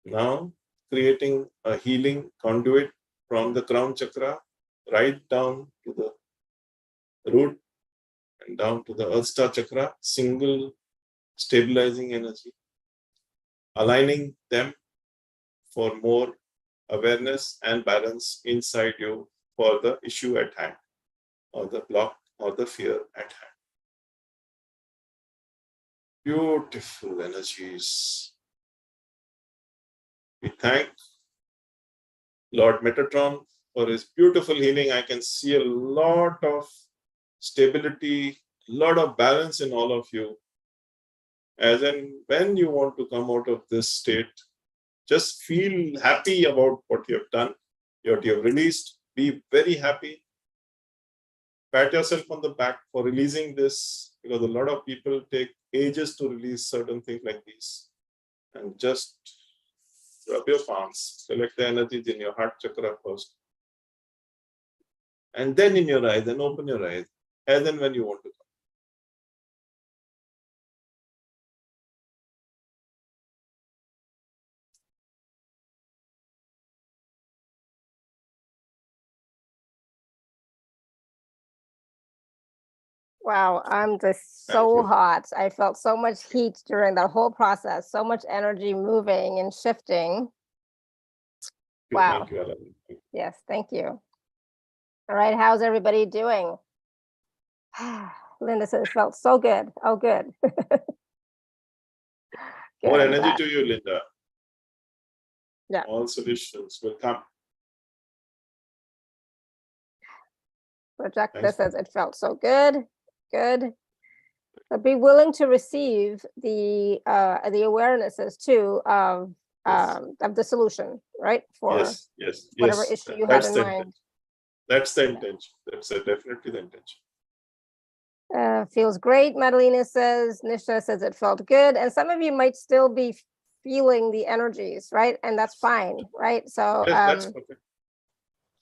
S1: Now, creating a healing conduit from the crown chakra right down to the root and down to the Earth Star chakra, single stabilizing energy, aligning them for more awareness and balance inside you for the issue at hand, or the block or the fear at hand. Beautiful energies. We thank Lord Metatron for his beautiful healing. I can see a lot of stability, a lot of balance in all of you. As in, when you want to come out of this state, just feel happy about what you have done, what you have released. Be very happy. Pat yourself on the back for releasing this, because a lot of people take ages to release certain things like these. And just rub your palms, select the energies in your heart chakra first. And then in your eyes, and open your eyes, as and when you want to come.
S2: Wow, I'm just
S1: Thank
S2: so
S1: you.
S2: hot. I felt so much heat during that whole process, so much energy moving and shifting. Wow.
S1: Thank you, Alan.
S2: Yes, thank you. All right, how's everybody doing? Linda said it felt so good. Oh, good.
S1: More
S2: Good, I'm
S1: energy
S2: glad.
S1: to you, Linda.
S2: Yeah.
S1: All solutions will come.
S2: Projecta
S1: Thanks.
S2: says it felt so good. Good. But be willing to receive the awarenesses too of the solution, right? For
S1: Yes, yes,
S2: whatever
S1: yes.
S2: issue you have
S1: That's
S2: in
S1: the
S2: mind.
S1: intention. That's the intention. That's definitely the intention.
S2: Feels great. Madalena says, Nisha says it felt good. And some of you might still be feeling the energies, right? And that's fine, right? So
S1: Yes, that's perfect.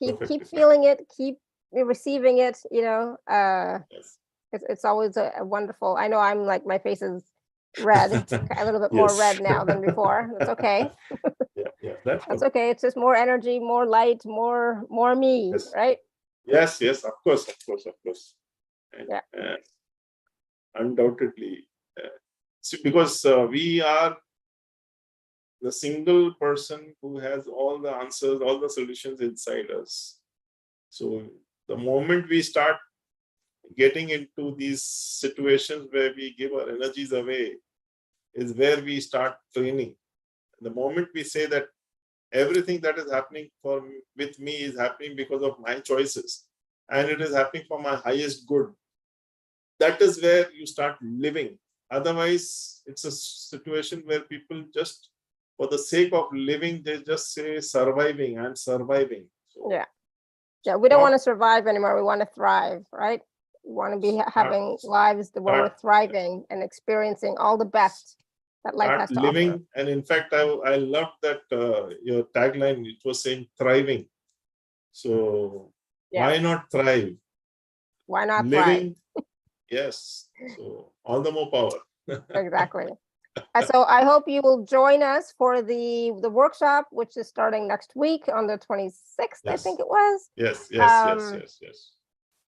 S2: keep
S1: Perfectly fine.
S2: feeling it, keep receiving it,
S1: Yes.
S2: it's always a wonderful. I know I'm like, my face is red, a little bit more
S1: Yes.
S2: red now than before. That's okay.
S1: Yeah, that's
S2: That's
S1: perfect.
S2: okay. It's just more energy, more light, more me,
S1: Yes.
S2: right?
S1: Yes, of course. And,
S2: Yeah.
S1: Undoubtedly, because we are the single person who has all the answers, all the solutions inside us. So the moment we start getting into these situations where we give our energies away is where we start training. The moment we say that everything that is happening with me is happening because of my choices, and it is happening for my highest good, that is where you start living. Otherwise, it's a situation where people just, for the sake of living, they just say surviving, I'm surviving. So
S2: Yeah, we don't want to survive anymore. We want to thrive, right? We want to be having lives where we're thriving and experiencing all the best that life has to
S1: living
S2: offer.
S1: And in fact, I love that your tagline, it was saying thriving. So why not thrive?
S2: Why not
S1: Living,
S2: thrive?
S1: yes. So all the more power.
S2: Exactly. So I hope you will join us for the workshop, which is starting next week on the 26th, I think it was.
S1: Yes.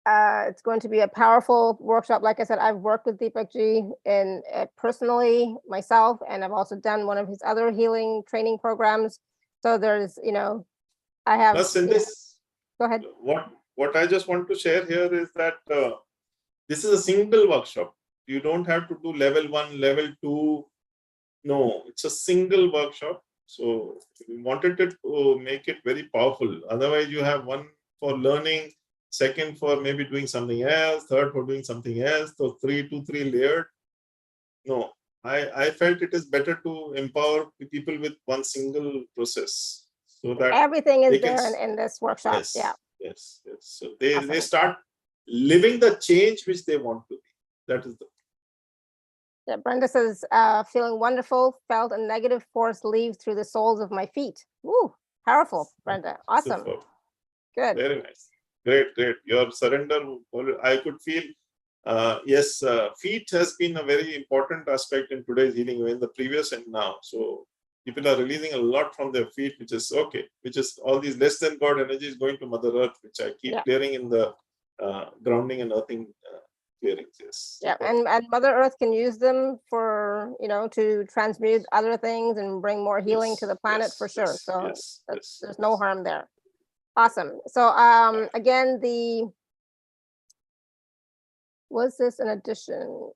S2: It's going to be a powerful workshop. Like I said, I've worked with Deepakk Ji in personally myself, and I've also done one of his other healing training programs. So there's, I have.
S1: Plus in this,
S2: go ahead.
S1: What I just want to share here is that this is a single workshop. You don't have to do level 1, level 2. No, it's a single workshop. So we wanted to make it very powerful. Otherwise, you have one for learning, second for maybe doing something else, third for doing something else, so 3 layered. No, I felt it is better to empower people with one single process, so that
S2: everything is there in this workshop.
S1: Yes. So they start living the change which they want to be. That is the.
S2: Yeah, Brenda says, feeling wonderful, felt a negative force leave through the soles of my feet. Woo, powerful, Brenda. Awesome.
S1: Superb.
S2: Good.
S1: Very nice. Great. Your surrender, I could feel. Yes, feet has been a very important aspect in today's healing, in the previous and now. So people are releasing a lot from their feet, which is okay, which is all these less than God energies going to Mother Earth, which I keep clearing in the grounding and earthing clearings. Yes.
S2: Yeah, and Mother Earth can use them for, to transmute other things and bring more healing to the planet for sure. So there's no harm there. Awesome. So again, was this an addition?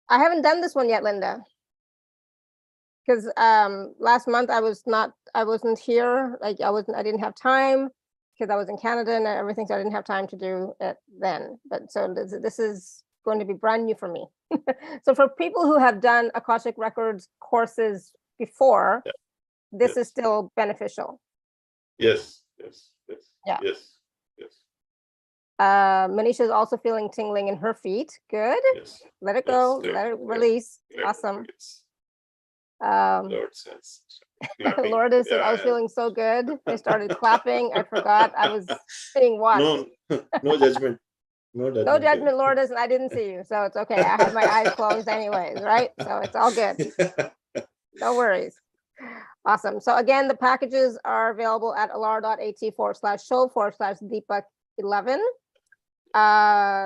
S2: I haven't done this one yet, Linda. Because last month I wasn't here. I didn't have time because I was in Canada and everything, so I didn't have time to do it then. But so this is going to be brand new for me. So for people who have done Akashic Records courses before, this is still beneficial.
S1: Yes.
S2: Yeah. Yes. Manisha is also feeling tingling in her feet. Good.
S1: Yes.
S2: Let it go. Let it release. Awesome.
S1: Lord says.
S2: Lord says, I was feeling so good. I started clapping. I forgot I was being watched.
S1: No judgment. No
S2: judgment, Lourdes, and I didn't see you. So it's okay. I had my eyes closed anyways, right? So it's all good. No worries. Awesome. So again, the packages are available at alar.at/show/Deepakk11.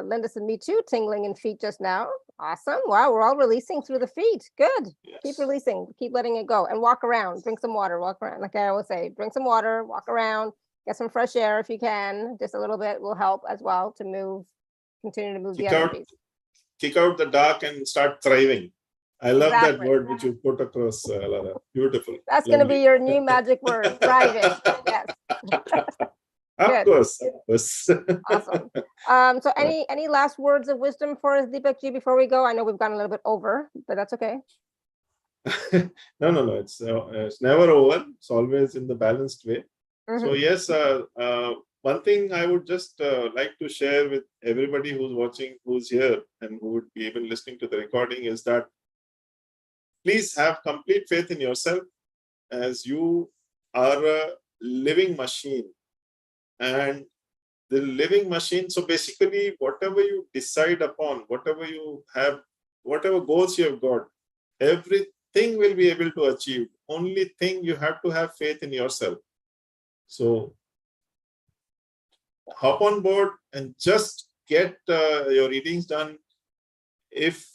S2: Linda said, me too, tingling in feet just now. Awesome. Wow, we're all releasing through the feet. Good. Keep releasing. Keep letting it go. And walk around. Drink some water. Walk around. Like I always say, drink some water, walk around, get some fresh air if you can. Just a little bit will help as well to continue to move the energies.
S1: Kick out the dark and start thriving. I love that word which you put across, Lara. Beautiful.
S2: That's going to be your new magic word, thriving. Yes.
S1: Of
S2: Good.
S1: course, of course.
S2: Awesome. So any last words of wisdom for us, Deepakk ji, before we go? I know we've gone a little bit over, but that's okay.
S1: No. It's never over. It's always in the balanced way. So
S2: Mhm.
S1: yes, one thing I would just like to share with everybody who's watching, who's here, and who would be even listening to the recording is that please have complete faith in yourself, as you are a living machine. And the living machine, so basically whatever you decide upon, whatever you have, whatever goals you have got, everything will be able to achieve. Only thing, you have to have faith in yourself. So hop on board and just get your readings done. If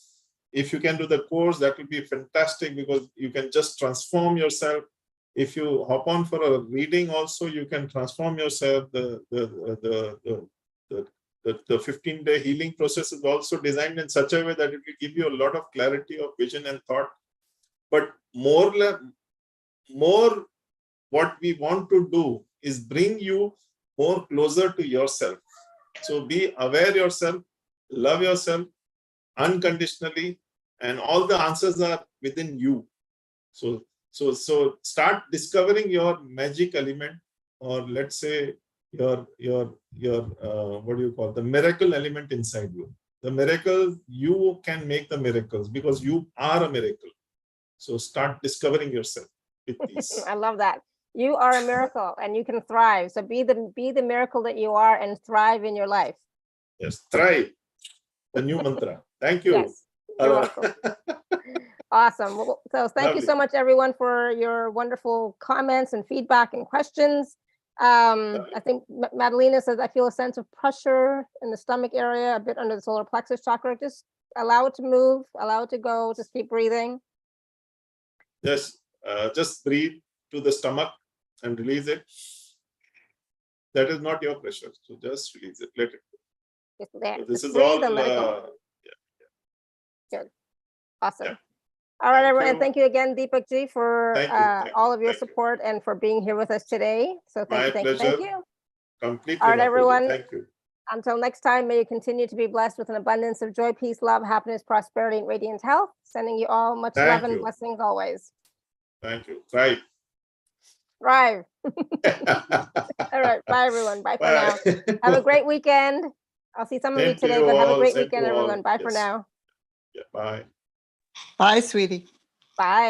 S1: you can do the course, that will be fantastic, because you can just transform yourself. If you hop on for a reading also, you can transform yourself. The 15-day healing process is also designed in such a way that it will give you a lot of clarity of vision and thought. But more what we want to do is bring you more closer to yourself. So be aware yourself, love yourself unconditionally, and all the answers are within you. So start discovering your magic element, or let's say your what do you call, the miracle element inside you. The miracle, you can make the miracles because you are a miracle. So start discovering yourself with these.
S2: I love that. You are a miracle and you can thrive. So be the miracle that you are and thrive in your life.
S1: Yes, thrive. The new mantra. Thank you.
S2: Yes, you're welcome. Awesome. Well, so thank you so much, everyone, for your wonderful comments and feedback and questions. I think Madalena says, I feel a sense of pressure in the stomach area, a bit under the solar plexus chakra. Just allow it to move, allow it to go, just keep breathing.
S1: Yes, just breathe to the stomach and release it. That is not your pressure. So just release it, let it go.
S2: Just there.
S1: So this
S2: Just
S1: is
S2: breathe
S1: all.
S2: and let it go. Good. Awesome.
S1: Yeah.
S2: All right,
S1: Thank
S2: everyone.
S1: you.
S2: And thank you again, Deepakk ji, for
S1: Thank you.
S2: all of your
S1: Thank you.
S2: support and for being here with us today. So thank
S1: My
S2: you, thank you,
S1: pleasure.
S2: thank you.
S1: Completely.
S2: All right,
S1: my pleasure.
S2: everyone.
S1: Thank you.
S2: Until next time, may you continue to be blessed with an abundance of joy, peace, love, happiness, prosperity, and radiant health. Sending you all much love and blessings always.
S1: Thank you. Thrive.
S2: Thrive. All right. Bye, everyone. Bye for now. Have a great weekend. I'll see some of you today, but have a great weekend, everyone. Bye for now.
S1: Yeah, bye.
S3: Bye, sweetie.
S2: Bye.